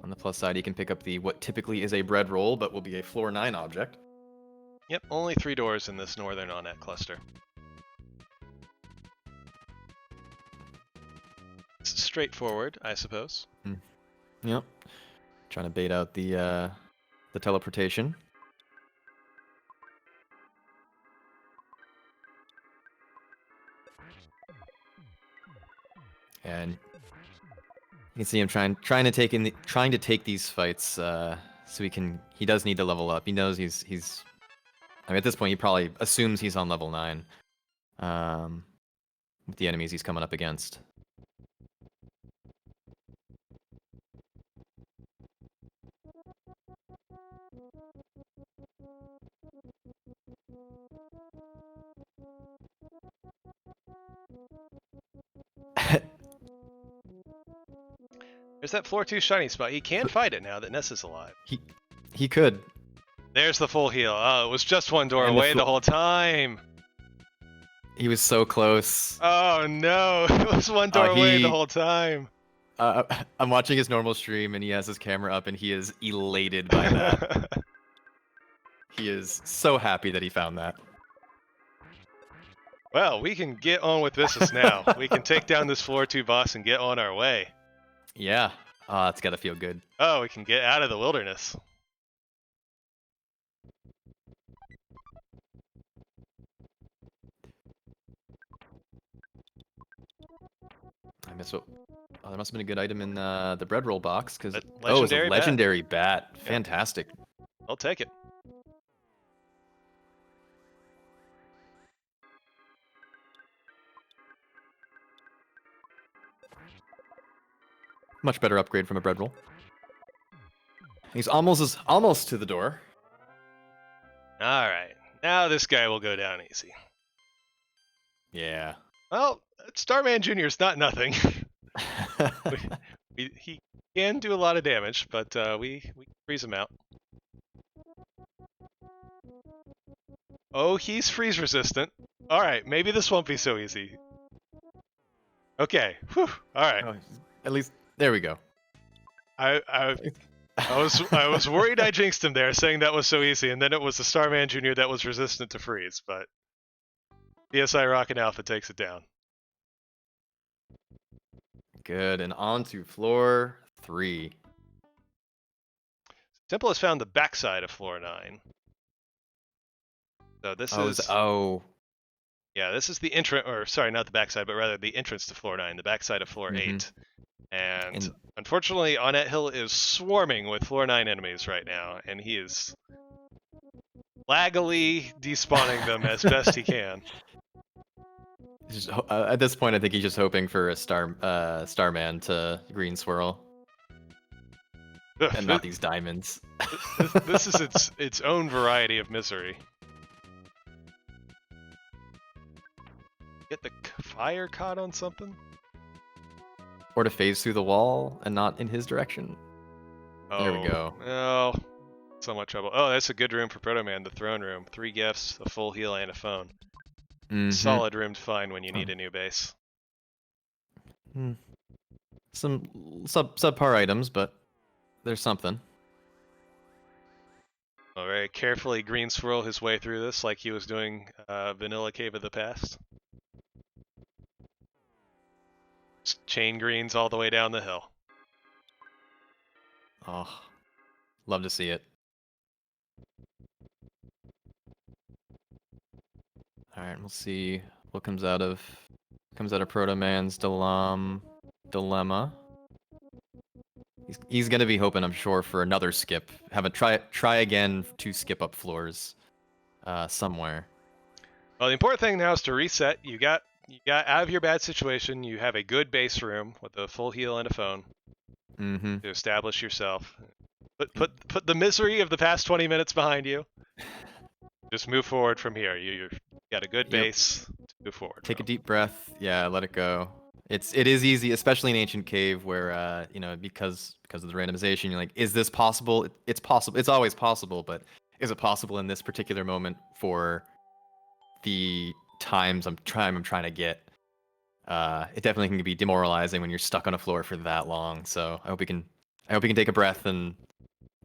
On the plus side, he can pick up what typically is a bread roll, but will be a floor 9 object. Yep, only 3 doors in this northern on-net cluster. It's straightforward, I suppose. Yep. Trying to bait out the teleportation. And you can see him trying to take these fights, so he does need to level up. He knows he's. I mean, at this point, he probably assumes he's on level 9, with the enemies he's coming up against. There's that floor 2 shiny spot. He can fight it now that Ness is alive. He could. There's the full heal. Oh, it was just one door away the whole time. He was so close. Oh no, it was one door away the whole time. I'm watching his normal stream and he has his camera up and he is elated by that. He is so happy that he found that. Well, we can get on with business now. We can take down this floor 2 boss and get on our way. Yeah. Oh, that's gotta feel good. Oh, we can get out of the wilderness. I miss what. Oh, there must have been a good item in the bread roll box because it's legendary a legendary bat. Yeah. Fantastic. I'll take it. Much better upgrade from a bread roll. He's almost to the door. All right, now this guy will go down easy. Yeah. Well, Starman Jr. is not nothing. He can do a lot of damage, but we freeze him out. Oh, he's freeze resistant. All right, maybe this won't be so easy. Okay. Whew. All right. Oh, at least there we go. I was worried I jinxed him there, saying that was so easy, and then it was the Starman Jr. that was resistant to freeze. But BSI Rocket Alpha takes it down. Good, and on to floor 3. Temple has found the backside of floor 9. So this is yeah, this is the entrance, or sorry, not the backside, but rather the entrance to floor 9, the backside of floor 8. And unfortunately, Onett Hill is swarming with floor 9 enemies right now, and he is laggily despawning them as best he can. Just, at this point, I think he's just hoping for a Starman to green swirl, and not these diamonds. This is its own variety of misery. Get the fire caught on something? Or to phase through the wall and not in his direction. Oh, there we go. Oh, so much trouble. Oh, that's a good room for Protoman, the throne room. 3 gifts, a full heal, and a phone. Solid room to find when you need a new base. Some subpar items, but there's something. I'll very carefully green swirl his way through this like he was doing Vanilla Cave of the Past. Just chain greens all the way down the hill. Oh, love to see it. All right, we'll see what comes out of Protoman's dilemma. He's gonna be hoping, I'm sure, for another skip. Have a try again to skip up floors somewhere. Well, the important thing now is to reset. You got out of your bad situation. You have a good base room with a full heal and a phone to establish yourself. Put the misery of the past 20 minutes behind you. Just move forward from here. You got a good base to move forward. Take a deep breath. Yeah, let it go. It is easy, especially in Ancient Cave, where because of the randomization, you're like, is this possible? It's possible. It's always possible, but is it possible in this particular moment for the times I'm trying to get? It definitely can be demoralizing when you're stuck on a floor for that long. So I hope he can take a breath, and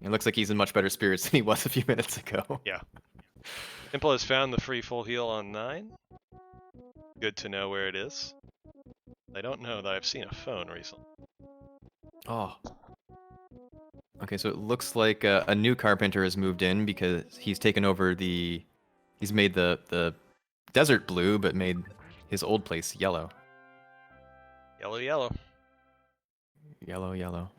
it looks like he's in much better spirits than he was a few minutes ago. Yeah. Simple has found the free full heal on 9. Good to know where it is. I don't know that I've seen a phone recently. Oh. Okay, so it looks like a new carpenter has moved in because he's taken over he's made the desert blue, but made his old place yellow. Yellow, yellow. Yellow, yellow.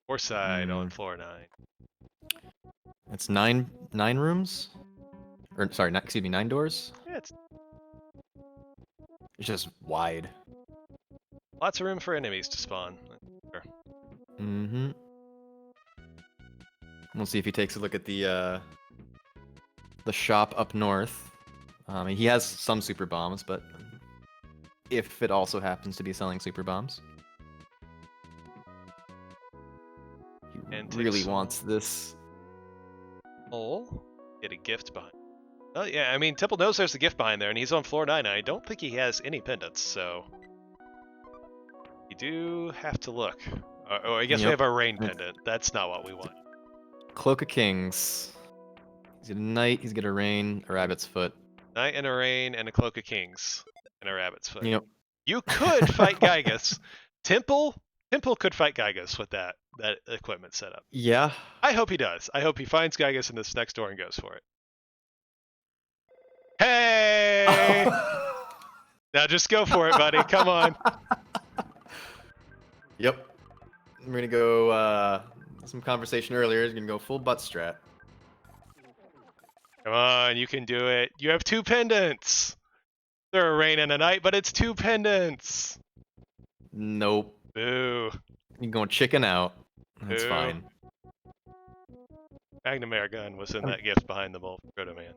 Or side on floor 9. It's nine rooms? Or sorry, excuse me, 9 doors? Yeah, it's just wide. Lots of room for enemies to spawn. Sure. We'll see if he takes a look at the shop up north. He has some super bombs, but if it also happens to be selling super bombs. He really wants this. Oh, get a gift behind. Oh yeah, I mean Temple knows there's a gift behind there, and he's on floor 9. I don't think he has any pendants, so you do have to look. Or I guess we have a rain pendant. That's not what we want. Cloak of Kings. He's got a knight. He's got a rain, a rabbit's foot. Knight and a rain and a cloak of kings and a rabbit's foot. You could fight Gygus. Temple could fight Gygus with that equipment setup. Yeah. I hope he does. I hope he finds Gygus in this next door and goes for it. Hey! Now just go for it, buddy. Come on. Yep. We're gonna go. Some conversation earlier is gonna go full butt strat. Come on, you can do it. You have 2 pendants. They're a rain and a night, but it's 2 pendants. Nope. Boo. You're going chicken out. That's Boo. fine. Magnum Air Gun was in that gift behind the bowl for Protoman.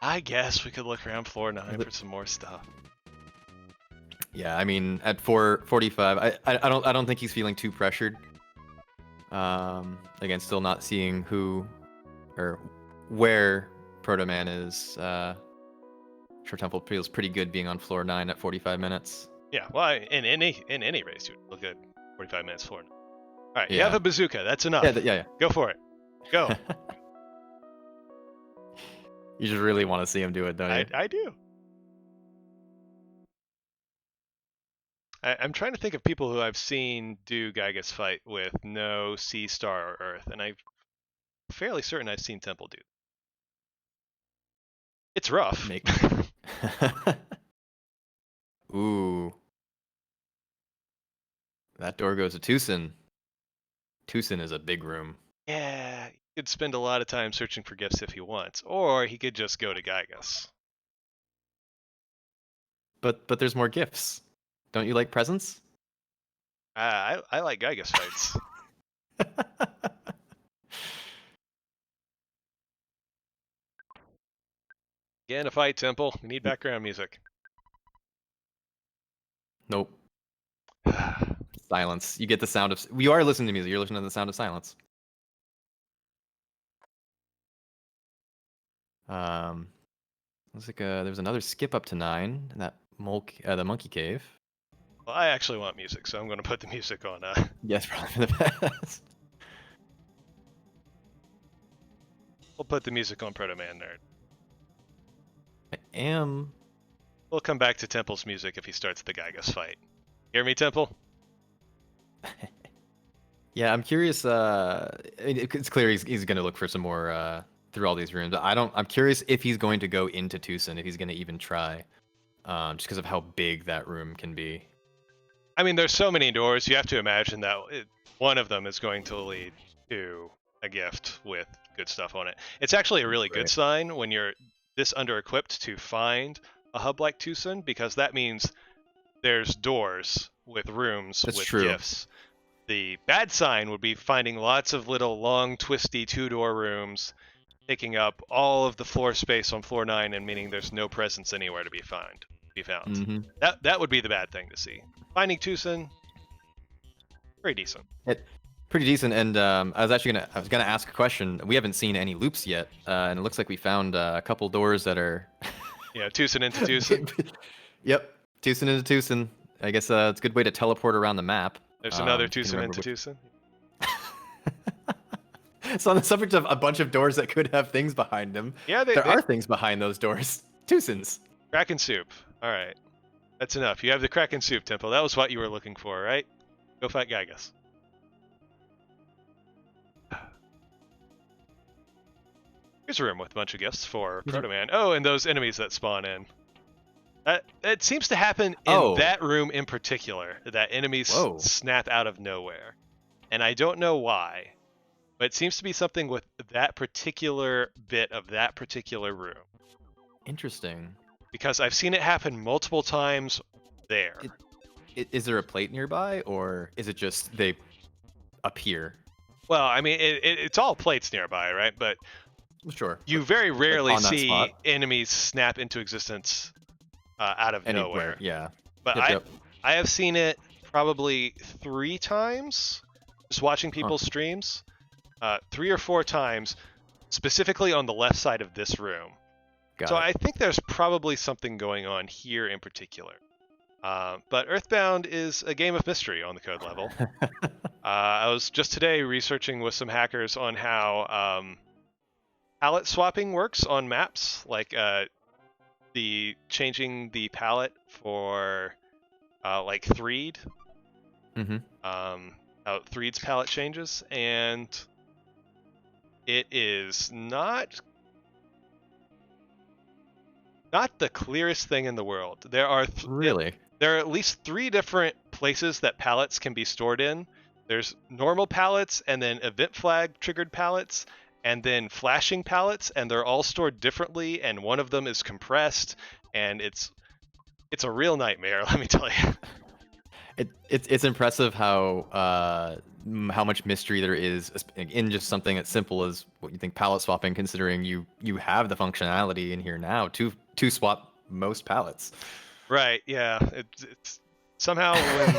I guess we could look around floor 9 for some more stuff. Yeah, I mean, at 4:45, I don't think he's feeling too pressured. Again, still not seeing who or where Protoman is. Sure, Temple feels pretty good being on floor 9 at 45 minutes. Yeah, well, in any race, you would look good 45 minutes floor 9. All right, you Yeah. have a bazooka. That's enough. Yeah. Go for it. Go. You just really want to see him do it, don't you? I do. I'm trying to think of people who I've seen do Gygas fight with no sea, star, or earth, and I'm fairly certain I've seen Temple do. It's rough. Ooh. That door goes to Tucson. Tucson is a big room. Yeah, he could spend a lot of time searching for gifts if he wants, or he could just go to Gygas. But there's more gifts. Don't you like presents? I like Gygas fights. Again, a fight, Temple. We need background music. Nope. Silence. You get the sound of... You are listening to music. You're listening to the sound of silence. Looks like there's another skip up to 9 in that the monkey cave. Well, I actually want music, so I'm going to put the music on. Yes, probably for the best. We'll put the music on Protoman Nerd. I am... We'll come back to Temple's music if he starts the Gygas fight. Hear me, Temple? Yeah, I'm curious. It's clear he's going to look for some more through all these rooms. But I'm curious if he's going to go into Tucson, if he's going to even try, just because of how big that room can be. I mean, there's so many doors. You have to imagine that one of them is going to lead to a gift with good stuff on it. It's actually a really good sign when you're this under-equipped to find a hub like Tucson, because that means there's doors with rooms with gifts. The bad sign would be finding lots of little long, twisty 2-door rooms taking up all of the floor space on floor 9, and meaning there's no presence anywhere to be found. Mm-hmm. That would be the bad thing to see. Finding Tucson, pretty decent. Pretty decent, and I was gonna ask a question. We haven't seen any loops yet, and it looks like we found a couple doors that are. Yeah, Tucson into Tucson. Yep, Tucson into Tucson. I guess it's a good way to teleport around the map. There's another Tucson into Tucson. So on the subject of a bunch of doors that could have things behind them, yeah, there are things behind those doors. Tucson's. Kraken soup. All right, that's enough. You have the Kraken soup, Temple. That was what you were looking for, right? Go fight Gygas. Here's a room with a bunch of gifts for Protoman. Oh, and those enemies that spawn in. It seems to happen in that room in particular, that enemies snap out of nowhere. And I don't know why, but it seems to be something with that particular bit of that particular room. Interesting. Because I've seen it happen multiple times there. Is there a plate nearby, or is it just they appear? Well, I mean, it's all plates nearby, right? But sure, you very rarely see enemies snap into existence out of nowhere. Yeah. But I have seen it probably 3 times, just watching people's streams. 3 or 4 times, specifically on the left side of this room. So I think there's probably something going on here in particular. But Earthbound is a game of mystery on the code level. I was just today researching with some hackers on how palette swapping works on maps, like changing the palette for like Threed. Mm-hmm. How Threed's palette changes, and it is not the clearest thing in the world. There are really? There are at least 3 different places that pallets can be stored in. There's normal pallets, and then event flag triggered pallets, and then flashing pallets, and they're all stored differently, and one of them is compressed, and it's a real nightmare, let me tell you. It's impressive how much mystery there is in just something as simple as what you think pallet swapping, considering you have the functionality in here now to swap most pallets. Right, yeah. It's somehow when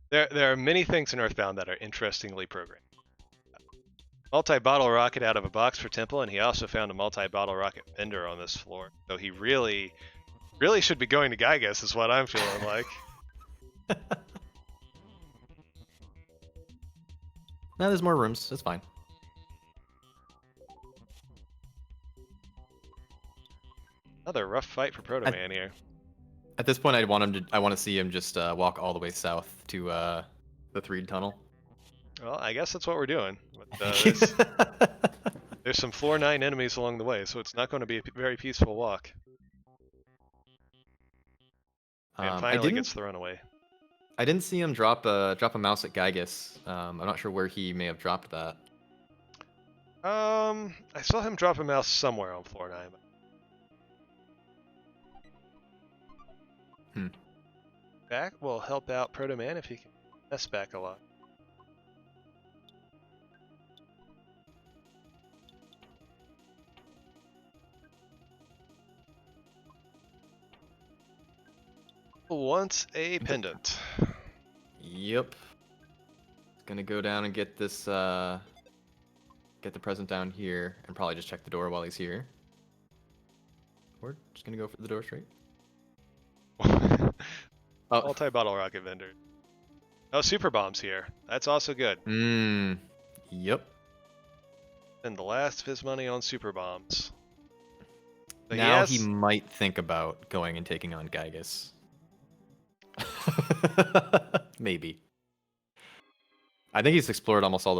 there are many things in Earthbound that are interestingly programmed. Multi-bottle rocket out of a box for Temple, and he also found a multi-bottle rocket vendor on this floor. So he really should be going to Gygas, is what I'm feeling like. No, there's more rooms. It's fine. Another rough fight for Protoman here. At this point, I want to see him just walk all the way south to the Threed tunnel. Well, I guess that's what we're doing. There's some floor 9 enemies along the way, so it's not going to be a very peaceful walk. And finally gets the runaway. I didn't see him drop a mouse at Gygas. I'm not sure where he may have dropped that. I saw him drop a mouse somewhere on floor 9. Back will help out Protoman if he can mess back a lot. Wants a pendant. Yep. Gonna go down and get this get the present down here and probably just check the door while he's here. Or just gonna go for the door straight. Multi-bottle rocket vendor. Oh, super bombs here. That's also good. Yep. And the last of his money on super bombs. But now yes, he might think about going and taking on Gygas. Maybe. I think he's explored almost all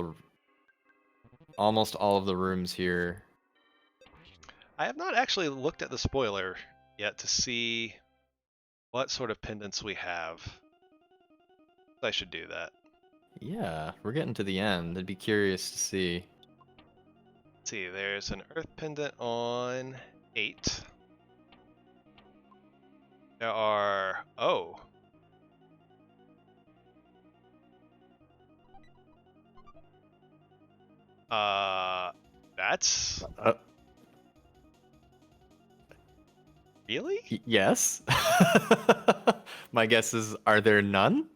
of the rooms here. I have not actually looked at the spoiler yet to see what sort of pendants we have. I should do that. Yeah, we're getting to the end. I'd be curious to see. Let's see, there's an Earth pendant on 8. There are... Oh. That's... Really? Yes. My guess is, are there none?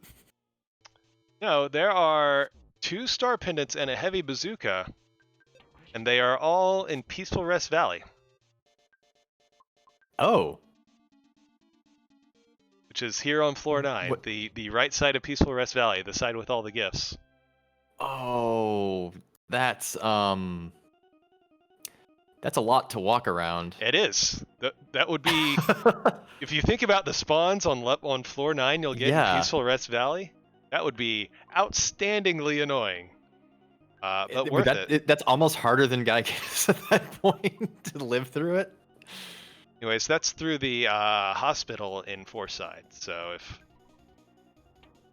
No, there are 2 star pendants and a heavy bazooka, and they are all in Peaceful Rest Valley. Oh. Which is here on floor 9, What? the right side of Peaceful Rest Valley, the side with all the gifts. Oh, that's a lot to walk around. It is. That would be... If you think about the spawns on floor 9 you'll get in Peaceful Rest Valley, that would be outstandingly annoying. But worth it. That's almost harder than Gygas at that point to live through it. Anyways, that's through the hospital in Forside. So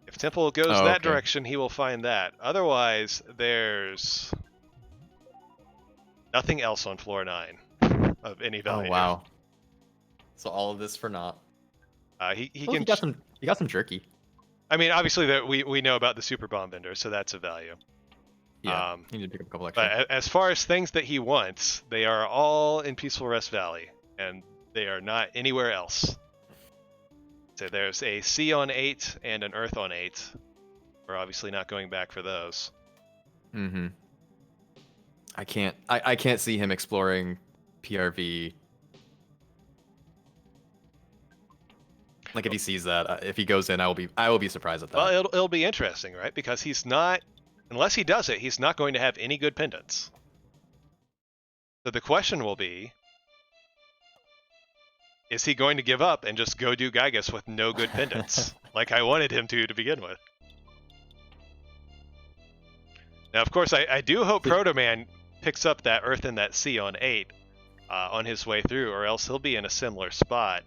if Temple goes that direction, he will find that. Otherwise, there's nothing else on floor 9 of any value. Oh wow! So all of this for naught. He got some jerky. I mean, obviously that we know about the super bomb vendor, so that's a value. Yeah, he need to pick up a couple extra. But as far as things that he wants, they are all in Peaceful Rest Valley, and they are not anywhere else. So there's a sea on 8 and an earth on 8. We're obviously not going back for those. Mm-hmm. I can't see him exploring PRV. Like if he sees that, if he goes in, I will be surprised at that. Well, it'll be interesting, right? Because he's not, unless he does it, he's not going to have any good pendants. So the question will be, is he going to give up and just go do Gygas with no good pendants, like I wanted him to begin with? Now, of course, I do hope Protoman picks up that Earth and that Sea on 8 on his way through, or else he'll be in a similar spot.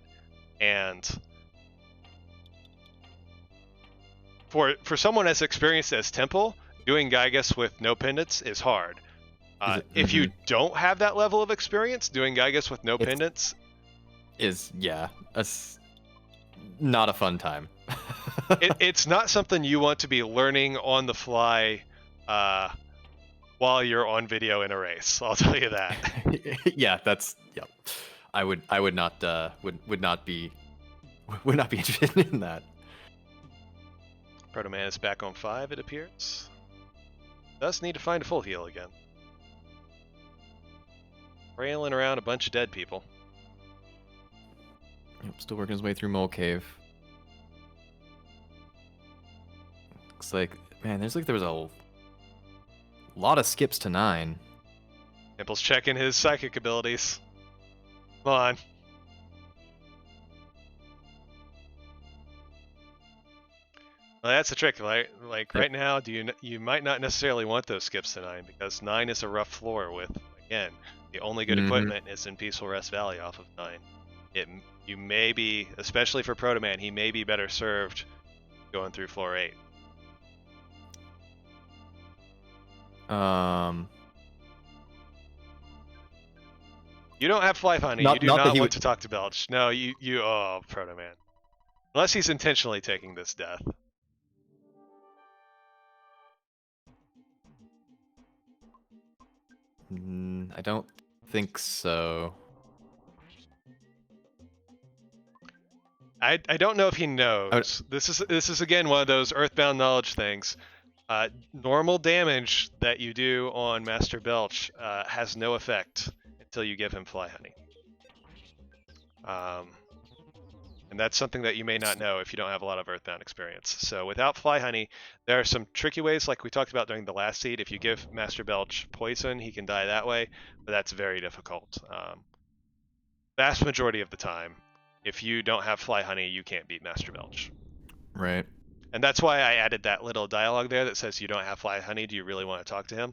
And for someone as experienced as Temple, doing Gygus with no pendants is hard. If you don't have that level of experience, doing Gygus with no pendants is not a fun time. it's not something you want to be learning on the fly while you're on video in a race. I'll tell you that. Yeah, I would not be interested in that. Protoman is back on 5, it appears. Does need to find a full heal again. Railing around a bunch of dead people. Yep, still working his way through Mole Cave. Looks like, man, there was a lot of skips to 9. Temple's checking his psychic abilities. Come on. Well, that's the trick. Like right now, you might not necessarily want those skips to 9 because 9 is a rough floor with, again, the only good equipment is in Peaceful Rest Valley off of 9. You may be, especially for Protoman, he may be better served going through floor 8. You don't have Fly Honey. You do not want to talk to Belch. No, oh, Protoman. Unless he's intentionally taking this death. I don't think so. I don't know if he knows. This is again one of those Earthbound knowledge things. Normal damage that you do on Master Belch has no effect until you give him Fly Honey. And that's something that you may not know if you don't have a lot of Earthbound experience. So without Fly Honey, there are some tricky ways, like we talked about during the last seed. If you give Master Belch poison, he can die that way, but that's very difficult. Vast majority of the time, if you don't have Fly Honey, you can't beat Master Belch. Right. And that's why I added that little dialogue there that says you don't have Fly Honey, do you really want to talk to him?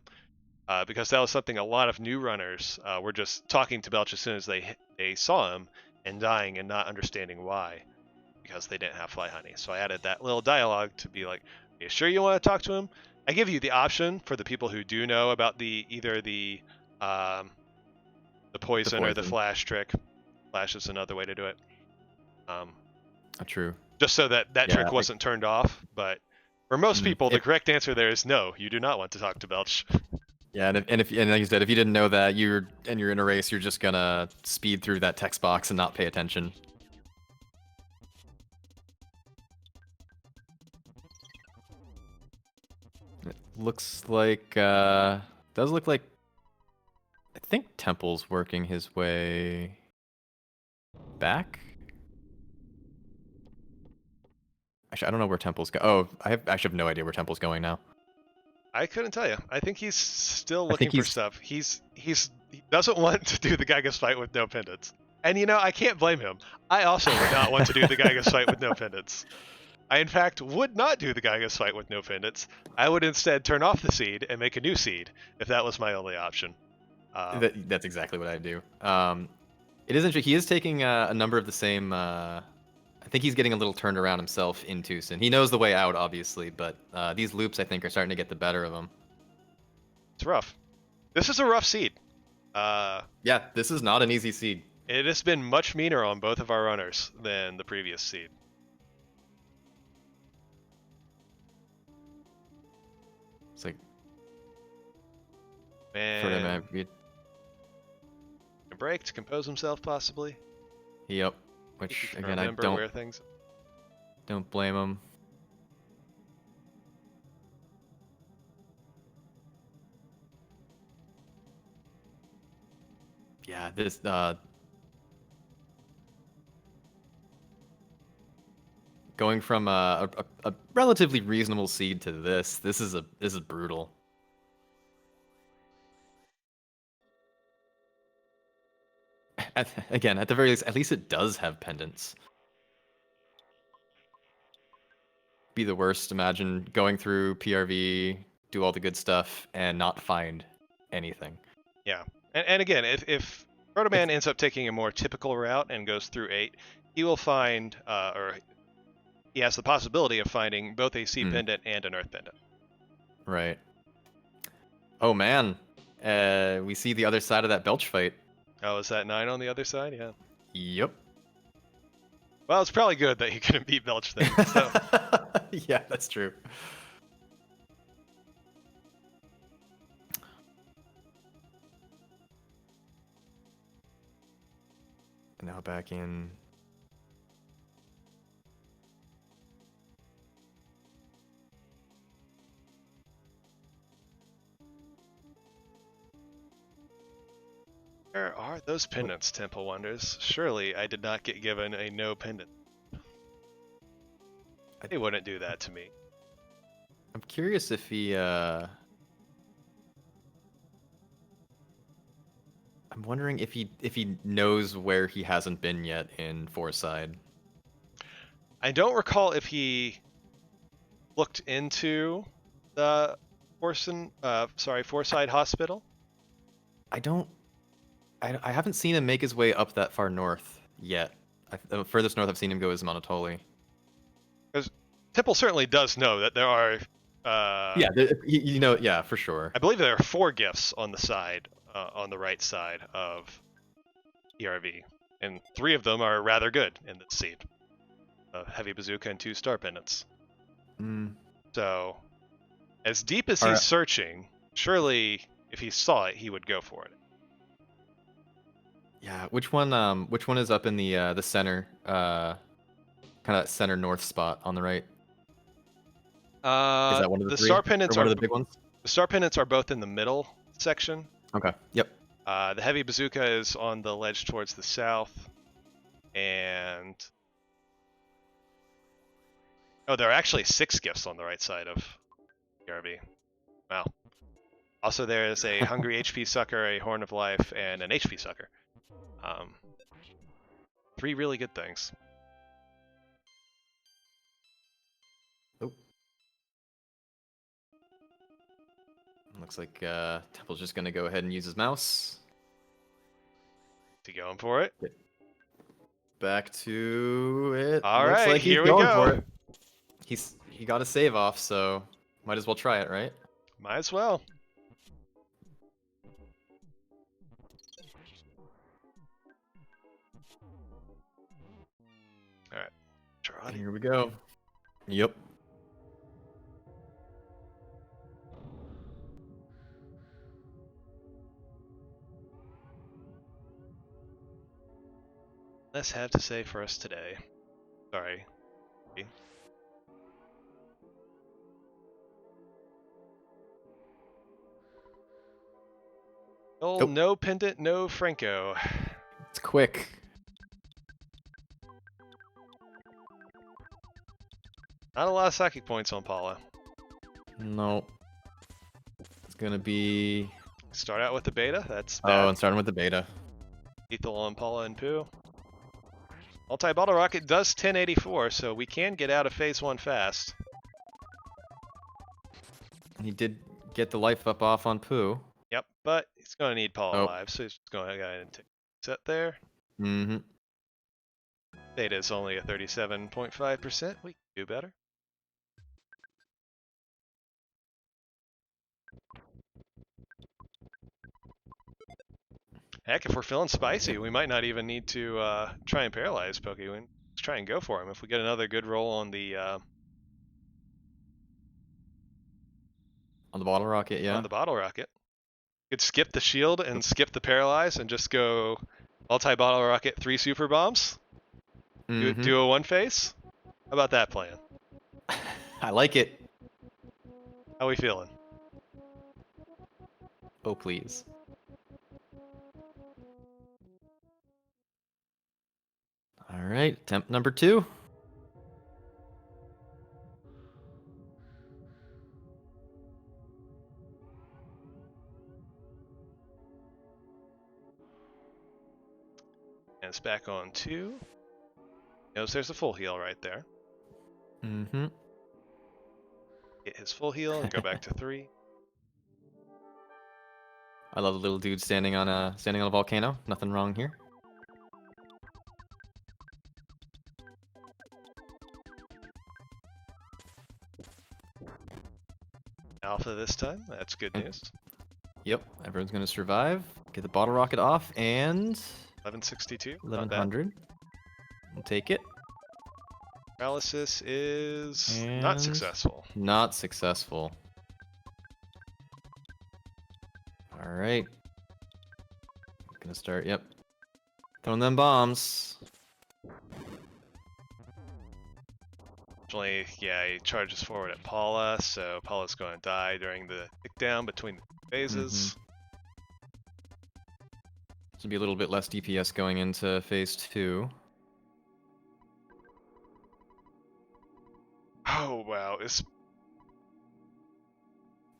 Because that was something a lot of new runners were just talking to Belch as soon as they saw him and dying and not understanding why, because they didn't have Fly Honey. So I added that little dialogue to be like, are you sure you want to talk to him? I give you the option for the people who do know about either the poison or the flash trick. Flash is another way to do it. True. Just so that trick wasn't turned off. But for most people, the correct answer there is no. You do not want to talk to Belch. Yeah, and like you said, if you didn't know that, you're in a race, you're just gonna speed through that text box and not pay attention. It looks like does look like I think Temple's working his way back. Actually, I don't know where Temple's go. Oh, I actually have no idea where Temple's going now. I couldn't tell you. I think he's still looking for stuff. He doesn't want to do the Gygus fight with no pendants. And I can't blame him. I also would not want to do the Gygus fight with no pendants. I, in fact, would not do the Gygus fight with no pendants. I would instead turn off the seed and make a new seed, if that was my only option. That's exactly what I do. It is interesting. He is taking a number of the same... I think he's getting a little turned around himself in Tucson. He knows the way out, obviously, but these loops, I think, are starting to get the better of him. It's rough. This is a rough seed. Yeah, this is not an easy seed. It has been much meaner on both of our runners than the previous seed. It's like... Man... A break to compose himself, possibly? Yep. Which, again, I don't blame him. Yeah, this, going from a relatively reasonable seed to this is brutal. Again, at the very least, at least it does have pendants. Be the worst. Imagine going through PRV, do all the good stuff, and not find anything. Yeah, and again, if Protoman ends up taking a more typical route and goes through 8, he will find, or he has the possibility of finding both a sea pendant and an earth pendant. Right. Oh man, we see the other side of that Belch fight. Oh, is that 9 on the other side? Yeah. Yep. Well, it's probably good that he couldn't beat Belch then. So. Yeah, that's true. Now back in. Where are those pendants, Temple wonders? Surely I did not get given a no pendant. They wouldn't do that to me. I'm curious if he. I'm wondering if he knows where he hasn't been yet in Forside. I don't recall if he looked into the Forside Hospital. I haven't seen him make his way up that far north yet. The furthest north I've seen him go is Monotoli. Because Temple certainly does know that there are. Yeah, yeah, for sure. I believe there are 4 gifts on the side, on the right side of ERV, and 3 of them are rather good in this seed. A heavy bazooka and 2 star pendants. So, as deep as he's searching, surely if he saw it, he would go for it. Yeah, which one is up in the center, kind of center north spot on the right? Is that one of the three? Star pendants or one of the big ones? The star pendants are both in the middle section. Okay. Yep. The heavy bazooka is on the ledge towards the south, and there are actually 6 gifts on the right side of ERV. Wow. Also, there is a hungry HP sucker, a horn of life, and an HP sucker. 3 really good things. Oh. Looks like Temple's just gonna go ahead and use his mouse. Is he going for it? Back to it. All Looks right, like here he's we going go. for it. He got a save off, so might as well try it, right? Might as well. All right, Charlie. Here we go. Yep. Let's have to say for us today. Sorry. Oh, Nope. no pendant, no Franco. It's quick. Not a lot of psychic points on Paula. No. It's gonna be. Start out with the beta. That's Oh, bad. and starting with the beta. Ethel on Paula and Pooh. Multi-bottle rocket does 1084, so we can get out of phase 1 fast. He did get the life up off on Pooh. Yep, but he's going to need Paula Oh. alive, so he's just going to go ahead and take set there. Mm-hmm. Beta is only a 37.5%. We can do better. Heck, if we're feeling spicy, we might not even need to try and paralyze Pokey. Let's try and go for him. If we get another good roll on the bottle rocket, yeah. on the bottle rocket, could skip the shield and skip the paralyze and just go multi-bottle rocket 3 super bombs. Mm-hmm. Do a 1 phase. How about that plan? I like it. How we feeling? Oh, please. All right, attempt number 2. And it's back on 2. Notice there's a full heal right there. Mm-hmm. Get his full heal and go back to 3. I love the little dude standing on a volcano. Nothing wrong here. Alpha this time. That's good news. Yep, everyone's gonna survive. Get the bottle rocket off, and 1162. Not bad. 1100. We'll take it. Paralysis is And not successful. Not successful. All right. Gonna start. Yep. Throwing them bombs. Unfortunately, yeah, he charges forward at Paula, so Paula's going to die during the kickdown between the phases. This will be a little bit less DPS going into phase 2. Oh wow,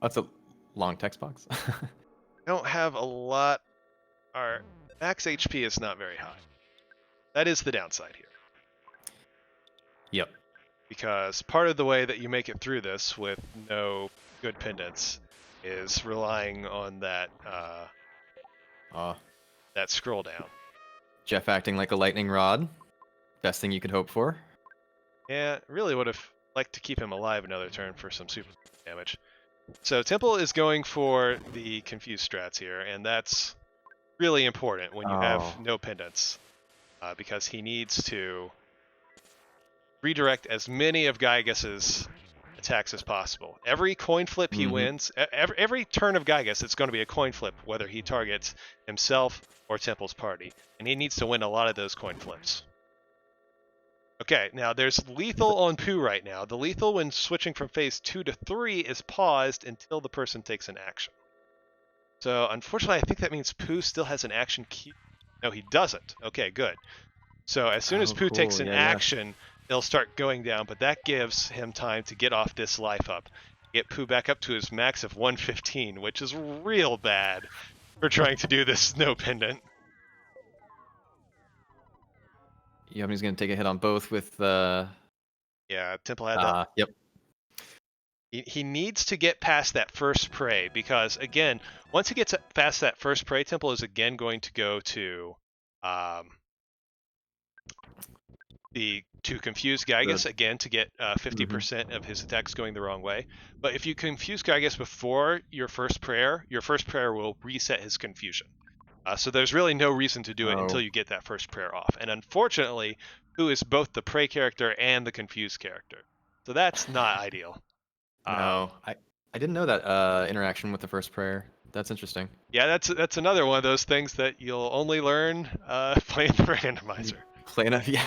That's a long text box. I don't have a lot. Our max HP is not very high. That is the downside here. Yep. Because part of the way that you make it through this with no good pendants is relying on that that scroll down. Jeff acting like a lightning rod. Best thing you could hope for. Yeah, really would have liked to keep him alive another turn for some super damage. So Temple is going for the confused strats here, and that's really important when you have no pendants, because he needs to redirect as many of Gygas's attacks as possible. Every coin flip he wins, every turn of Gygas, it's going to be a coin flip, whether he targets himself or Temple's party, and he needs to win a lot of those coin flips. Okay, now there's lethal on Pooh right now. The lethal when switching from phase 2 to 3 is paused until the person takes an action. So unfortunately, I think that means Pooh still has an action key. No, he doesn't. Okay, good. So as soon as Pooh takes an action, it'll start going down, but that gives him time to get off this life up. Get Pooh back up to his max of 115, which is real bad for trying to do this no pendant. Yumny's gonna take a hit on both with Yeah, Temple had that. Yep. He needs to get past that first prey, because again, once he gets past that first prey, Temple is again going to go to confuse Gygas again to get 50% of his attacks going the wrong way. But if you confuse Gygas before your first prayer will reset his confusion. So there's really no reason to do it until you get that first prayer off. And unfortunately, Pooh is both the prey character and the confused character. So that's not ideal. No, I didn't know that interaction with the first prayer. That's interesting. Yeah, that's another one of those things that you'll only learn playing the randomizer. Playing a yeah.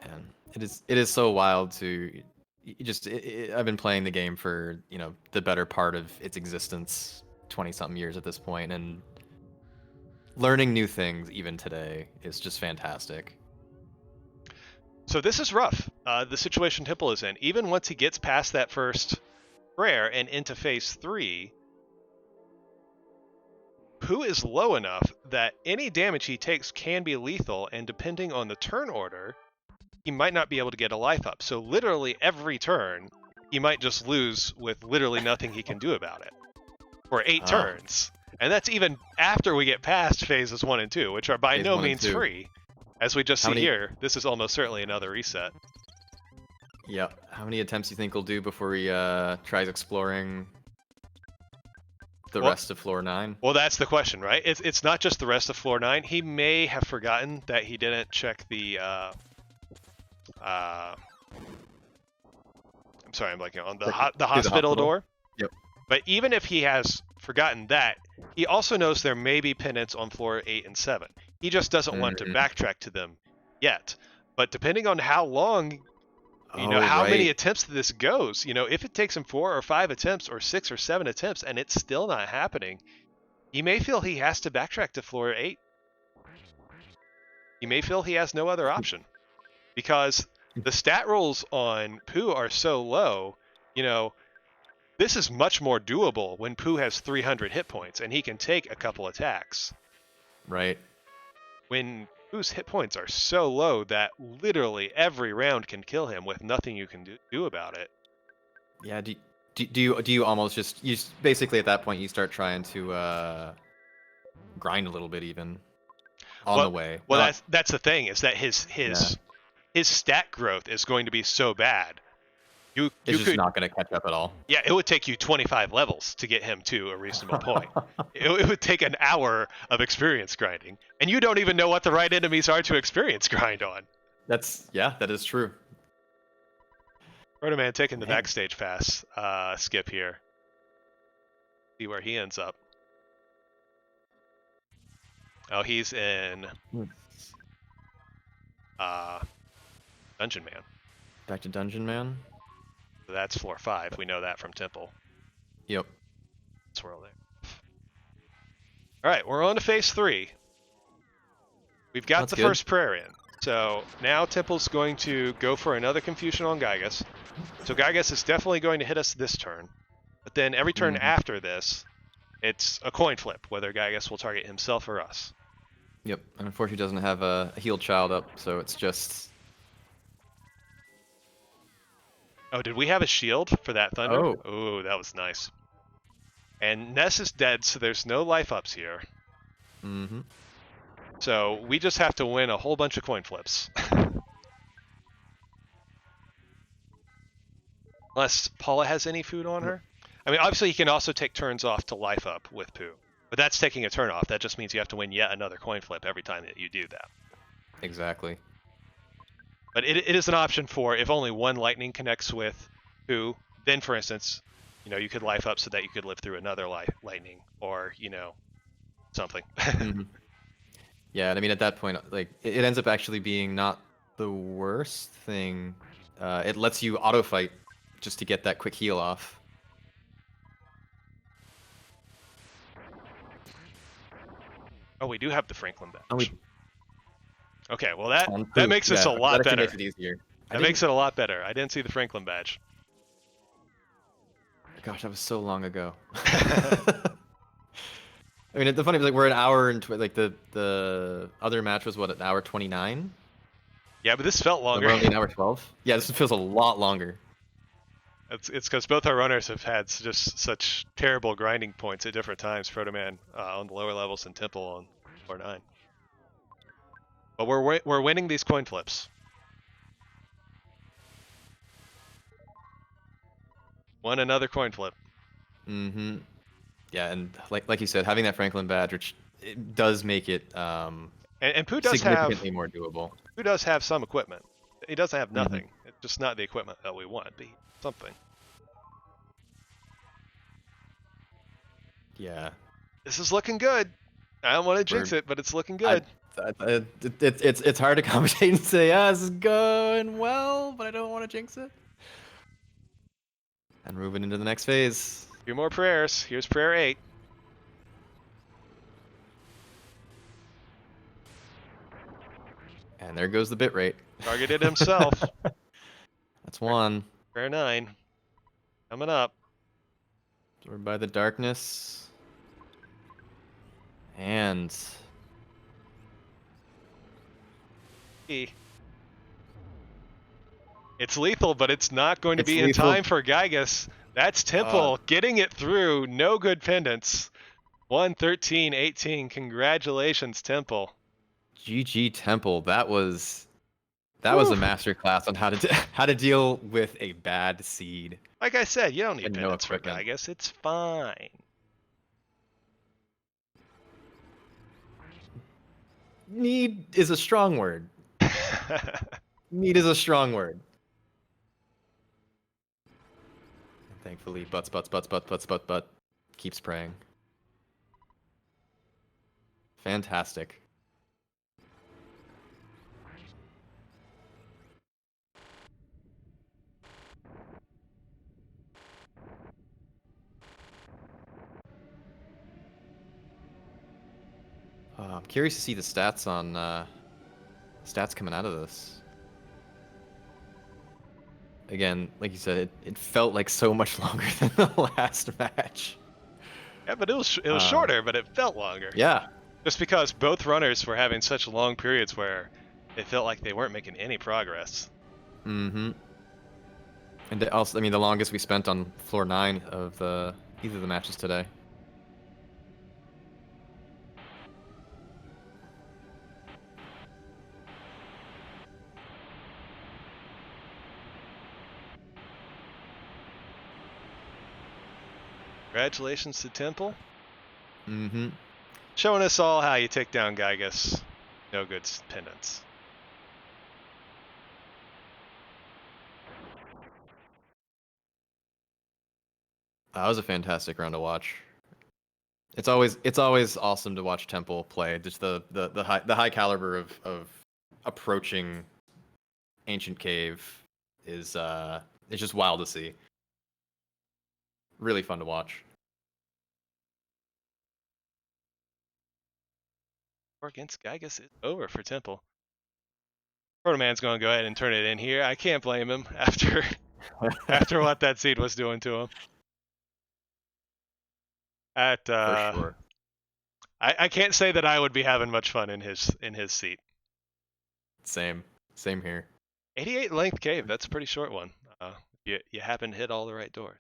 Man, it is so wild to I've been playing the game for the better part of its existence, 20-something years at this point, and learning new things even today is just fantastic. So this is rough. The situation Temple is in. Even once he gets past that first prayer and into phase 3, Pooh is low enough that any damage he takes can be lethal, and depending on the turn order, he might not be able to get a life up. So literally every turn, he might just lose with literally nothing he can do about it for 8 turns. And that's even after we get past phases 1 and 2, which are by no means free. As we just see here, this is almost certainly another reset. Yeah. How many attempts do you think he'll do before he tries exploring the rest of floor 9? Well, that's the question, right? It's not just the rest of floor 9. He may have forgotten that he didn't check the I'm sorry, I'm blanking on the hospital door. Yep. But even if he has forgotten that, he also knows there may be pendants on floor 8 and 7. He just doesn't want to backtrack to them yet. But depending on how long, how many attempts this goes, if it takes him 4 or 5 attempts or 6 or 7 attempts and it's still not happening, he may feel he has to backtrack to floor 8. He may feel he has no other option. Because the stat rolls on Pooh are so low, this is much more doable when Pooh has 300 hit points and he can take a couple attacks. Right. When Pooh's hit points are so low that literally every round can kill him with nothing you can do about it. Yeah, do you almost just basically at that point you start trying to grind a little bit even on the way. Well, that's the thing, is that his his stat growth is going to be so bad. You It's just could not going to catch up at all. Yeah, it would take you 25 levels to get him to a reasonable point. It would take an hour of experience grinding, and you don't even know what the right enemies are to experience grind on. That is true. Protoman taking the Man. backstage pass skip here. See where he ends up. Oh, he's in Dungeon Man. Back to Dungeon Man. So that's floor 5. We know that from Temple. Yep. Swirl there. All right, we're on to phase 3. We've got That's the good. first prayer in. So now Temple's going to go for another Confusion on Gygas. So Gygas is definitely going to hit us this turn. But then every turn after this, it's a coin flip, whether Gygas will target himself or us. Yep. And unfortunately doesn't have a healed child up, so it's just... Oh, did we have a shield for that thunder? Oh. Oh, that was nice. And Ness is dead, so there's no life ups here. Mm-hmm. So we just have to win a whole bunch of coin flips. Unless Paula has any food on her. I mean, obviously you can also take turns off to life up with Pooh. But that's taking a turn off. That just means you have to win yet another coin flip every time that you do that. Exactly. But it is an option for if only one lightning connects with Pooh, then for instance, you could life up so that you could live through another lightning or, something. Mm-hmm. Yeah, and I mean at that point, like it ends up actually being not the worst thing. It lets you auto fight just to get that quick heal off. Oh, we do have the Franklin badge. Oh, Okay, well that makes this a lot that better. makes it easier. That makes it a lot better. I didn't see the Franklin badge. Gosh, that was so long ago. I mean, the funny thing is, like, we're an hour and like the other match was what, an hour 29? Yeah, but this felt longer. We're only an hour 12. Yeah, this feels a lot longer. It's because both our runners have had just such terrible grinding points at different times. Protoman on the lower levels and Temple on floor 9. But we're winning these coin flips. Won another coin flip. Mm-hmm. Yeah, and like you said, having that Franklin badge, which it does make it And Pooh does significantly more doable. Pooh does have some equipment. He doesn't have nothing. It's just not the equipment that we want. But something. Yeah. This is looking good. I don't want to jinx it, but it's looking good. It's hard to commentate and say, yeah, this is going well, but I don't want to jinx it. And moving into the next phase. A few more prayers. Here's prayer 8. And there goes the bit rate. Targeted himself. That's one. Prayer 9. Coming up. Absorbed by the darkness. And... It's lethal, but it's not going to It's be in lethal. time for Gygas. That's Temple getting it through. No good pendants. 113-18. Congratulations, Temple. GG Temple. That was a masterclass on how to deal with a bad seed. Like I said, you don't need And no pendants for equipment. Gygas. It's fine. Need is a strong word. Need is a strong word. Thankfully, but keeps praying. Fantastic. I'm curious to see the stats on stats coming out of this. Again, like you said, it felt like so much longer than the last match. Yeah, but it was shorter, but it felt longer. Yeah. Just because both runners were having such long periods where it felt like they weren't making any progress. Mm-hmm. And also, I mean, the longest we spent on floor 9 of either of the matches today. Congratulations to Temple. Mm-hmm. Showing us all how you take down Gygas. No good pendants. That was a fantastic round to watch. It's always awesome to watch Temple play. Just the high caliber of approaching Ancient Cave is it's just wild to see. Really fun to watch. Against Gygas is over for Temple. Protoman's going to go ahead and turn it in here. I can't blame him after what that seed was doing to him. For sure. I can't say that I would be having much fun in his seat. Same here. 88 length cave. That's a pretty short one. You happen to hit all the right doors.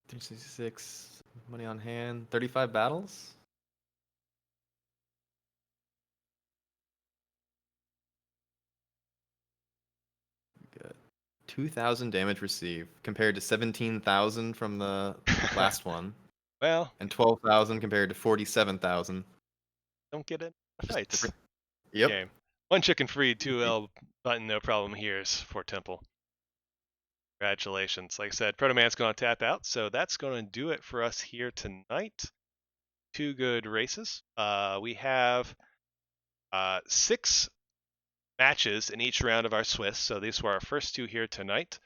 366 money on hand. 35 battles. Good. 2,000 damage received compared to 17,000 from the last one. Well, and 12,000 compared to 47,000. Don't get it. Fights. Yep. Game. One chicken free, 2L button, no problem here is for Temple. Congratulations. Like I said, Protoman's going to tap out, so that's going to do it for us here tonight. 2 good races. We have 6 matches in each round of our Swiss, so these were our first 2 here tonight.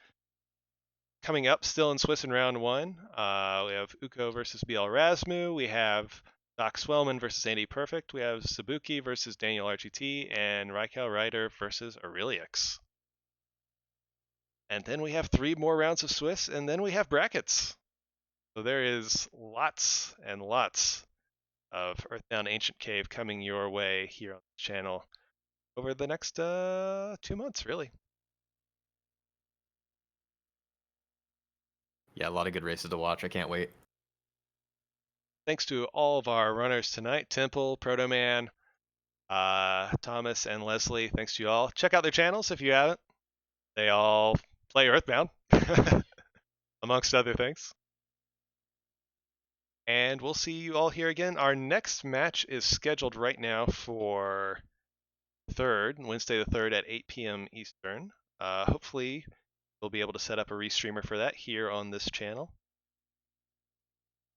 Coming up, still in Swiss in round 1, we have Uko versus BL Razmu. We have Doc Swellman versus Andy Perfect. We have Sabuki versus Daniel RGT, and Raikal Ryder versus Aurelix. And then we have 3 more rounds of Swiss, and then we have brackets. So there is lots and lots of Earthbound Ancient Cave coming your way here on the channel over the next 2 months, really. Yeah, a lot of good races to watch. I can't wait. Thanks to all of our runners tonight, Temple, Protoman, Thomas, and Leslie. Thanks to you all. Check out their channels if you haven't. They all play Earthbound, amongst other things. And we'll see you all here again. Our next match is scheduled right now for Wednesday the 3rd at 8 p.m. Eastern. Hopefully, we'll be able to set up a restreamer for that here on this channel.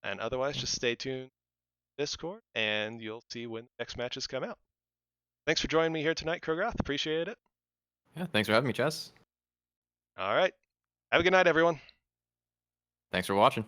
And otherwise, just stay tuned to Discord, and you'll see when the next matches come out. Thanks for joining me here tonight, Krogoth. Appreciate it. Yeah, thanks for having me, Chess. All right. Have a good night, everyone. Thanks for watching.